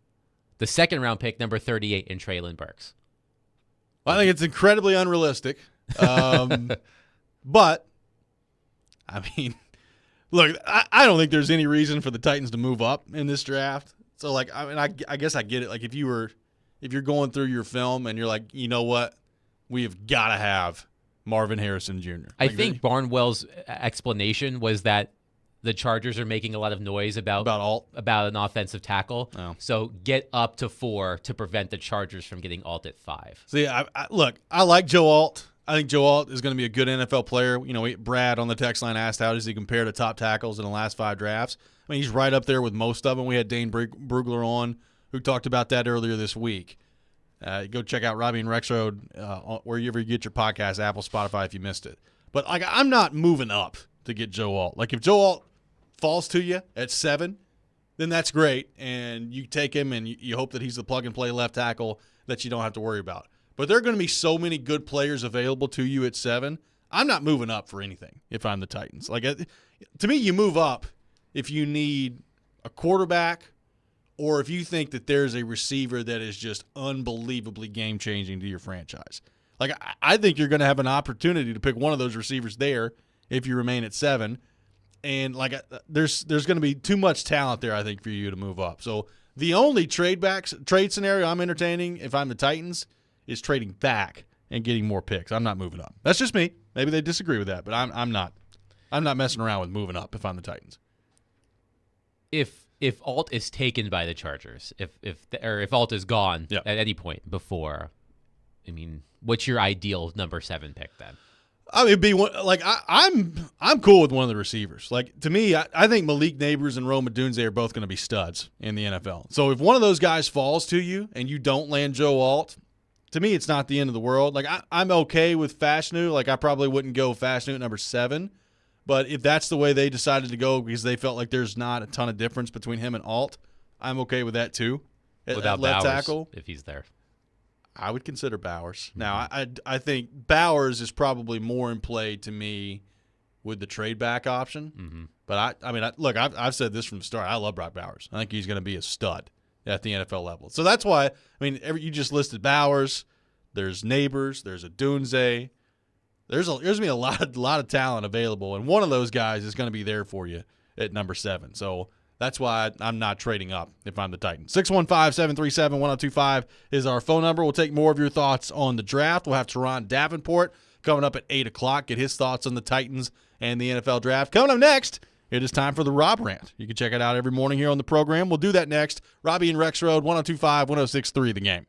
the second-round pick, number 38 in Treylon Burks. Well, I think it's incredibly unrealistic. But, I mean, look, I don't think there's any reason for the Titans to move up in this draft. So, like, I mean, I guess I get it. Like, if you're going through your film and you're like, you know what, we have got to have Marvin Harrison Jr. I think Barnwell's explanation was that the Chargers are making a lot of noise about an offensive tackle. Oh. So get up to 4 to prevent the Chargers from getting Alt at 5. See, look, I like Joe Alt. I think Joe Alt is going to be a good NFL player. You know, Brad on the text line asked how does he compare to top tackles in the last 5 drafts. I mean, he's right up there with most of them. We had Dane Brugler on who talked about that earlier this week. Go check out Robby and Rexrode wherever you get your podcast, Apple, Spotify, if you missed it. But like, I'm not moving up to get Joe Alt. Like, if Joe Alt falls to you at 7, then that's great, and you take him and you hope that he's the plug-and-play left tackle that you don't have to worry about. But there are going to be so many good players available to you at 7. I'm not moving up for anything if I'm the Titans. Like, to me, you move up if you need a quarterback or if you think that there's a receiver that is just unbelievably game-changing to your franchise. Like, I think you're going to have an opportunity to pick one of those receivers there if you remain at 7. And, like, there's going to be too much talent there, I think, for you to move up. So the only trade scenario I'm entertaining if I'm the Titans is trading back and getting more picks. I'm not moving up. That's just me. Maybe they disagree with that, but I'm not messing around with moving up if I'm the Titans. If Alt is taken by the Chargers, if Alt is gone at any point before, I mean, what's your ideal number 7 pick then? I mean, it'd be one, like I'm cool with one of the receivers. Like, to me, I think Malik Neighbors and Rome Odunze are both going to be studs in the NFL. So if one of those guys falls to you and you don't land Joe Alt, to me, it's not the end of the world. Like, I'm okay with Fashanu. Like, I probably wouldn't go Fashanu at number 7. But if that's the way they decided to go because they felt like there's not a ton of difference between him and Alt, I'm okay with that too. Without left Bowers, tackle, if he's there. I would consider Bowers. Mm-hmm. Now, I think Bowers is probably more in play to me with the trade back option. Mm-hmm. But I've said this from the start. I love Brock Bowers. I think he's going to be a stud at the NFL level. So that's why, I mean, you just listed Bowers. There's Neighbors. There's Odunze. There's going to be a lot of talent available, and one of those guys is going to be there for you at number 7. So that's why I'm not trading up if I'm the Titans. 615-737-1025 is our phone number. We'll take more of your thoughts on the draft. We'll have Teron Davenport coming up at 8 o'clock, get his thoughts on the Titans and the NFL draft. Coming up next, it is time for the Rob Rant. You can check it out every morning here on the program. We'll do that next. Robby and Rexrode, 102.5, 106.3, The Game.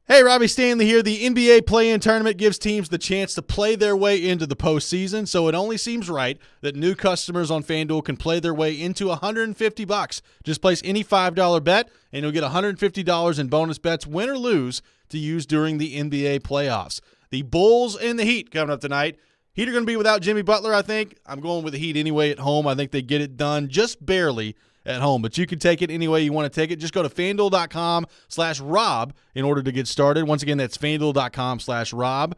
Hey, Robbie Stanley here. The NBA play-in tournament gives teams the chance to play their way into the postseason, so it only seems right that new customers on FanDuel can play their way into $150. Just place any $5 bet, and you'll get $150 in bonus bets, win or lose, to use during the NBA playoffs. The Bulls and the Heat coming up tonight. Heat are going to be without Jimmy Butler, I think. I'm going with the Heat anyway at home. I think they get it done just barely at home, but you can take it any way you want to take it. Just go to FanDuel.com/Rob in order to get started. Once again, that's FanDuel.com/Rob.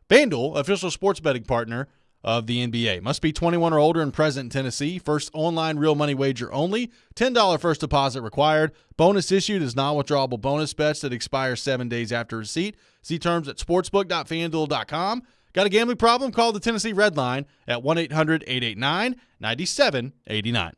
FanDuel, official sports betting partner of the NBA. Must be 21 or older and present in Tennessee. First online real money wager only. $10 first deposit required. Bonus issued is non-withdrawable bonus bets that expire 7 days after receipt. See terms at sportsbook.fanduel.com. Got a gambling problem? Call the Tennessee Red Line at 1-800-889-9789.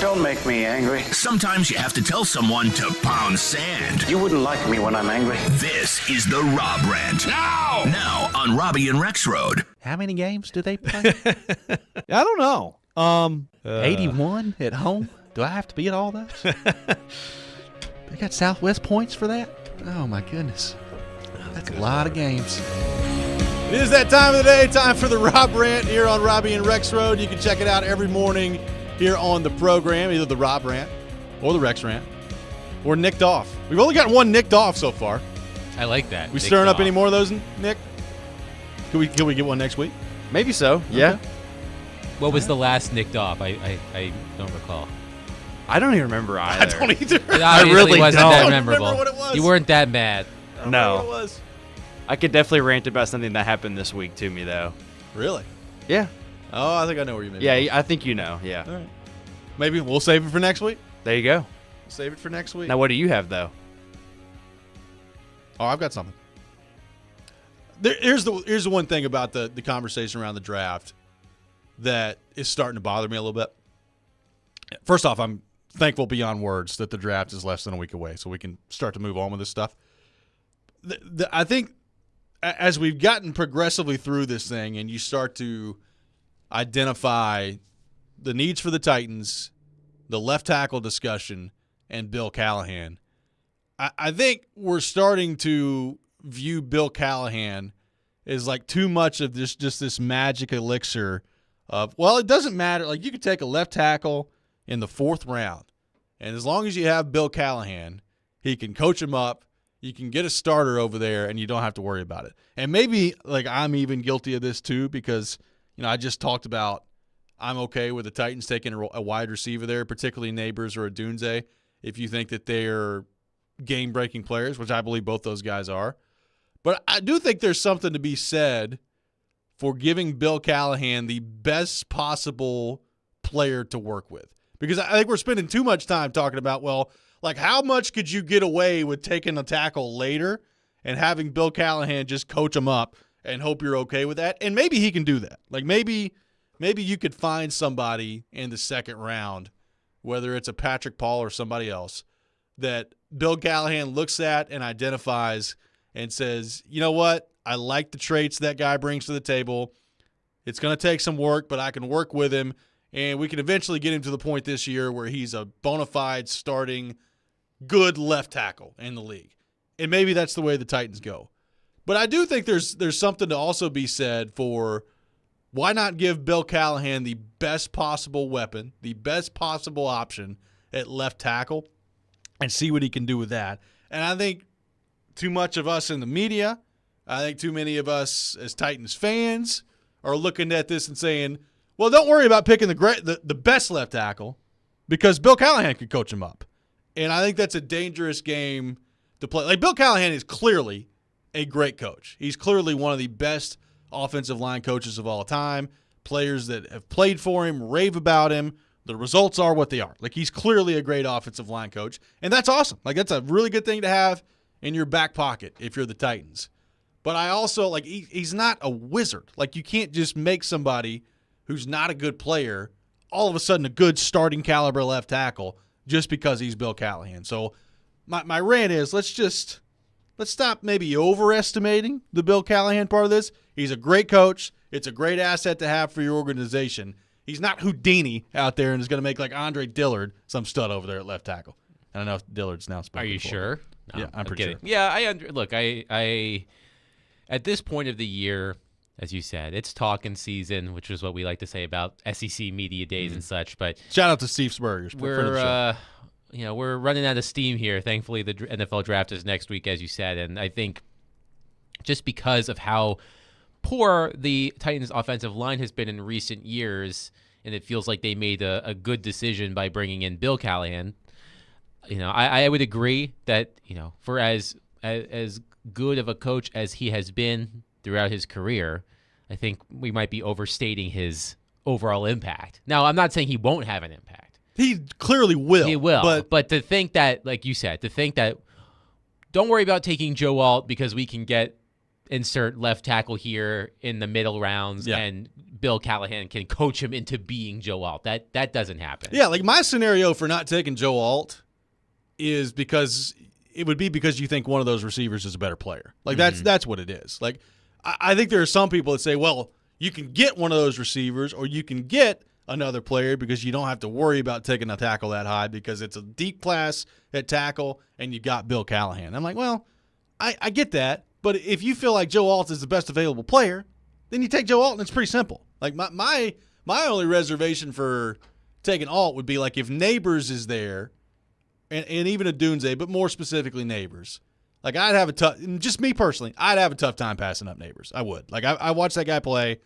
Don't make me angry. Sometimes you have to tell someone to pound sand. You wouldn't like me when I'm angry. This is the Rob Rant. Now on Robby and Rexrode. How many games do they play? I don't know. 81 at home? Do I have to be at all those? They got Southwest points for that? Oh, my goodness. That's a lot of games. It is that time of the day, time for the Rob Rant here on Robby and Rexrode. You can check it out every morning here on the program, either the Rob Rant or the Rex Rant, or Nicked Off. We've only got one Nicked Off so far. I like that. We stirring up any more of those, Nick? Can we get one next week? Maybe so. Yeah. Okay. What was the last nicked off? I don't recall. I don't even remember either. I don't either. It I obviously really wasn't don't. that I don't remember memorable. what it was. You weren't that mad. I don't remember what it No. was. I could definitely rant about something that happened this week to me, though. Really? Yeah. Oh, I think I know where you mean. Yeah, I think you know. Yeah. All right. Maybe we'll save it for next week. There you go. Save it for next week. Now, what do you have, though? Oh, I've got something. Here's the one thing about the conversation around the draft that is starting to bother me a little bit. First off, I'm thankful beyond words that the draft is less than a week away, so we can start to move on with this stuff. I think as we've gotten progressively through this thing and you start to identify the needs for the Titans, the left tackle discussion, and Bill Callahan, I think we're starting to view Bill Callahan as like too much of just this magic elixir of, well, it doesn't matter. Like, you could take a left tackle in the 4th round, and as long as you have Bill Callahan, he can coach him up. You can get a starter over there, and you don't have to worry about it. And maybe, like, I'm even guilty of this too because, I just talked about I'm okay with the Titans taking a wide receiver there, particularly Neighbors or a Dunze, if you think that they're game-breaking players, which I believe both those guys are. But I do think there's something to be said for giving Bill Callahan the best possible player to work with. Because I think we're spending too much time talking about, well, like, how much could you get away with taking a tackle later and having Bill Callahan just coach him up and hope you're okay with that? And maybe he can do that. Like, maybe you could find somebody in the 2nd round, whether it's a Patrick Paul or somebody else, that Bill Callahan looks at and identifies and says, you know what? I like the traits that guy brings to the table. It's going to take some work, but I can work with him, and we can eventually get him to the point this year where he's a bona fide starting good left tackle in the league. And maybe that's the way the Titans go. But I do think there's something to also be said for why not give Bill Callahan the best possible weapon, the best possible option at left tackle, and see what he can do with that. And I think too much of us in the media, I think too many of us as Titans fans are looking at this and saying, well, don't worry about picking the best left tackle because Bill Callahan could coach him up. And I think that's a dangerous game to play. Like, Bill Callahan is clearly a great coach. He's clearly one of the best offensive line coaches of all time. Players that have played for him rave about him. The results are what they are. Like, he's clearly a great offensive line coach, and that's awesome. Like, that's a really good thing to have in your back pocket if you're the Titans. But I also, like, he's not a wizard. Like, you can't just make somebody who's not a good player all of a sudden a good starting caliber left tackle just because he's Bill Callahan. So my rant is let's stop maybe overestimating the Bill Callahan part of this. He's a great coach. It's a great asset to have for your organization. He's not Houdini out there and is going to make like Andre Dillard some stud over there at left tackle. I don't know if Dillard's now spoken. Are you for. sure? No, Yeah, I'm pretty sure. Yeah, look, I at this point of the year, as you said, it's talking season, which is what we like to say about SEC media days and such. But Shout out to Steve Spurrier. we're running out of steam here. Thankfully, the NFL draft is next week, as you said, and I think just because of how poor the Titans' offensive line has been in recent years, and it feels like they made a good decision by bringing in Bill Callahan. I would agree that for as good of a coach as he has been throughout his career, I think we might be overstating his overall impact. Now, I'm not saying he won't have an impact. He clearly will. He will. But to think that, like you said, don't worry about taking Joe Alt because we can insert left tackle here in the middle rounds and Bill Callahan can coach him into being Joe Alt. That doesn't happen. Yeah, like my scenario for not taking Joe Alt is because it would be because you think one of those receivers is a better player. Like that's what it is. Like I think there are some people that say, well, you can get one of those receivers or you can get another player because you don't have to worry about taking a tackle that high because it's a deep class at tackle and you got Bill Callahan. I'm like, well, I get that, but if you feel like Joe Alt is the best available player, then you take Joe Alt and it's pretty simple. Like my only reservation for taking Alt would be like if Neighbors is there and even a Dunze, but more specifically Neighbors. Like I'd have just me personally, I'd have a tough time passing up Neighbors. I would. Like I watched that guy play.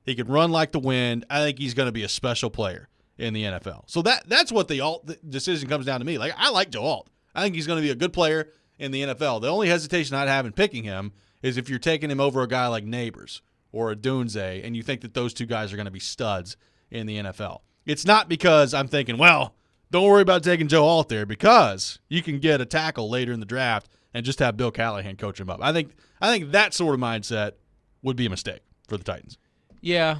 He could run like the wind. I think he's going to be a special player in the NFL. So that's what the Alt decision comes down to me. Like, I like Joe Alt. I think he's going to be a good player in the NFL. The only hesitation I'd have in picking him is if you're taking him over a guy like Neighbors or a Dunze, and you think that those two guys are going to be studs in the NFL. It's not because I'm thinking, well, don't worry about taking Joe Alt there, because you can get a tackle later in the draft and just have Bill Callahan coach him up. I think that sort of mindset would be a mistake for the Titans. Yeah.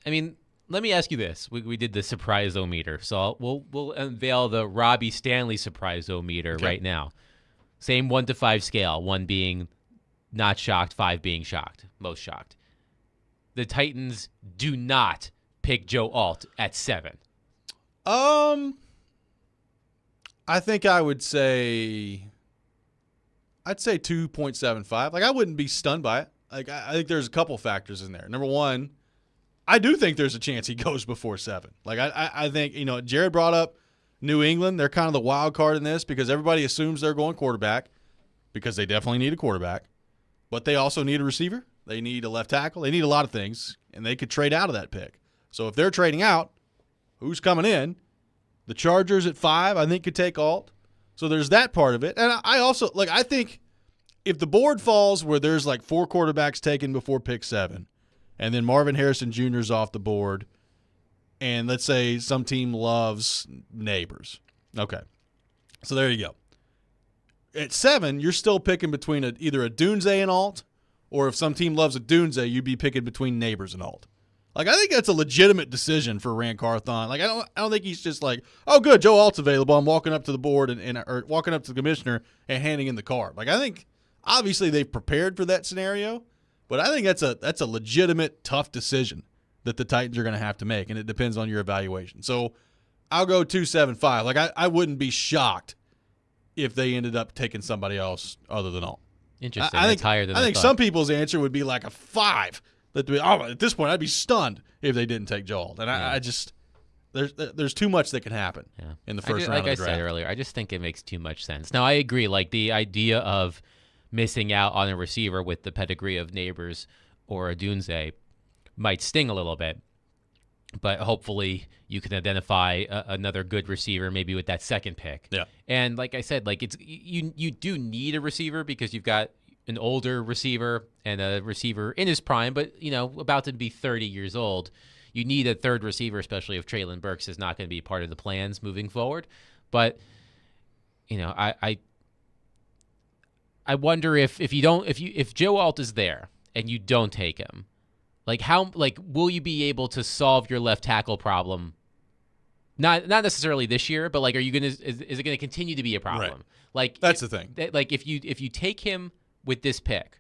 I mean, let me ask you this. We did the surprise-o-meter, so we'll unveil the Robbie Stanley surprise-o-meter right now. Same 1 to 5 scale, 1 being not shocked, 5 being shocked, most shocked. The Titans do not pick Joe Alt at 7. I think I'd say 2.75. Like, I wouldn't be stunned by it. Like, I think there's a couple factors in there. Number one, I do think there's a chance he goes before 7. Like, I think, Jared brought up New England. They're kind of the wild card in this because everybody assumes they're going quarterback, because they definitely need a quarterback. But they also need a receiver. They need a left tackle. They need a lot of things, and they could trade out of that pick. So if they're trading out, who's coming in? The Chargers at 5, I think, could take Alt. So there's that part of it. And I also, I think if the board falls where there's 4 quarterbacks taken before pick 7, and then Marvin Harrison Jr. is off the board, and let's say some team loves Neighbors. Okay. So there you go. At 7, you're still picking between either a Dunze and Alt, or if some team loves a Dunze, you'd be picking between Neighbors and Alt. I think that's a legitimate decision for Rand Carthon. I don't think he's just oh, good, Joe Alt's available. I'm walking up to the board or walking up to the commissioner and handing in the card. I think obviously they've prepared for that scenario, but I think that's a legitimate tough decision that the Titans are going to have to make, and it depends on your evaluation. So I'll go 2.75. I wouldn't be shocked if they ended up taking somebody else other than Alt. Interesting. I think higher than I think thought. some people's answer would be a 5. At this point, I'd be stunned if they didn't take Joe Alt. And I just there's too much that can happen in the first round of the draft. Like I said earlier, I just think it makes too much sense. Now, I agree. The idea of missing out on a receiver with the pedigree of Neighbors or a Dunze might sting a little bit. But hopefully you can identify another good receiver maybe with that second pick. Yeah. And like I said, it's you do need a receiver because you've got an older receiver and a receiver in his prime, but about to be 30 years old. You need a third receiver, especially if Treylon Burks is not going to be part of the plans moving forward. But I wonder if Joe Alt is there and you don't take him, will you be able to solve your left tackle problem? Not necessarily this year, but are you gonna is it gonna continue to be a problem? Right. That's the thing. If you take him with this pick,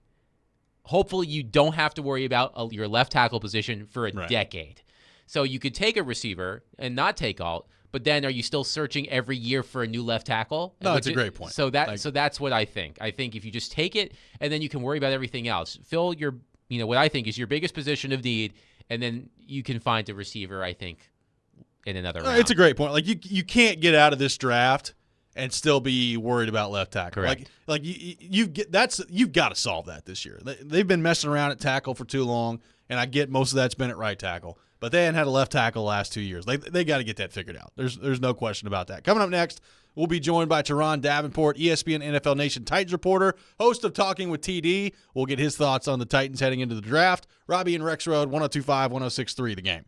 hopefully you don't have to worry about your left tackle position for a decade. So you could take a receiver and not take Alt, but then are you still searching every year for a new left tackle? No, that's a great point. So that's what I think. I think if you just take it and then you can worry about everything else, fill your what I think is your biggest position of need, and then you can find a receiver, I think, in another round. It's a great point. You can't get out of this draft and still be worried about left tackle. Correct. You've got to solve that this year. They've been messing around at tackle for too long, and I get most of that's been at right tackle. But they hadn't had a left tackle the last 2 years. They got to get that figured out. There's no question about that. Coming up next, we'll be joined by Teron Davenport, ESPN NFL Nation Titans reporter, host of Talking with TD. We'll get his thoughts on the Titans heading into the draft. Robby and Rexrode, 102.5, 106.3, The Game.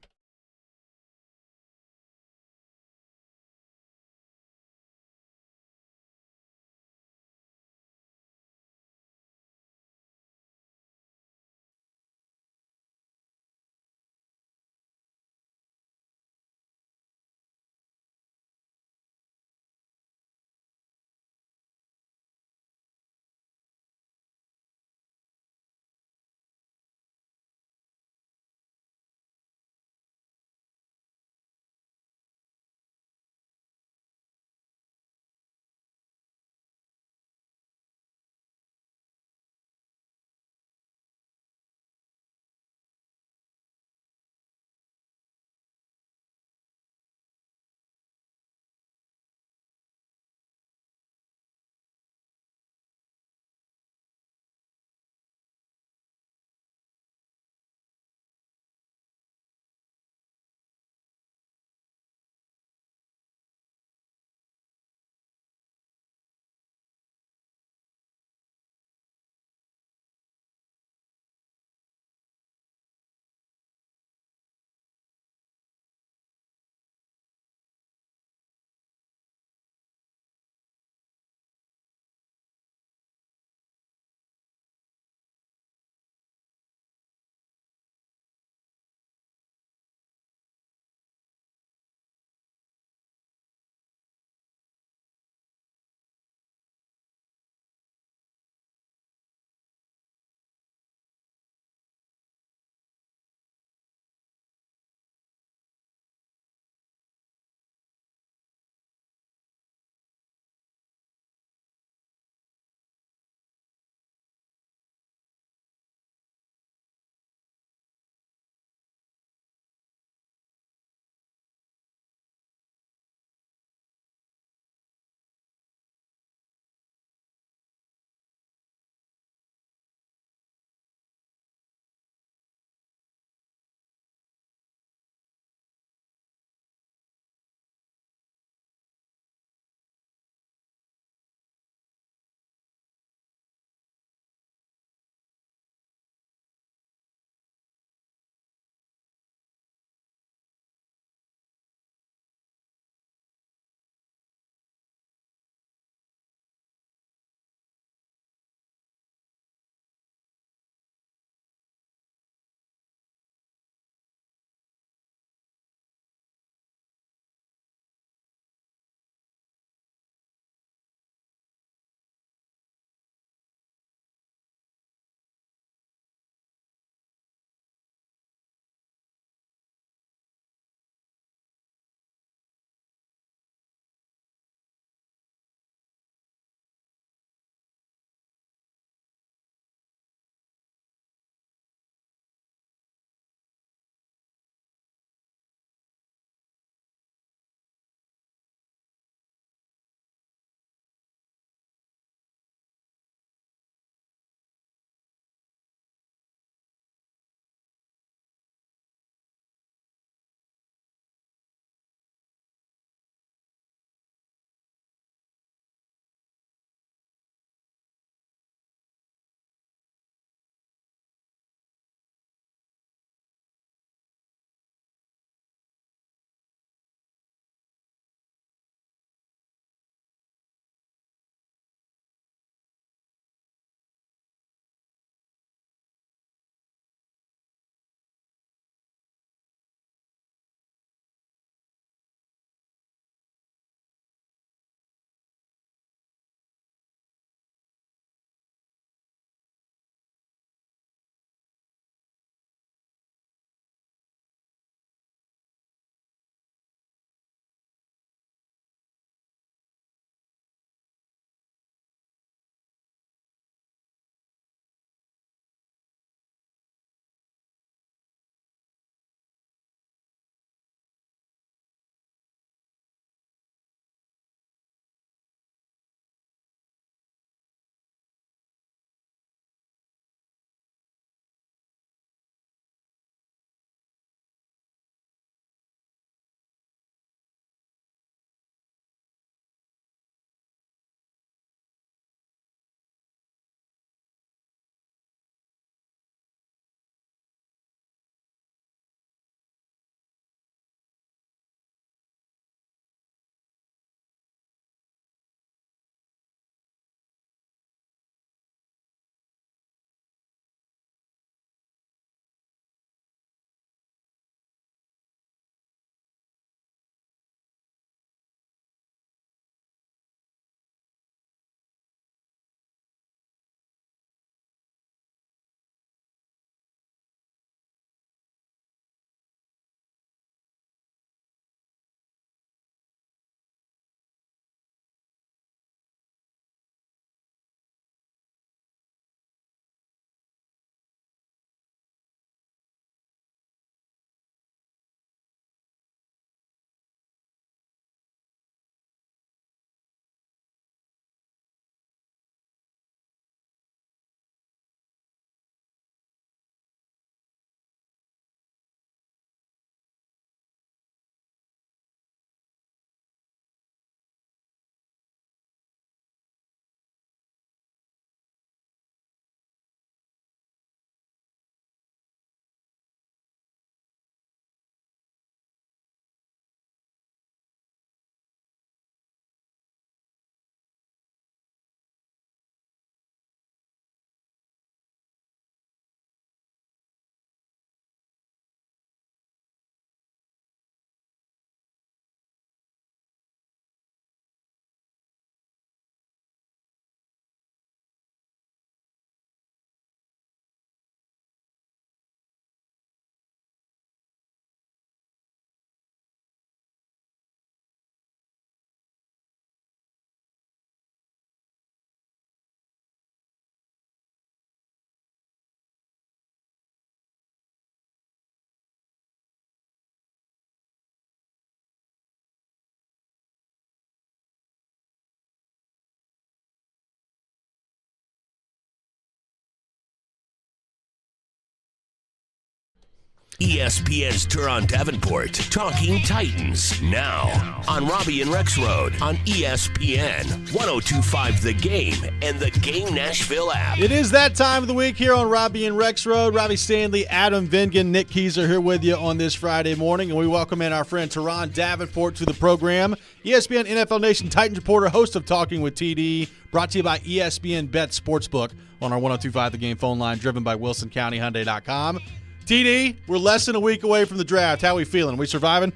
ESPN's Turon Davenport, Talking Titans, now on Robby and Rexrode on ESPN, 102.5 The Game, and the Game Nashville app. It is that time of the week here on Robby and Rexrode. Robbie Stanley, Adam Vingan, Nick Keys are here with you on this Friday morning, and we welcome in our friend Turon Davenport to the program. ESPN NFL Nation Titans reporter, host of Talking with TD, brought to you by ESPN Bet Sportsbook on our 102.5 The Game phone line, driven by WilsonCountyHyundai.com. TD, we're less than a week away from the draft. How are we feeling? We surviving?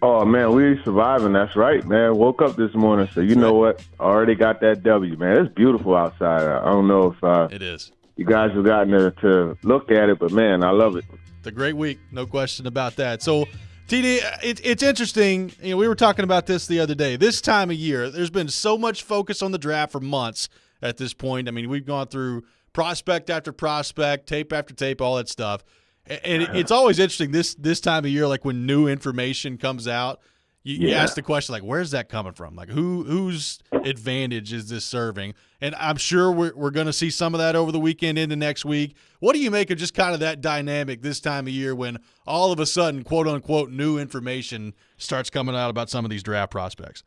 Oh, man, we surviving. That's right, man. Woke up this morning, so you know what? Already got that W, man. It's beautiful outside. I don't know if it is. You guys have gotten to look at it, but, man, I love it. It's a great week. No question about that. So, TD, it's interesting. You know, we were talking about this the other day. This time of year, there's been so much focus on the draft for months at this point. I mean, we've gone through prospect after prospect, tape after tape, all that stuff. And it's always interesting this time of year, like when new information comes out, you ask the question, like, where's that coming from? Like, whose advantage is this serving? And I'm sure we're going to see some of that over the weekend into next week. What do you make of just kind of that dynamic this time of year when all of a sudden, quote-unquote, new information starts coming out about some of these draft prospects?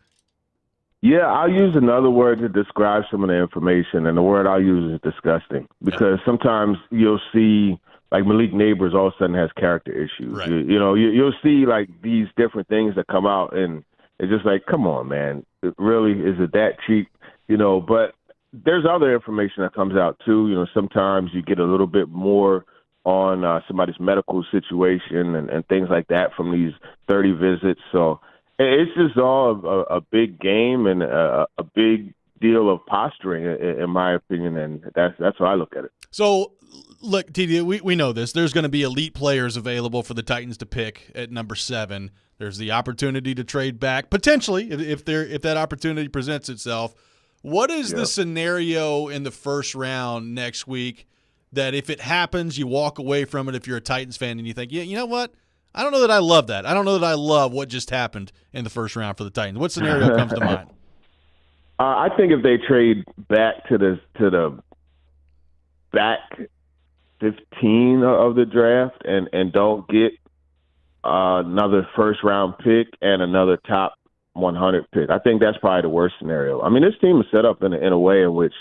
Yeah, I'll use another word to describe some of the information, and the word I'll use is disgusting. Because sometimes you'll see, like, Malik Neighbors all of a sudden has character issues. Right. You'll see, like, these different things that come out, and it's just like, come on, man. Really, is it that cheap? But there's other information that comes out, too. Sometimes you get a little bit more on somebody's medical situation and things like that from these 30 visits. So it's just all a big game and a big deal of posturing, in my opinion, and that's how I look at it. So, look, TD, we know this. There's going to be elite players available for the Titans to pick at number 7. There's the opportunity to trade back, potentially, if that opportunity presents itself. What is the scenario in the first round next week that if it happens, you walk away from it if you're a Titans fan and you think, yeah, you know what? I don't know that I love that. I don't know that I love what just happened in the first round for the Titans. What scenario comes to mind? I think if they trade back to the back 15 of the draft and don't get another first-round pick and another top 100 pick, I think that's probably the worst scenario. I mean, this team is set up in a way in which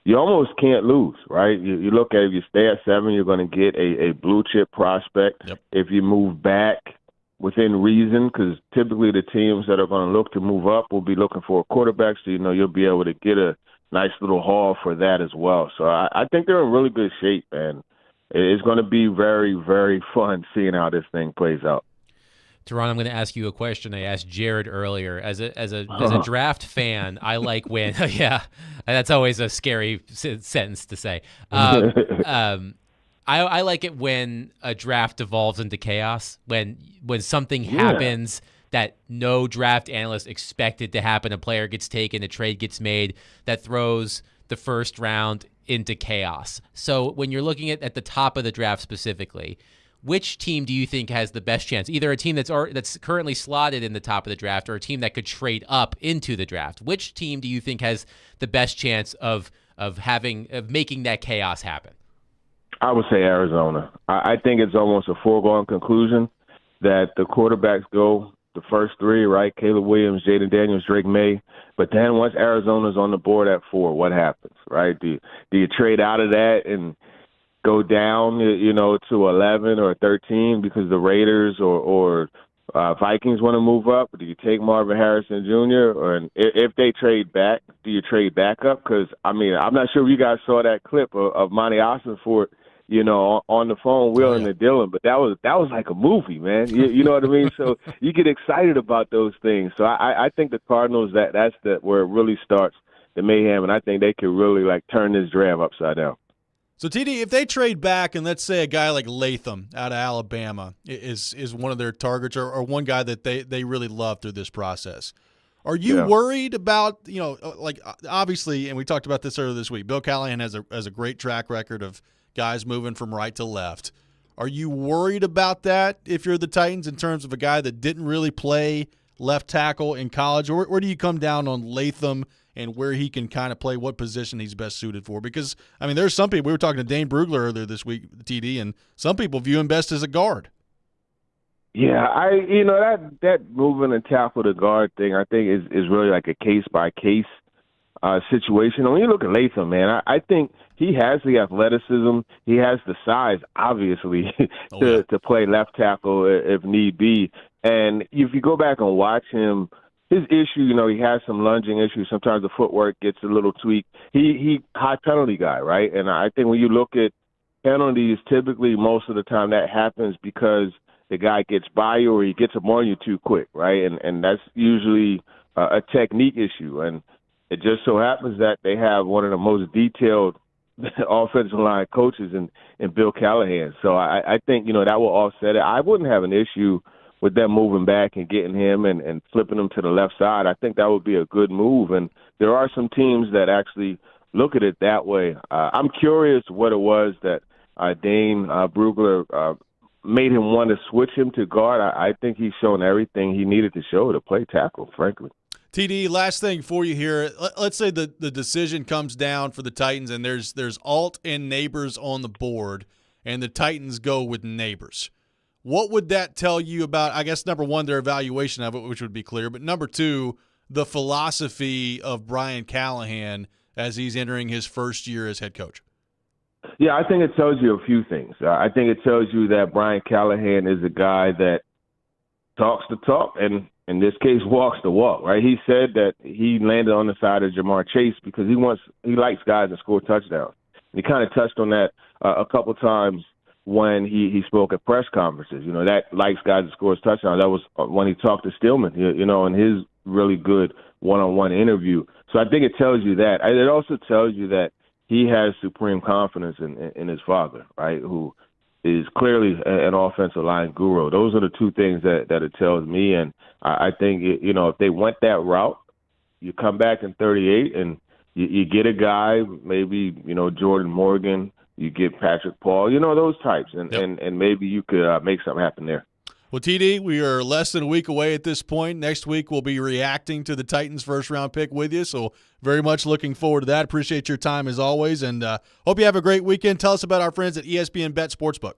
you almost can't lose, right? You look at it, if you stay at 7, you're going to get a blue-chip prospect. Yep. If you move back within reason, because typically the teams that are going to look to move up will be looking for a quarterback, so you'll be able to get a nice little haul for that as well. So I think they're in really good shape, and it's going to be very, very fun seeing how this thing plays out. Turon, I'm going to ask you a question I asked Jared earlier. As a draft fan, I like when yeah, that's always a scary sentence to say. I like it when a draft devolves into chaos, when something happens that no draft analyst expected to happen. A player gets taken, a trade gets made that throws the first round into chaos. So when you're looking at the top of the draft specifically, which team do you think has the best chance? Either a team that's currently slotted in the top of the draft or a team that could trade up into the draft. Which team do you think has the best chance of making that chaos happen? I would say Arizona. I think it's almost a foregone conclusion that the quarterbacks go the first 3, right? Caleb Williams, Jaden Daniels, Drake May. But then once Arizona's on the board at 4, what happens, right? Do you trade out of that and go down, to 11 or 13 because the Raiders or Vikings want to move up? Do you take Marvin Harrison Jr.? Or if they trade back, do you trade back up? Because, I'm not sure if you guys saw that clip of Monty Ossenfort, on the phone wheeling and dealing, but that was like a movie, man. You know what I mean? So you get excited about those things. So I think the Cardinals, that's where it really starts, the mayhem, and I think they could really turn this draft upside down. So, TD, if they trade back and let's say a guy like Latham out of Alabama is one of their targets or one guy that they really love through this process, are you worried about, obviously, and we talked about this earlier this week, Bill Callahan has a great track record of guys moving from right to left. Are you worried about that if you're the Titans in terms of a guy that didn't really play left tackle in college? Or where do you come down on Latham and where he can kind of play, what position he's best suited for. Because, I mean, there's some people, we were talking to Dane Brugler earlier this week, TD, and some people view him best as a guard. Yeah, that moving and tackle to guard thing, I think is really like a case by case situation. And when you look at Latham, man, I think he has the athleticism, he has the size, obviously, to play left tackle if need be. And if you go back and watch him, his issue, he has some lunging issues. Sometimes the footwork gets a little tweaked. He high penalty guy, right? And I think when you look at penalties, typically most of the time that happens because the guy gets by you or he gets them on you too quick, right? And that's usually a technique issue. And it just so happens that they have one of the most detailed offensive line coaches in Bill Callahan. So I think, that will offset it. I wouldn't have an issue with them moving back and getting him and flipping him to the left side. I think that would be a good move. And there are some teams that actually look at it that way. I'm curious what it was that Dane Brugler made him want to switch him to guard. I think he's shown everything he needed to show to play tackle, frankly. TD, last thing for you here. Let's say the decision comes down for the Titans and there's Alt and Neighbors on the board, and the Titans go with Neighbors. What would that tell you about, I guess, number one, their evaluation of it, which would be clear, but number two, the philosophy of Brian Callahan as he's entering his first year as head coach? Yeah, I think it tells you a few things. I think it tells you that Brian Callahan is a guy that talks the talk and, in this case, walks the walk, right? He said that he landed on the side of Jamar Chase because he likes guys that score touchdowns. And he kind of touched on that a couple times when he spoke at press conferences. That likes guys that scores touchdowns. That was when he talked to Stillman, in his really good one-on-one interview. So I think it tells you that. It also tells you that he has supreme confidence in his father, right, who is clearly an offensive line guru. Those are the two things that it tells me. And I think, if they went that route, you come back in 38 and you get a guy, maybe, Jordan Morgan, you get Patrick Paul, those types. And maybe you could make something happen there. Well, TD, we are less than a week away at this point. Next week, we'll be reacting to the Titans' first-round pick with you, so very much looking forward to that. Appreciate your time as always, and hope you have a great weekend. Tell us about our friends at ESPN Bet Sportsbook.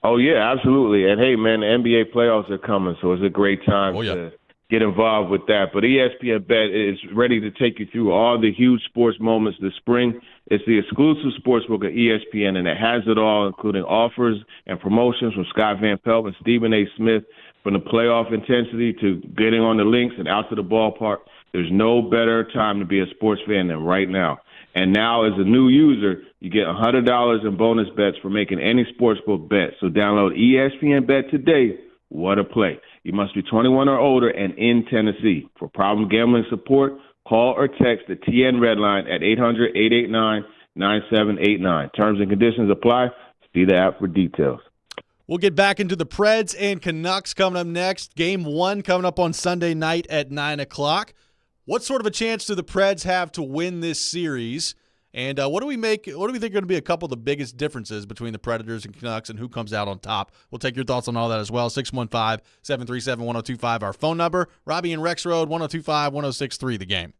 Oh, yeah, absolutely. And, hey, man, the NBA playoffs are coming, so it's a great time to get involved with that. But ESPN Bet is ready to take you through all the huge sports moments this spring. It's the exclusive sportsbook at ESPN, and it has it all, including offers and promotions from Scott Van Pelt and Stephen A. Smith, from the playoff intensity to getting on the links and out to the ballpark. There's no better time to be a sports fan than right now. And now, as a new user, you get $100 in bonus bets for making any sportsbook bet. So download ESPN Bet today. What a play. You must be 21 or older and in Tennessee. For problem gambling support, call or text the TN Red Line at 800-889-9789. Terms and conditions apply. See the app for details. We'll get back into the Preds and Canucks coming up next. Game 1 coming up on Sunday night at 9 o'clock. What sort of a chance do the Preds have to win this series? And what do we think are going to be a couple of the biggest differences between the Predators and Canucks and who comes out on top? We'll take your thoughts on all that as well. 615-737-1025, our phone number. Robby and Rexrode, 1025-1063, the game.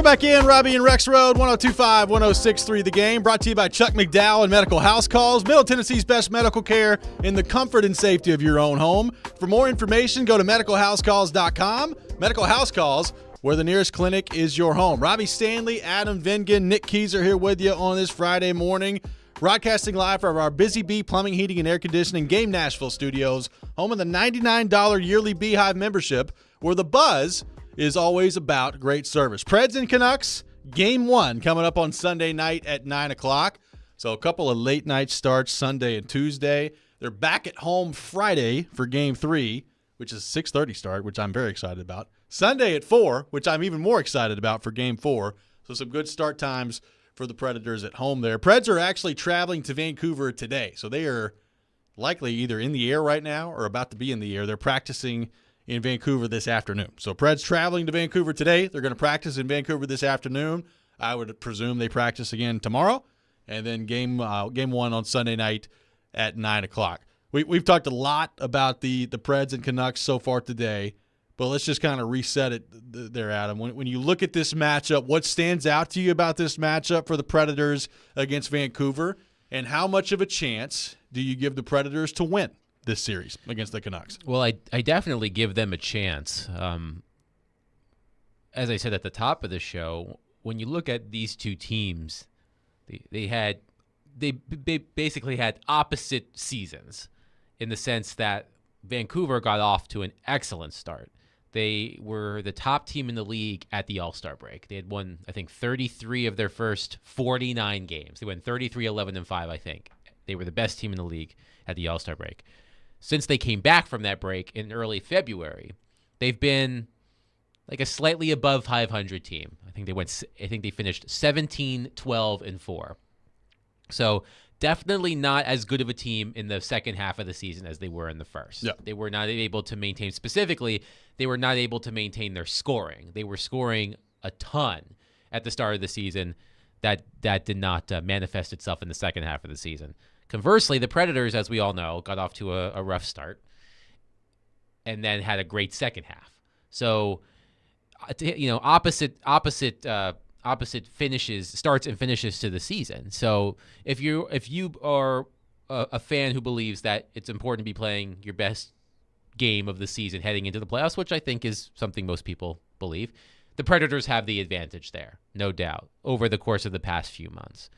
back in. Robby and Rexrode, 102.5, 106.3 The Game. Brought to you by Chuck McDowell and Medical House Calls. Middle Tennessee's best medical care in the comfort and safety of your own home. For more information, go to medicalhousecalls.com. Medical House Calls, where the nearest clinic is your home. Robbie Stanley, Adam Vingan, Nick Keyser here with you on this Friday morning. Broadcasting live from our Busy Bee Plumbing, Heating, and Air Conditioning Game Nashville studios, home of the $99 yearly Beehive membership, where the buzz is always about great service. Preds and Canucks, Game 1 coming up on Sunday night at 9 o'clock. So a couple of late night starts Sunday and Tuesday. They're back at home Friday for Game 3, which is a 6:30 start, which I'm very excited about. Sunday at 4, which I'm even more excited about for Game 4. So some good start times for the Predators at home there. Preds are actually traveling to Vancouver today. So they are likely either in the air right now or about to be in the air. They're practicing in Vancouver this afternoon. So Preds traveling to Vancouver today. They're going to practice in Vancouver this afternoon. I would presume they practice again tomorrow. And then game 1 on Sunday night at 9 o'clock. We've talked a lot about the Preds and Canucks so far today, but let's just kind of reset it there, Adam. When you look at this matchup, what stands out to you about this matchup for the Predators against Vancouver, and how much of a chance do you give the Predators to win this series against the Canucks? Well, I definitely give them a chance. As I said at the top of the show, when you look at these two teams, they basically had opposite seasons in the sense that Vancouver got off to an excellent start. They were the top team in the league at the All-Star break. They had won, I think, 33 of their first 49 games. They went 33-11-5, I think. They were the best team in the league at the All-Star break. Since they came back from that break in early February, they've been like a slightly above 500 team. I think they finished 17-12-4. So definitely not as good of a team in the second half of the season as they were in the first. Yeah. They were not able to maintain, specifically, they were not able to maintain their scoring. They were scoring a ton at the start of the season. That did not manifest itself in the second half of the season. Conversely, the Predators, as we all know, got off to a rough start and then had a great second half. So, opposite finishes, starts and finishes to the season. So if you are a fan who believes that it's important to be playing your best game of the season heading into the playoffs, which I think is something most people believe, the Predators have the advantage there, no doubt, over the course of the past few months.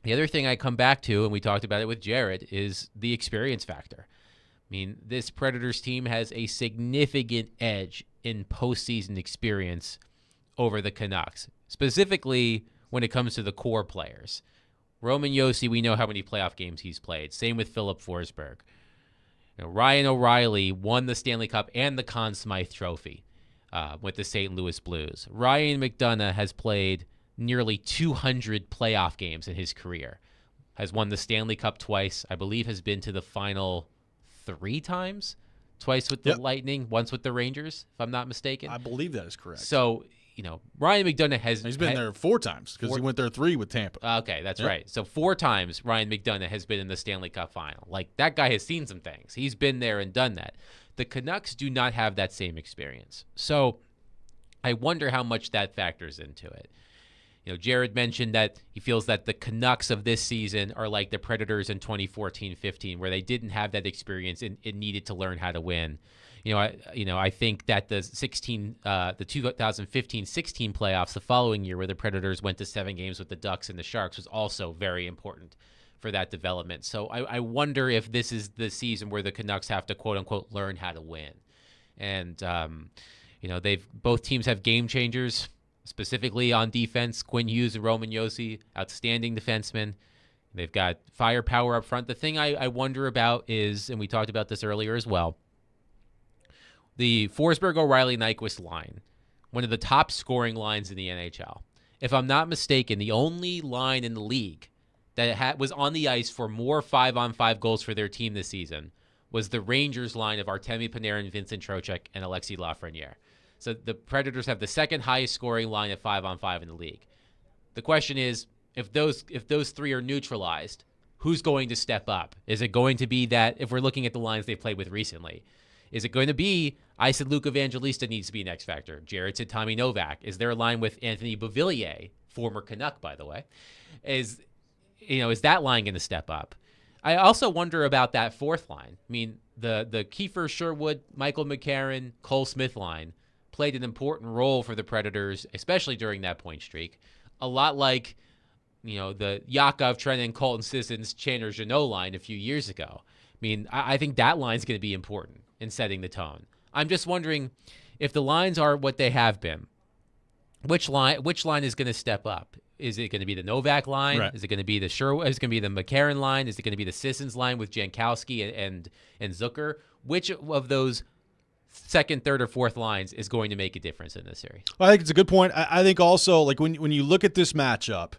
The other thing I come back to, and we talked about it with Jared, is the experience factor. I mean, this Predators team has a significant edge in postseason experience over the Canucks, specifically when it comes to the core players. Roman Josi, we know how many playoff games he's played. Same with Philip Forsberg. Ryan O'Reilly won the Stanley Cup and the Conn Smythe Trophy with the St. Louis Blues. Ryan McDonough has played nearly 200 playoff games in his career. Has won the Stanley Cup twice. I believe has been to the final 3 times. Twice with the Lightning, once with the Rangers, if I'm not mistaken. I believe that is correct. So, Ryan McDonough he's been there 4 times because he went there 3 with Tampa. Okay, that's right. So 4 times Ryan McDonough has been in the Stanley Cup final. Like, that guy has seen some things. He's been there and done that. The Canucks do not have that same experience. So I wonder how much that factors into it. Jared mentioned that he feels that the Canucks of this season are like the Predators in 2014-15, where they didn't have that experience and needed to learn how to win. I think that the 2015-16 playoffs the following year, where the Predators went to 7 games with the Ducks and the Sharks, was also very important for that development. So I wonder if this is the season where the Canucks have to quote unquote learn how to win. And both teams have game changers. Specifically on defense, Quinn Hughes and Roman Josi, outstanding defensemen. They've got firepower up front. The thing I wonder about is, and we talked about this earlier as well, the Forsberg, O'Reilly, Nyquist line, one of the top scoring lines in the NHL. If I'm not mistaken, the only line in the league that was on the ice for more 5-on-5 goals for their team this season was the Rangers line of Artemi Panarin, Vincent Trocheck, and Alexis Lafreniere. So the Predators have the second highest scoring line of 5-on-5 in the league. The question is, if those 3 are neutralized, who's going to step up? Is it going to be that, if we're looking at the lines they've played with recently, Is it going to be, I said Luke Evangelista needs to be an X factor. Jared said Tommy Novak. Is there a line with Anthony Beauvillier, former Canuck, by the way? Is that line going to step up? I also wonder about that fourth line. I mean, the Kiefer Sherwood, Michael McCarron, Cole Smith line played an important role for the Predators, especially during that point streak. A lot like, the Yakov, Trennan, Colton Sissons, Chandler Jeannot line a few years ago. I mean, I think that line's going to be important in setting the tone. I'm just wondering if the lines are what they have been, which line is going to step up? Is it going to be the Novak line? Right. Is it going to be the Sherwood? Is it going to be the McCarron line? Is it going to be the Sissons line with Jankowski and Zucker? Which of those second, third, or fourth lines is going to make a difference in this series? Well, I think it's a good point. I think also, like, when you look at this matchup,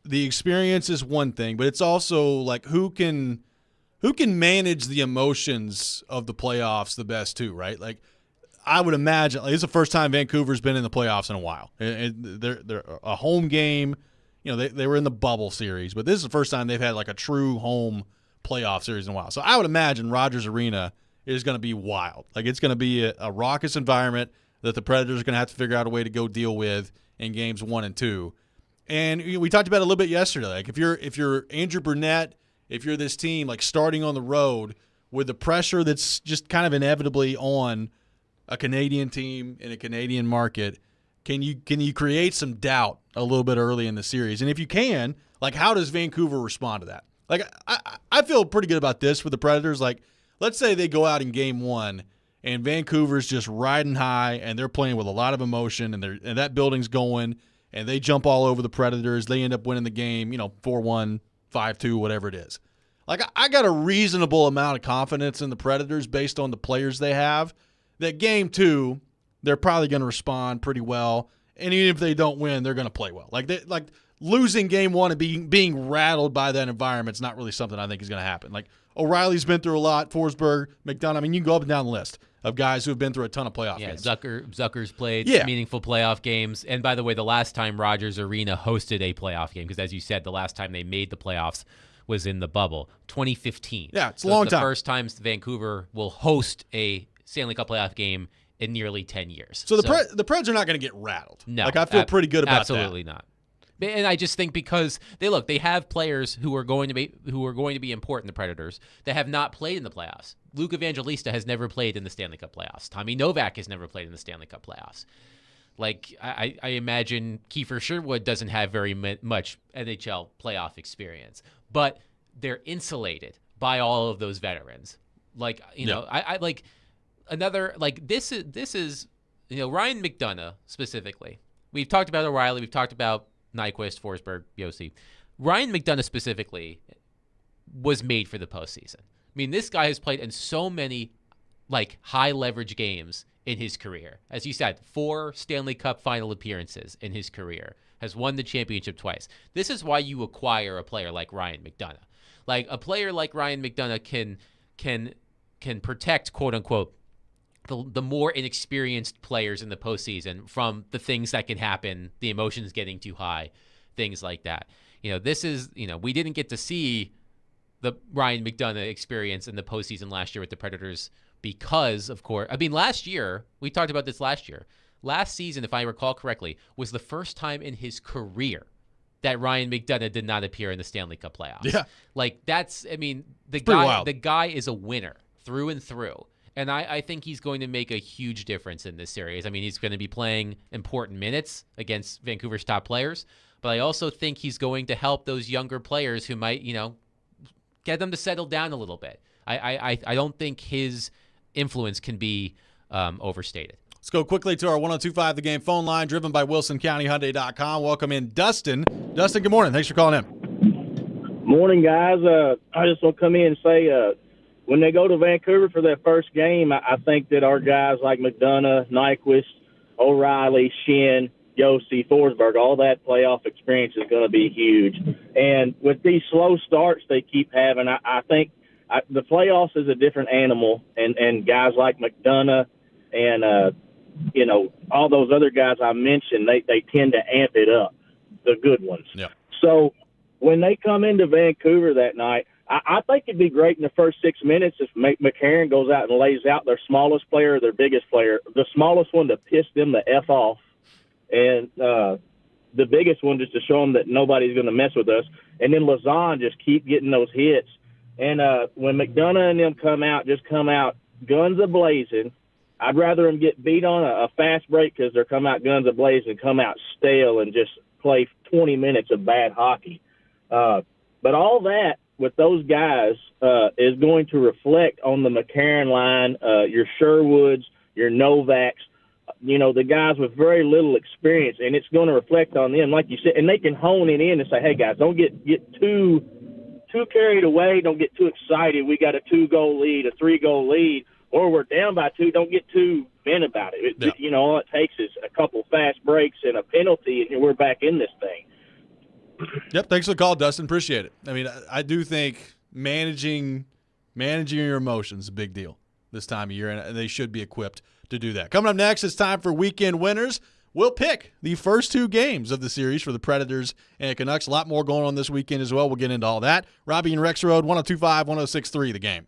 the experience is one thing, but it's also like who can manage the emotions of the playoffs the best too, right? Like, I would imagine it's the first time Vancouver's been in the playoffs in a while. They're a home game. They were in the bubble series, but this is the first time they've had like a true home playoff series in a while. So I would imagine Rogers Arena is going to be wild. Like, it's going to be a raucous environment that the Predators are going to have to figure out a way to go deal with in games 1 and 2. And we talked about it a little bit yesterday. Like, if you're Andrew Burnett, if you're this team like starting on the road with the pressure that's just kind of inevitably on a Canadian team in a Canadian market, can you create some doubt a little bit early in the series? And if you can, like, how does Vancouver respond to that? Like, I feel pretty good about this for the Predators. Like, let's say they go out in game 1 and Vancouver's just riding high and they're playing with a lot of emotion and that building's going and they jump all over the Predators. They end up winning the game, 4-1, 5-2, whatever it is. Like, I got a reasonable amount of confidence in the Predators based on the players they have, that game 2, they're probably going to respond pretty well. And even if they don't win, they're going to play well. Like, losing game 1 and being rattled by that environment is not really something I think is going to happen. Like, O'Reilly's been through a lot, Forsberg, McDonough. I mean, you can go up and down the list of guys who have been through a ton of playoff games. Zucker's played meaningful playoff games. And by the way, the last time Rogers Arena hosted a playoff game, because as you said, the last time they made the playoffs was in the bubble, 2015. Yeah, it's a long time. The first time Vancouver will host a Stanley Cup playoff game in nearly 10 years. So the Preds are not going to get rattled. No. Like, I feel pretty good about absolutely that. Not. And I just think because they have players who are going to be important, the Predators, that have not played in the playoffs. Luke Evangelista has never played in the Stanley Cup playoffs. Tommy Novak has never played in the Stanley Cup playoffs. Like, I imagine Kiefer Sherwood doesn't have very much NHL playoff experience, but they're insulated by all of those veterans. Like, I like another, like, this is Ryan McDonough specifically. We've talked about O'Reilly. We've talked about Nyquist, Forsberg, Yossi. Ryan McDonough specifically was made for the postseason. I mean, this guy has played in so many like high leverage games in his career. As you said, 4 Stanley Cup final appearances in his career, has won the championship twice. This is why you acquire a player like Ryan McDonough. Like, a player like Ryan McDonough can protect, quote unquote, the more inexperienced players in the postseason from the things that can happen, the emotions getting too high, things like that. This is, we didn't get to see the Ryan McDonough experience in the postseason last year with the Predators because, of course, I mean, last year, we talked about this last year. Last season, if I recall correctly, was the first time in his career that Ryan McDonough did not appear in the Stanley Cup playoffs. Yeah. Like, the guy is a winner through and through. And I think he's going to make a huge difference in this series. I mean, he's going to be playing important minutes against Vancouver's top players, but I also think he's going to help those younger players who might, get them to settle down a little bit. I don't think his influence can be overstated. Let's go quickly to our 102.5 The Game phone line, driven by WilsonCountyHyundai.com. Welcome in Dustin. Dustin, good morning. Thanks for calling in. Morning, guys. I just want to come in and say, when they go to Vancouver for their first game, I think that our guys like McDonough, Nyquist, O'Reilly, Shin, Yossi, Forsberg, all that playoff experience is going to be huge. And with these slow starts they keep having, I think the playoffs is a different animal. And guys like McDonough and, all those other guys I mentioned, they tend to amp it up, the good ones. Yeah. So when they come into Vancouver that night, I think it'd be great in the first 6 minutes if McCarron goes out and lays out their smallest player, their biggest player, the smallest one to piss them the F off, and the biggest one just to show them that nobody's going to mess with us. And then Lazan just keep getting those hits. And when McDonough and them come out guns a-blazing. I'd rather them get beat on a fast break because they're come out guns a-blazing and come out stale and just play 20 minutes of bad hockey. But all that with those guys is going to reflect on the McCarron line, your Sherwoods, your Novaks, the guys with very little experience, and it's going to reflect on them, like you said, and they can hone it in and say, hey, guys, don't get too carried away. Don't get too excited. We got a 2-goal lead, a 3-goal lead, or we're down by 2. Don't get too bent about it. All it takes is a couple fast breaks and a penalty, and we're back in this thing. Yep, thanks for the call, Dustin. Appreciate it. I mean, I do think managing your emotions is a big deal this time of year, and they should be equipped to do that. Coming up next, it's time for Weekend Winners. We'll pick the first 2 games of the series for the Predators and Canucks. A lot more going on this weekend as well. We'll get into all that. Robby and Rexrode, 102.5, 106.3, The Game.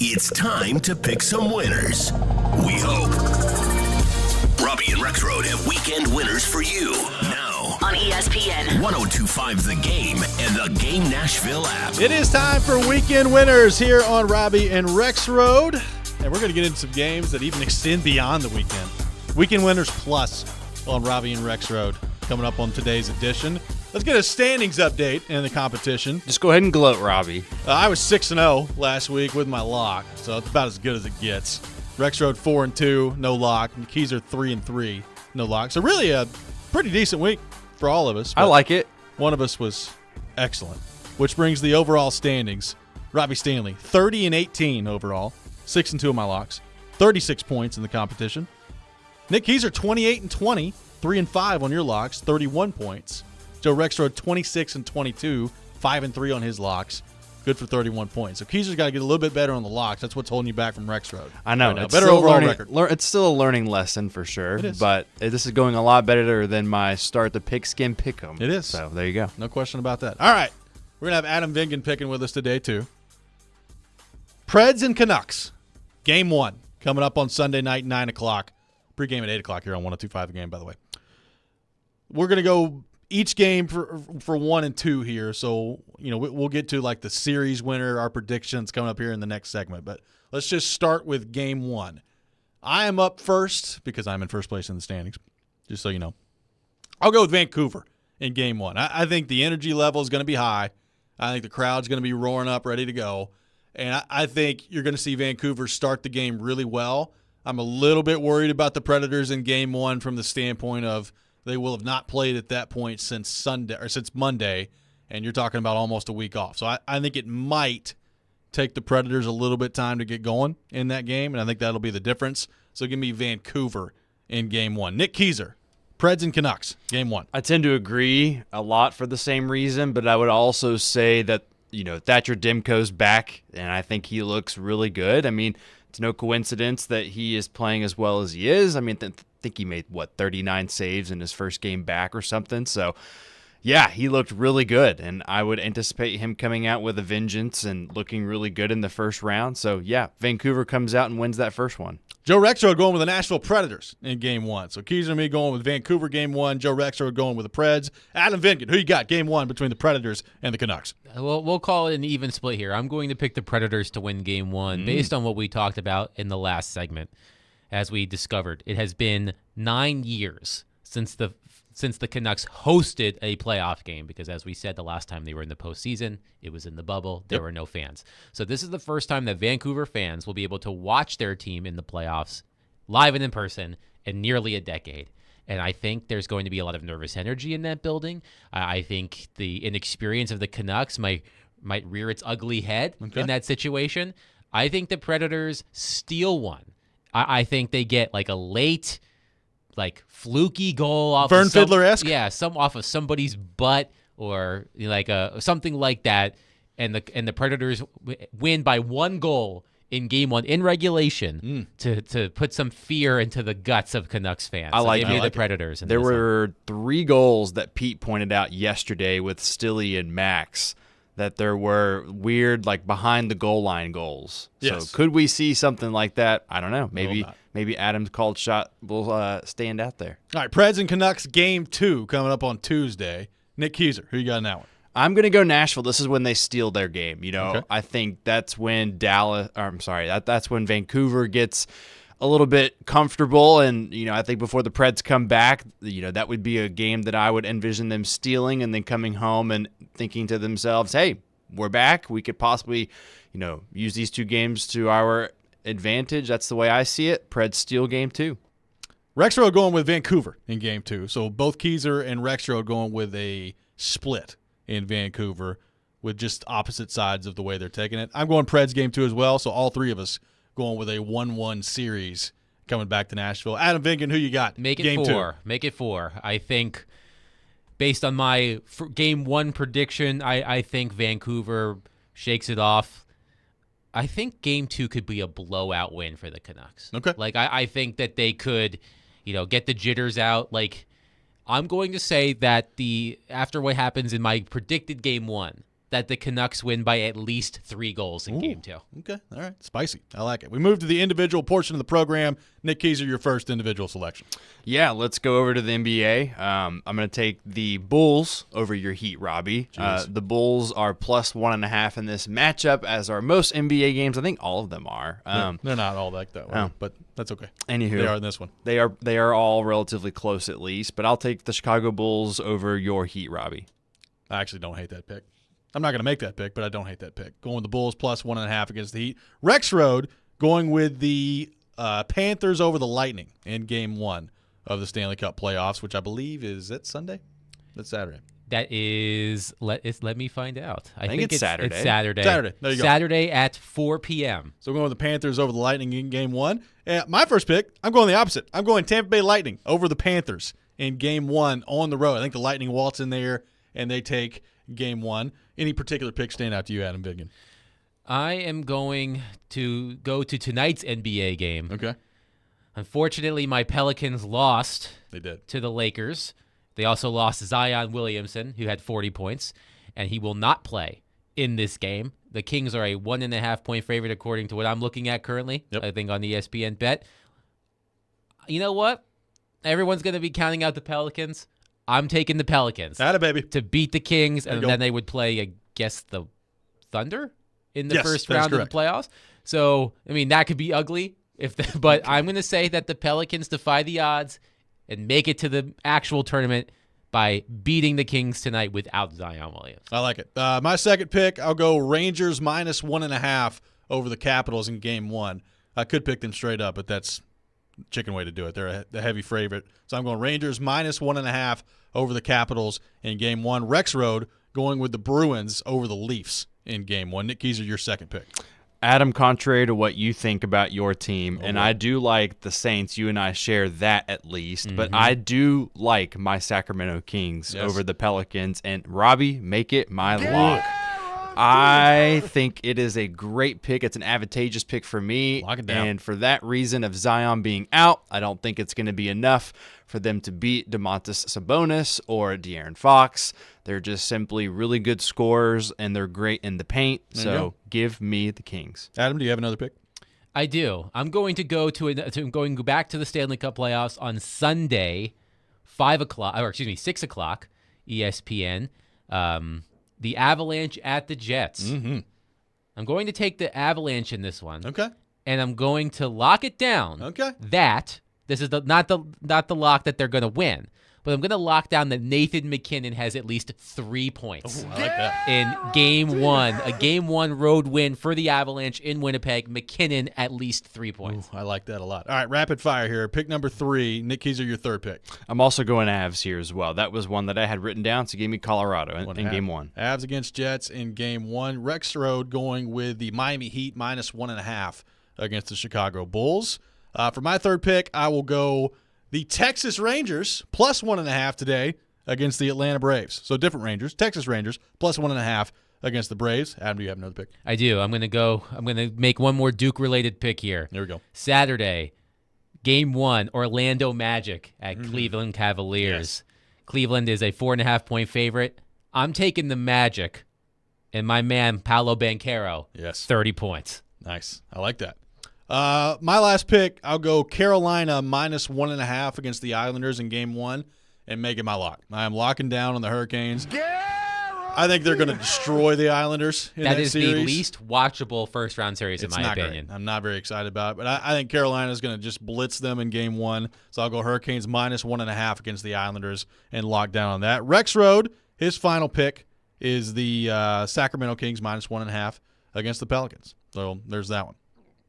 It's time to pick some winners. We hope. Robby and Rexrode have weekend winners for you now on ESPN 102.5 The Game and the Game Nashville app. It is time for weekend winners here on Robby and Rexrode, and we're going to get into some games that even extend beyond the weekend. Weekend winners plus on Robby and Rexrode coming up on today's edition. Let's get a standings update in the competition. Just go ahead and gloat, Robby. I was 6-0 last week with my lock, so it's about as good as it gets. Rexrode 4-2, no lock. Keys are 3-3, no lock. So really a pretty decent week for all of us. I like it. One of us was excellent, which brings the overall standings. Robby Stanley, 30-18 overall, 6-2 of my locks, 36 points in the competition. Nick Keys are 28-20, 3-5 on your locks, 31 points. Joe Rexrode 26-22, 5-3 on his locks, good for 31 points. So Keezer's got to get a little bit better on the locks. That's what's holding you back from Rexrode. I know. Right, it's better still overall record. It's still a learning lesson for sure. It is. But this is going a lot better than my start the pigskin pick'em. It is. So there you go. No question about that. All right, we're gonna have Adam Vingan picking with us today too. Preds and Canucks, Game 1 coming up on Sunday night, 9 o'clock. Pre-game at 8 o'clock here on 102.5 The Game. By the way, we're gonna go each game for 1 and 2 here, so we'll get to like the series winner, our predictions coming up here in the next segment. But let's just start with Game 1. I am up first because I'm in first place in the standings, just so you know. I'll go with Vancouver in Game 1. I think the energy level is going to be high. I think the crowd's going to be roaring up, ready to go. And I think you're going to see Vancouver start the game really well. I'm a little bit worried about the Predators in Game 1 from the standpoint of they will have not played at that point since Monday, and you're talking about almost a week off. So I think it might take the Predators a little bit time to get going in that game, and I think that'll be the difference. So give me Vancouver in Game 1. Nick Keezer, Preds and Canucks, Game 1. I tend to agree a lot for the same reason, but I would also say that Thatcher Demko's back, and I think he looks really good. I mean, it's no coincidence that he is playing as well as he is. I mean, I think he made, 39 saves in his first game back or something. So, yeah, he looked really good, and I would anticipate him coming out with a vengeance and looking really good in the first round. So, yeah, Vancouver comes out and wins that first one. Joe Rexrode going with the Nashville Predators in Game 1. So Keys and me going with Vancouver Game 1. Joe Rexrode going with the Preds. Adam Vingan, who you got Game 1 between the Predators and the Canucks? Well, we'll call it an even split here. I'm going to pick the Predators to win Game 1 based on what we talked about in the last segment. As we discovered, it has been 9 years since the Canucks hosted a playoff game, because as we said, the last time they were in the postseason, it was in the bubble. There were no fans. So this is the first time that Vancouver fans will be able to watch their team in the playoffs live and in person in nearly a decade. And I think there's going to be a lot of nervous energy in that building. I think the inexperience of the Canucks might rear its ugly head in that situation. I think the Predators steal one. I think they get like a late, fluky goal off Vern Fiddler-esque? Yeah, off of somebody's butt or something like that, and the Predators win by 1 goal in Game 1 in regulation to put some fear into the guts of Canucks fans. I like the Predators. There were 3 goals that Pete pointed out yesterday with Stilly and Max, that there were weird, behind the goal line goals. Yes. So could we see something like that? I don't know. Maybe Adam's called shot will stand out there. All right, Preds and Canucks Game 2 coming up on Tuesday. Nick Keezer, who you got in that one? I'm going to go Nashville. This is when they steal their game. Okay. I think that's when that's when Vancouver gets a little bit comfortable, and I think before the Preds come back, that would be a game that I would envision them stealing and then coming home and thinking to themselves, "Hey, we're back. We could possibly, use these 2 games to our advantage." That's the way I see it. Preds steal Game 2. Rexrode going with Vancouver in Game 2. So both Keezer and Rexrode going with a split in Vancouver with just opposite sides of the way they're taking it. I'm going Preds Game 2 as well, so all 3 of us going with a 1-1 series coming back to Nashville. Adam Vingan, who you got? Make it Game 4. 2. Make it 4. I think based on my Game 1 prediction, I think Vancouver shakes it off. I think Game 2 could be a blowout win for the Canucks. Okay. I think that they could, get the jitters out. I'm going to say that after what happens in my predicted Game 1, that the Canucks win by at least 3 goals in Game 2. Okay, all right. Spicy. I like it. We move to the individual portion of the program. Nick Keyser, your first individual selection. Yeah, let's go over to the NBA. I'm going to take the Bulls over your Heat, Robbie. The Bulls are plus 1.5 in this matchup, as are most NBA games. I think all of them are. They're not all like that way, but that's okay. Anywho, they are in this one. They are all relatively close at least, but I'll take the Chicago Bulls over your Heat, Robbie. I actually don't hate that pick. I'm not going to make that pick, but I don't hate that pick. Going with the Bulls plus 1.5 against the Heat. Rexrode going with the Panthers over the Lightning in Game 1 of the Stanley Cup playoffs, which I believe is that Sunday? That's Saturday. That is, let me find out. I think it's Saturday. It's Saturday. Saturday. There you go. Saturday at 4 p.m. So we're going with the Panthers over the Lightning in Game 1. My first pick, I'm going the opposite. I'm going Tampa Bay Lightning over the Panthers in Game 1 on the road. I think the Lightning waltz in there, and they take Game 1. Any particular pick stand out to you, Adam Vigan? I am going to go to tonight's NBA game. Okay. Unfortunately, my Pelicans lost They did. to the Lakers. They also lost Zion Williamson, who had 40 points, and he will not play in this game. The Kings are a 1.5-point favorite according to what I'm looking at currently, I think on the ESPN bet. You know what? Everyone's going to be counting out the Pelicans. I'm taking the Pelicans Baby. to beat the Kings, There you and go. then they would play, I guess, the Thunder in the Yes, first that is round of the correct. playoffs. So, I mean, that could be ugly. But I'm going to say that the Pelicans defy the odds and make it to the actual tournament by beating the Kings tonight without Zion Williams. I like it. My second pick, I'll go Rangers minus 1.5 over the Capitals in Game 1. I could pick them straight up, but that's chicken way to do it. They're the heavy favorite. So I'm going Rangers minus 1.5 over the Capitals in Game 1. Rexrode going with the Bruins over the Leafs in Game 1. Nick Keyser, your second pick. Adam, contrary to what you think about your team, and I do like the Saints, you and I share that at least, but I do like my Sacramento Kings over the Pelicans, and Robbie, make it my lock. I think it is a great pick. It's an advantageous pick for me. Lock it down. And for that reason of Zion being out, I don't think it's going to be enough for them to beat DeMontis Sabonis or De'Aaron Fox. They're just simply really good scorers, and they're great in the paint. There you So go. give me the Kings. Adam, do you have another pick? I do. I'm going to go going back to the Stanley Cup playoffs on Sunday, 6 o'clock, ESPN. The Avalanche at the Jets. Mm-hmm. I'm going to take the Avalanche in this one. Okay. And I'm going to lock it down. Okay. That this is not the lock that they're going to win, but I'm going to lock down that Nathan McKinnon has at least 3 points I like that. in Game 1. A Game 1 road win for the Avalanche in Winnipeg. McKinnon at least 3 points. I like that a lot. All right, rapid fire here. Pick number 3. Nick Keyser, your third pick. I'm also going Avs here as well. That was one that I had written down, so give me Colorado in Game 1. Avs against Jets in Game 1. Rexrode going with the Miami Heat minus 1.5 against the Chicago Bulls. For my third pick, I will go the Texas Rangers plus 1.5 today against the Atlanta Braves. So different Rangers. Texas Rangers plus 1.5 against the Braves. Adam, do you have another pick? I do. I'm going to make one more Duke-related pick here. There we go. Saturday, Game 1, Orlando Magic at Cleveland Cavaliers. Cleveland is a 4.5-point favorite. I'm taking the Magic, and my man Paolo Banchero, 30 points. Nice. I like that. My last pick, I'll go Carolina minus 1.5 against the Islanders in Game 1 and make it my lock. I am locking down on the Hurricanes. I think they're going to destroy the Islanders in that is series. the least watchable first-round series, It's in my not opinion. Great. I'm not very excited about it, but I think Carolina is going to just blitz them in Game 1. So I'll go Hurricanes minus 1.5 against the Islanders and lock down on that. Rexrode, his final pick is the Sacramento Kings minus 1.5 against the Pelicans. So there's that one.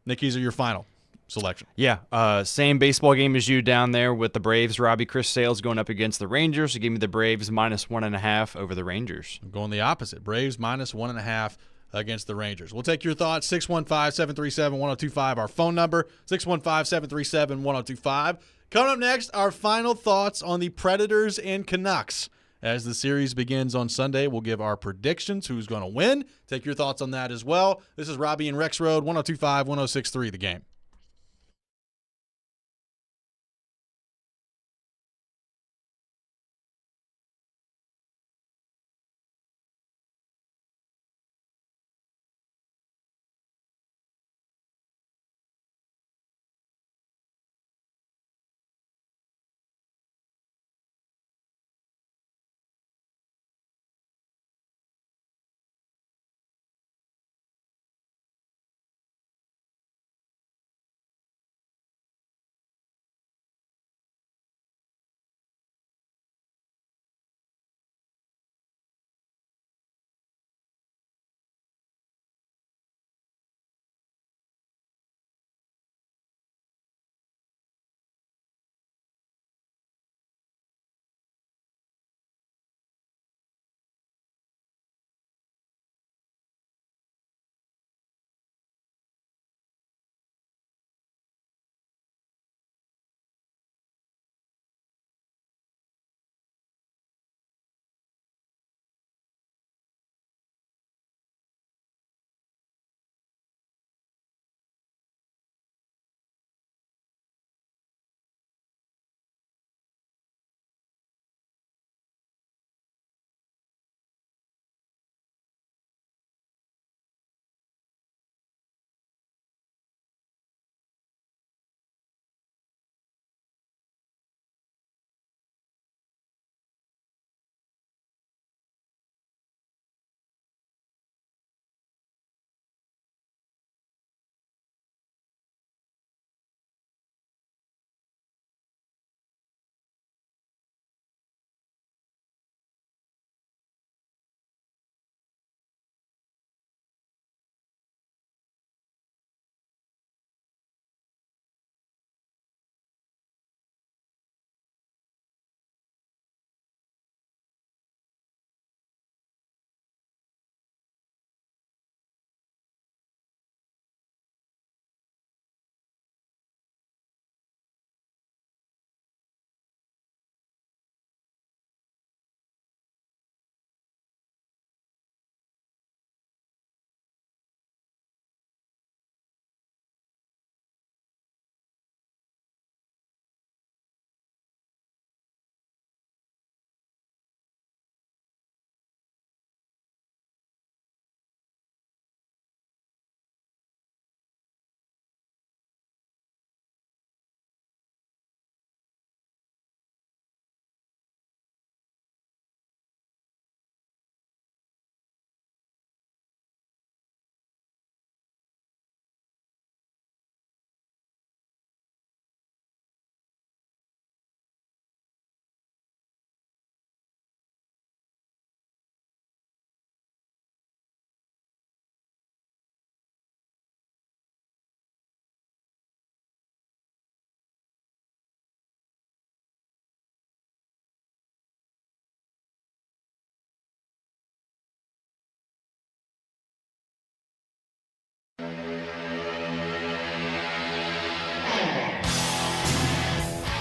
Nick, these are your final selection. Yeah, same baseball game as you down there with the Braves. Robbie, Chris Sales going up against the Rangers. So give me the Braves minus 1.5 over the Rangers. I'm going the opposite. Braves minus 1.5 against the Rangers. We'll take your thoughts. 615-737-1025, our phone number. 615-737-1025. Coming up next, our final thoughts on the Predators and Canucks. As the series begins on Sunday, we'll give our predictions, who's going to win. Take your thoughts on that as well. This is Robby and Rexrode, 102.5, 106.3 The Game.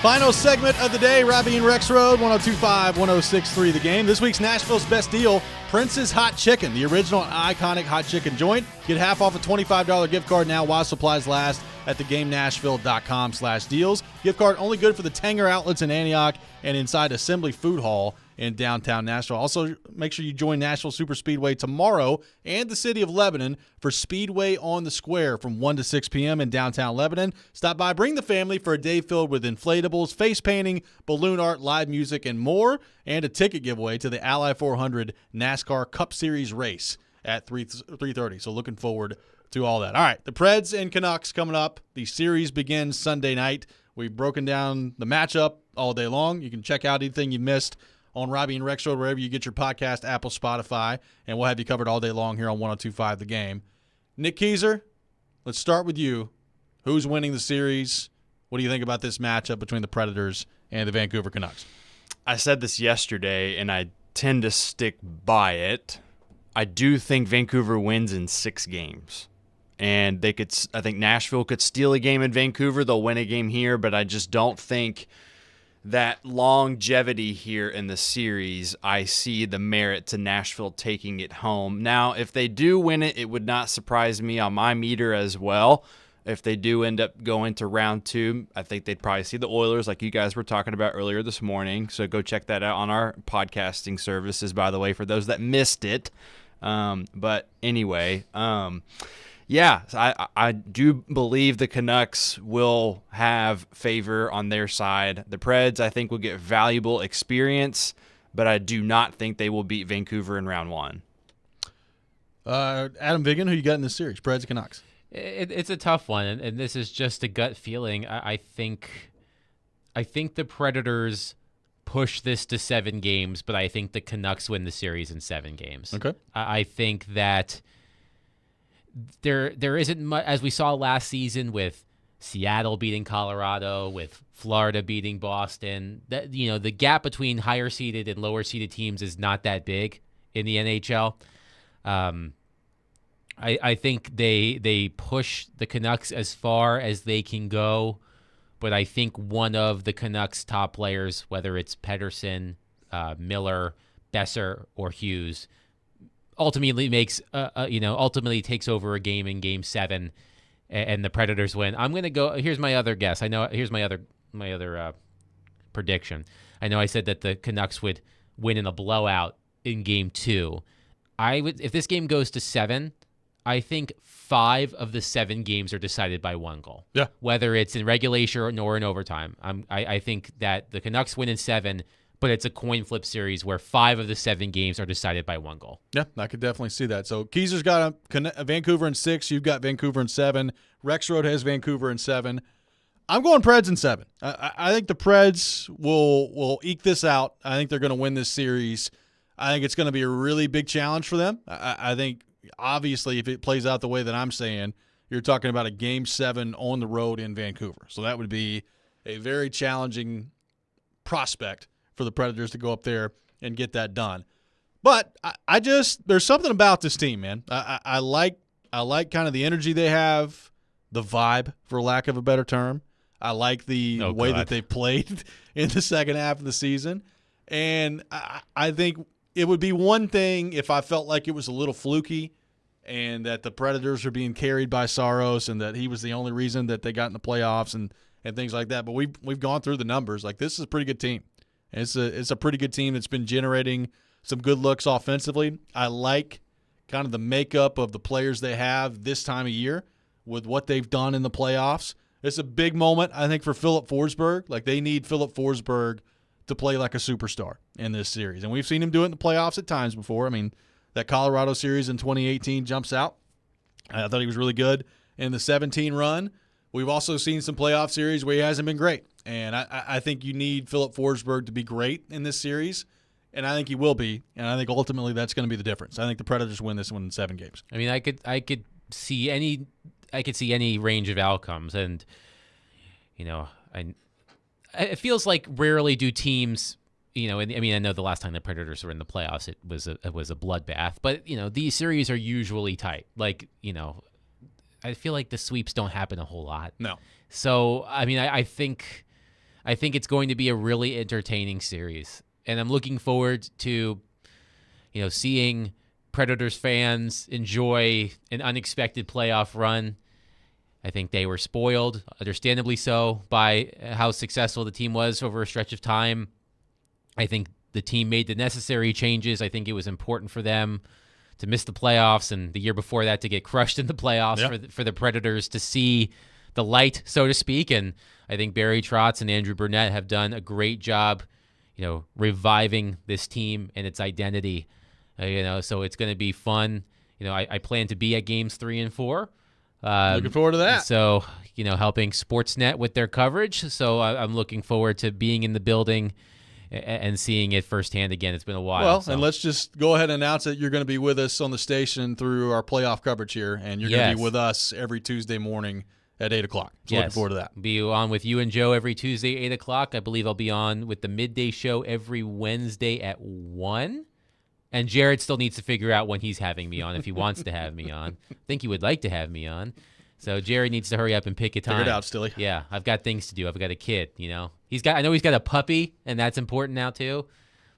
Final segment of the day, Robby and Rexrode, 102.5, 106.3 The Game. This week's Nashville's best deal, Prince's Hot Chicken, the original and iconic hot chicken joint. Get half off a $25 gift card now while supplies last at thegamenashville.com/deals. Gift card only good for the Tanger outlets in Antioch and inside Assembly Food Hall in downtown Nashville. Also, make sure you join Nashville Super Speedway tomorrow and the City of Lebanon for Speedway on the Square from 1 to 6 p.m. in downtown Lebanon. Stop by, bring the family for a day filled with inflatables, face painting, balloon art, live music, and more, and a ticket giveaway to the Ally 400 NASCAR Cup Series race at 3:30. So looking forward to all that. All right, the Preds and Canucks coming up. The series begins Sunday night. We've broken down the matchup all day long. You can check out anything you missed on Robby and Rexrode, wherever you get your podcast, Apple, Spotify, and we'll have you covered all day long here on 102.5 The Game. Nick Keyser, let's start with you. Who's winning the series? What do you think about this matchup between the Predators and the Vancouver Canucks? I said this yesterday, and I tend to stick by it. I do think Vancouver wins in 6 games. And I think Nashville could steal a game in Vancouver. They'll win a game here, but I just don't think that longevity here in the series, I see the merit to Nashville taking it home. Now, if they do win it, it would not surprise me on my meter as well. If they do end up going to round 2, I think they'd probably see the Oilers like you guys were talking about earlier this morning. So go check that out on our podcasting services, by the way, for those that missed it. But anyway, yeah, I do believe the Canucks will have favor on their side. The Preds, I think, will get valuable experience, but I do not think they will beat Vancouver in round 1. Adam Vigan, who you got in this series, Preds and Canucks? It's a tough one, and this is just a gut feeling. I think the Predators push this to 7 games, but I think the Canucks win the series in 7 games. Okay. I think that there isn't much, as we saw last season with Seattle beating Colorado, with Florida beating Boston. That, you know, the gap between higher seeded and lower seeded teams is not that big in the NHL. I think they push the Canucks as far as they can go, but I think one of the Canucks' top players, whether it's Pettersson, Miller, Besser, or Hughes, ultimately takes over a game in Game 7, and the Predators win. I'm gonna go. Here's my other guess. Here's my other prediction. I know I said that the Canucks would win in a blowout in Game 2. If this game goes to 7, I think 5 of the 7 games are decided by 1 goal. Yeah. Whether it's in regulation or in overtime. I think that the Canucks win in 7, but it's a coin flip series where 5 of the 7 games are decided by 1 goal. Yeah, I could definitely see that. So Keyser's got a Vancouver in 6. You've got Vancouver in 7. Rexrode has Vancouver in 7. I'm going Preds in 7. I think the Preds will eke this out. I think they're going to win this series. I think it's going to be a really big challenge for them. I think, obviously, if it plays out the way that I'm saying, you're talking about a Game 7 on the road in Vancouver. So that would be a very challenging prospect for the Predators to go up there and get that done. But there's something about this team, man. I like kind of the energy they have, the vibe, for lack of a better term. I like the way that they played in the second half of the season. And I think it would be one thing if I felt like it was a little fluky and that the Predators were being carried by Saros and that he was the only reason that they got in the playoffs and things like that. But we've gone through the numbers. Like, this is a pretty good team. It's a pretty good team that's been generating some good looks offensively. I like kind of the makeup of the players they have this time of year with what they've done in the playoffs. It's a big moment, I think, for Philip Forsberg. Like, they need Philip Forsberg to play like a superstar in this series. And we've seen him do it in the playoffs at times before. I mean, that Colorado series in 2018 jumps out. I thought he was really good in the 17 run. We've also seen some playoff series where he hasn't been great. And I think you need Philip Forsberg to be great in this series, and I think he will be. And I think ultimately that's going to be the difference. I think the Predators win this one in 7 games. I mean, I could see any range of outcomes, and it feels like rarely do teams, I know the last time the Predators were in the playoffs, it was a bloodbath, but these series are usually tight. Like, I feel like the sweeps don't happen a whole lot. No. So, I mean, I think I think it's going to be a really entertaining series. And I'm looking forward to, seeing Predators fans enjoy an unexpected playoff run. I think they were spoiled, understandably so, by how successful the team was over a stretch of time. I think the team made the necessary changes. I think it was important for them to miss the playoffs, and the year before that to get crushed in the playoffs for the Predators to see the light, so to speak. And I think Barry Trotz and Andrew Burnett have done a great job, reviving this team and its identity. So it's going to be fun. I plan to be at games 3 and 4. Looking forward to that. So, helping Sportsnet with their coverage. So I'm looking forward to being in the building and seeing it firsthand again. It's been a while. Well, and let's just go ahead and announce that you're going to be with us on the station through our playoff coverage here, and you're going to be with us every Tuesday morning at 8 o'clock. So looking forward to that. Be on with you and Joe every Tuesday, 8 o'clock. I believe I'll be on with the midday show every Wednesday at 1. And Jared still needs to figure out when he's having me on, if he wants to have me on. I think he would like to have me on. So Jared needs to hurry up and pick a time. Figure it out, Stilly. Yeah, I've got things to do. I've got a kid, I know he's got a puppy, and that's important now too.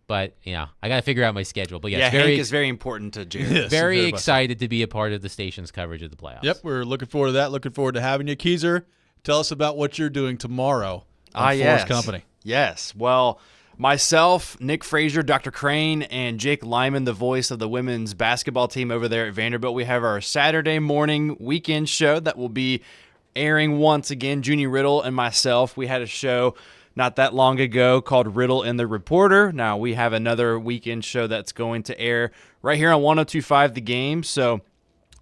But, I got to figure out my schedule. But yes, Hank is very important to Jared. Yes, very excited to be a part of the station's coverage of the playoffs. Yep, we're looking forward to that. Looking forward to having you. Keezer, tell us about what you're doing tomorrow on Forest Company. Yes, well, myself, Nick Frazier, Dr. Crane, and Jake Lyman, the voice of the women's basketball team over there at Vanderbilt. We have our Saturday morning weekend show that will be airing once again. Junie Riddle and myself, we had a show not that long ago called Riddle and the Reporter. Now we have another weekend show that's going to air right here on 102.5 The Game. So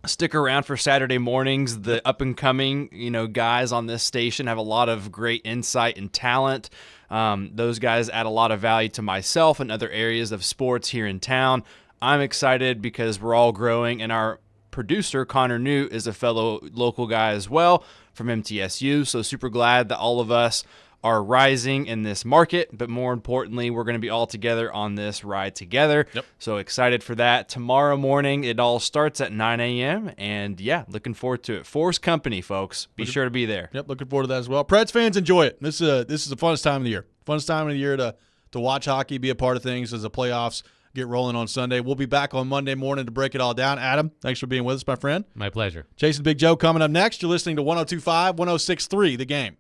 stick around for Saturday mornings. The up-and-coming, guys on this station have a lot of great insight and talent. Those guys add a lot of value to myself and other areas of sports here in town. I'm excited because we're all growing, and our producer, Connor Newt, is a fellow local guy as well from MTSU. So super glad that all of us are rising in this market, but more importantly, we're going to be all together on this ride together. Yep. So excited for that. Tomorrow morning, it all starts at 9 a.m. And looking forward to it. Forest Company, folks. Be sure to be there. Yep, looking forward to that as well. Preds fans, enjoy it. This is the funnest time of the year. Funnest time of the year to watch hockey, be a part of things as the playoffs get rolling on Sunday. We'll be back on Monday morning to break it all down. Adam, thanks for being with us, my friend. My pleasure. Jason Big Joe coming up next. You're listening to 102.5, 106.3 The Game.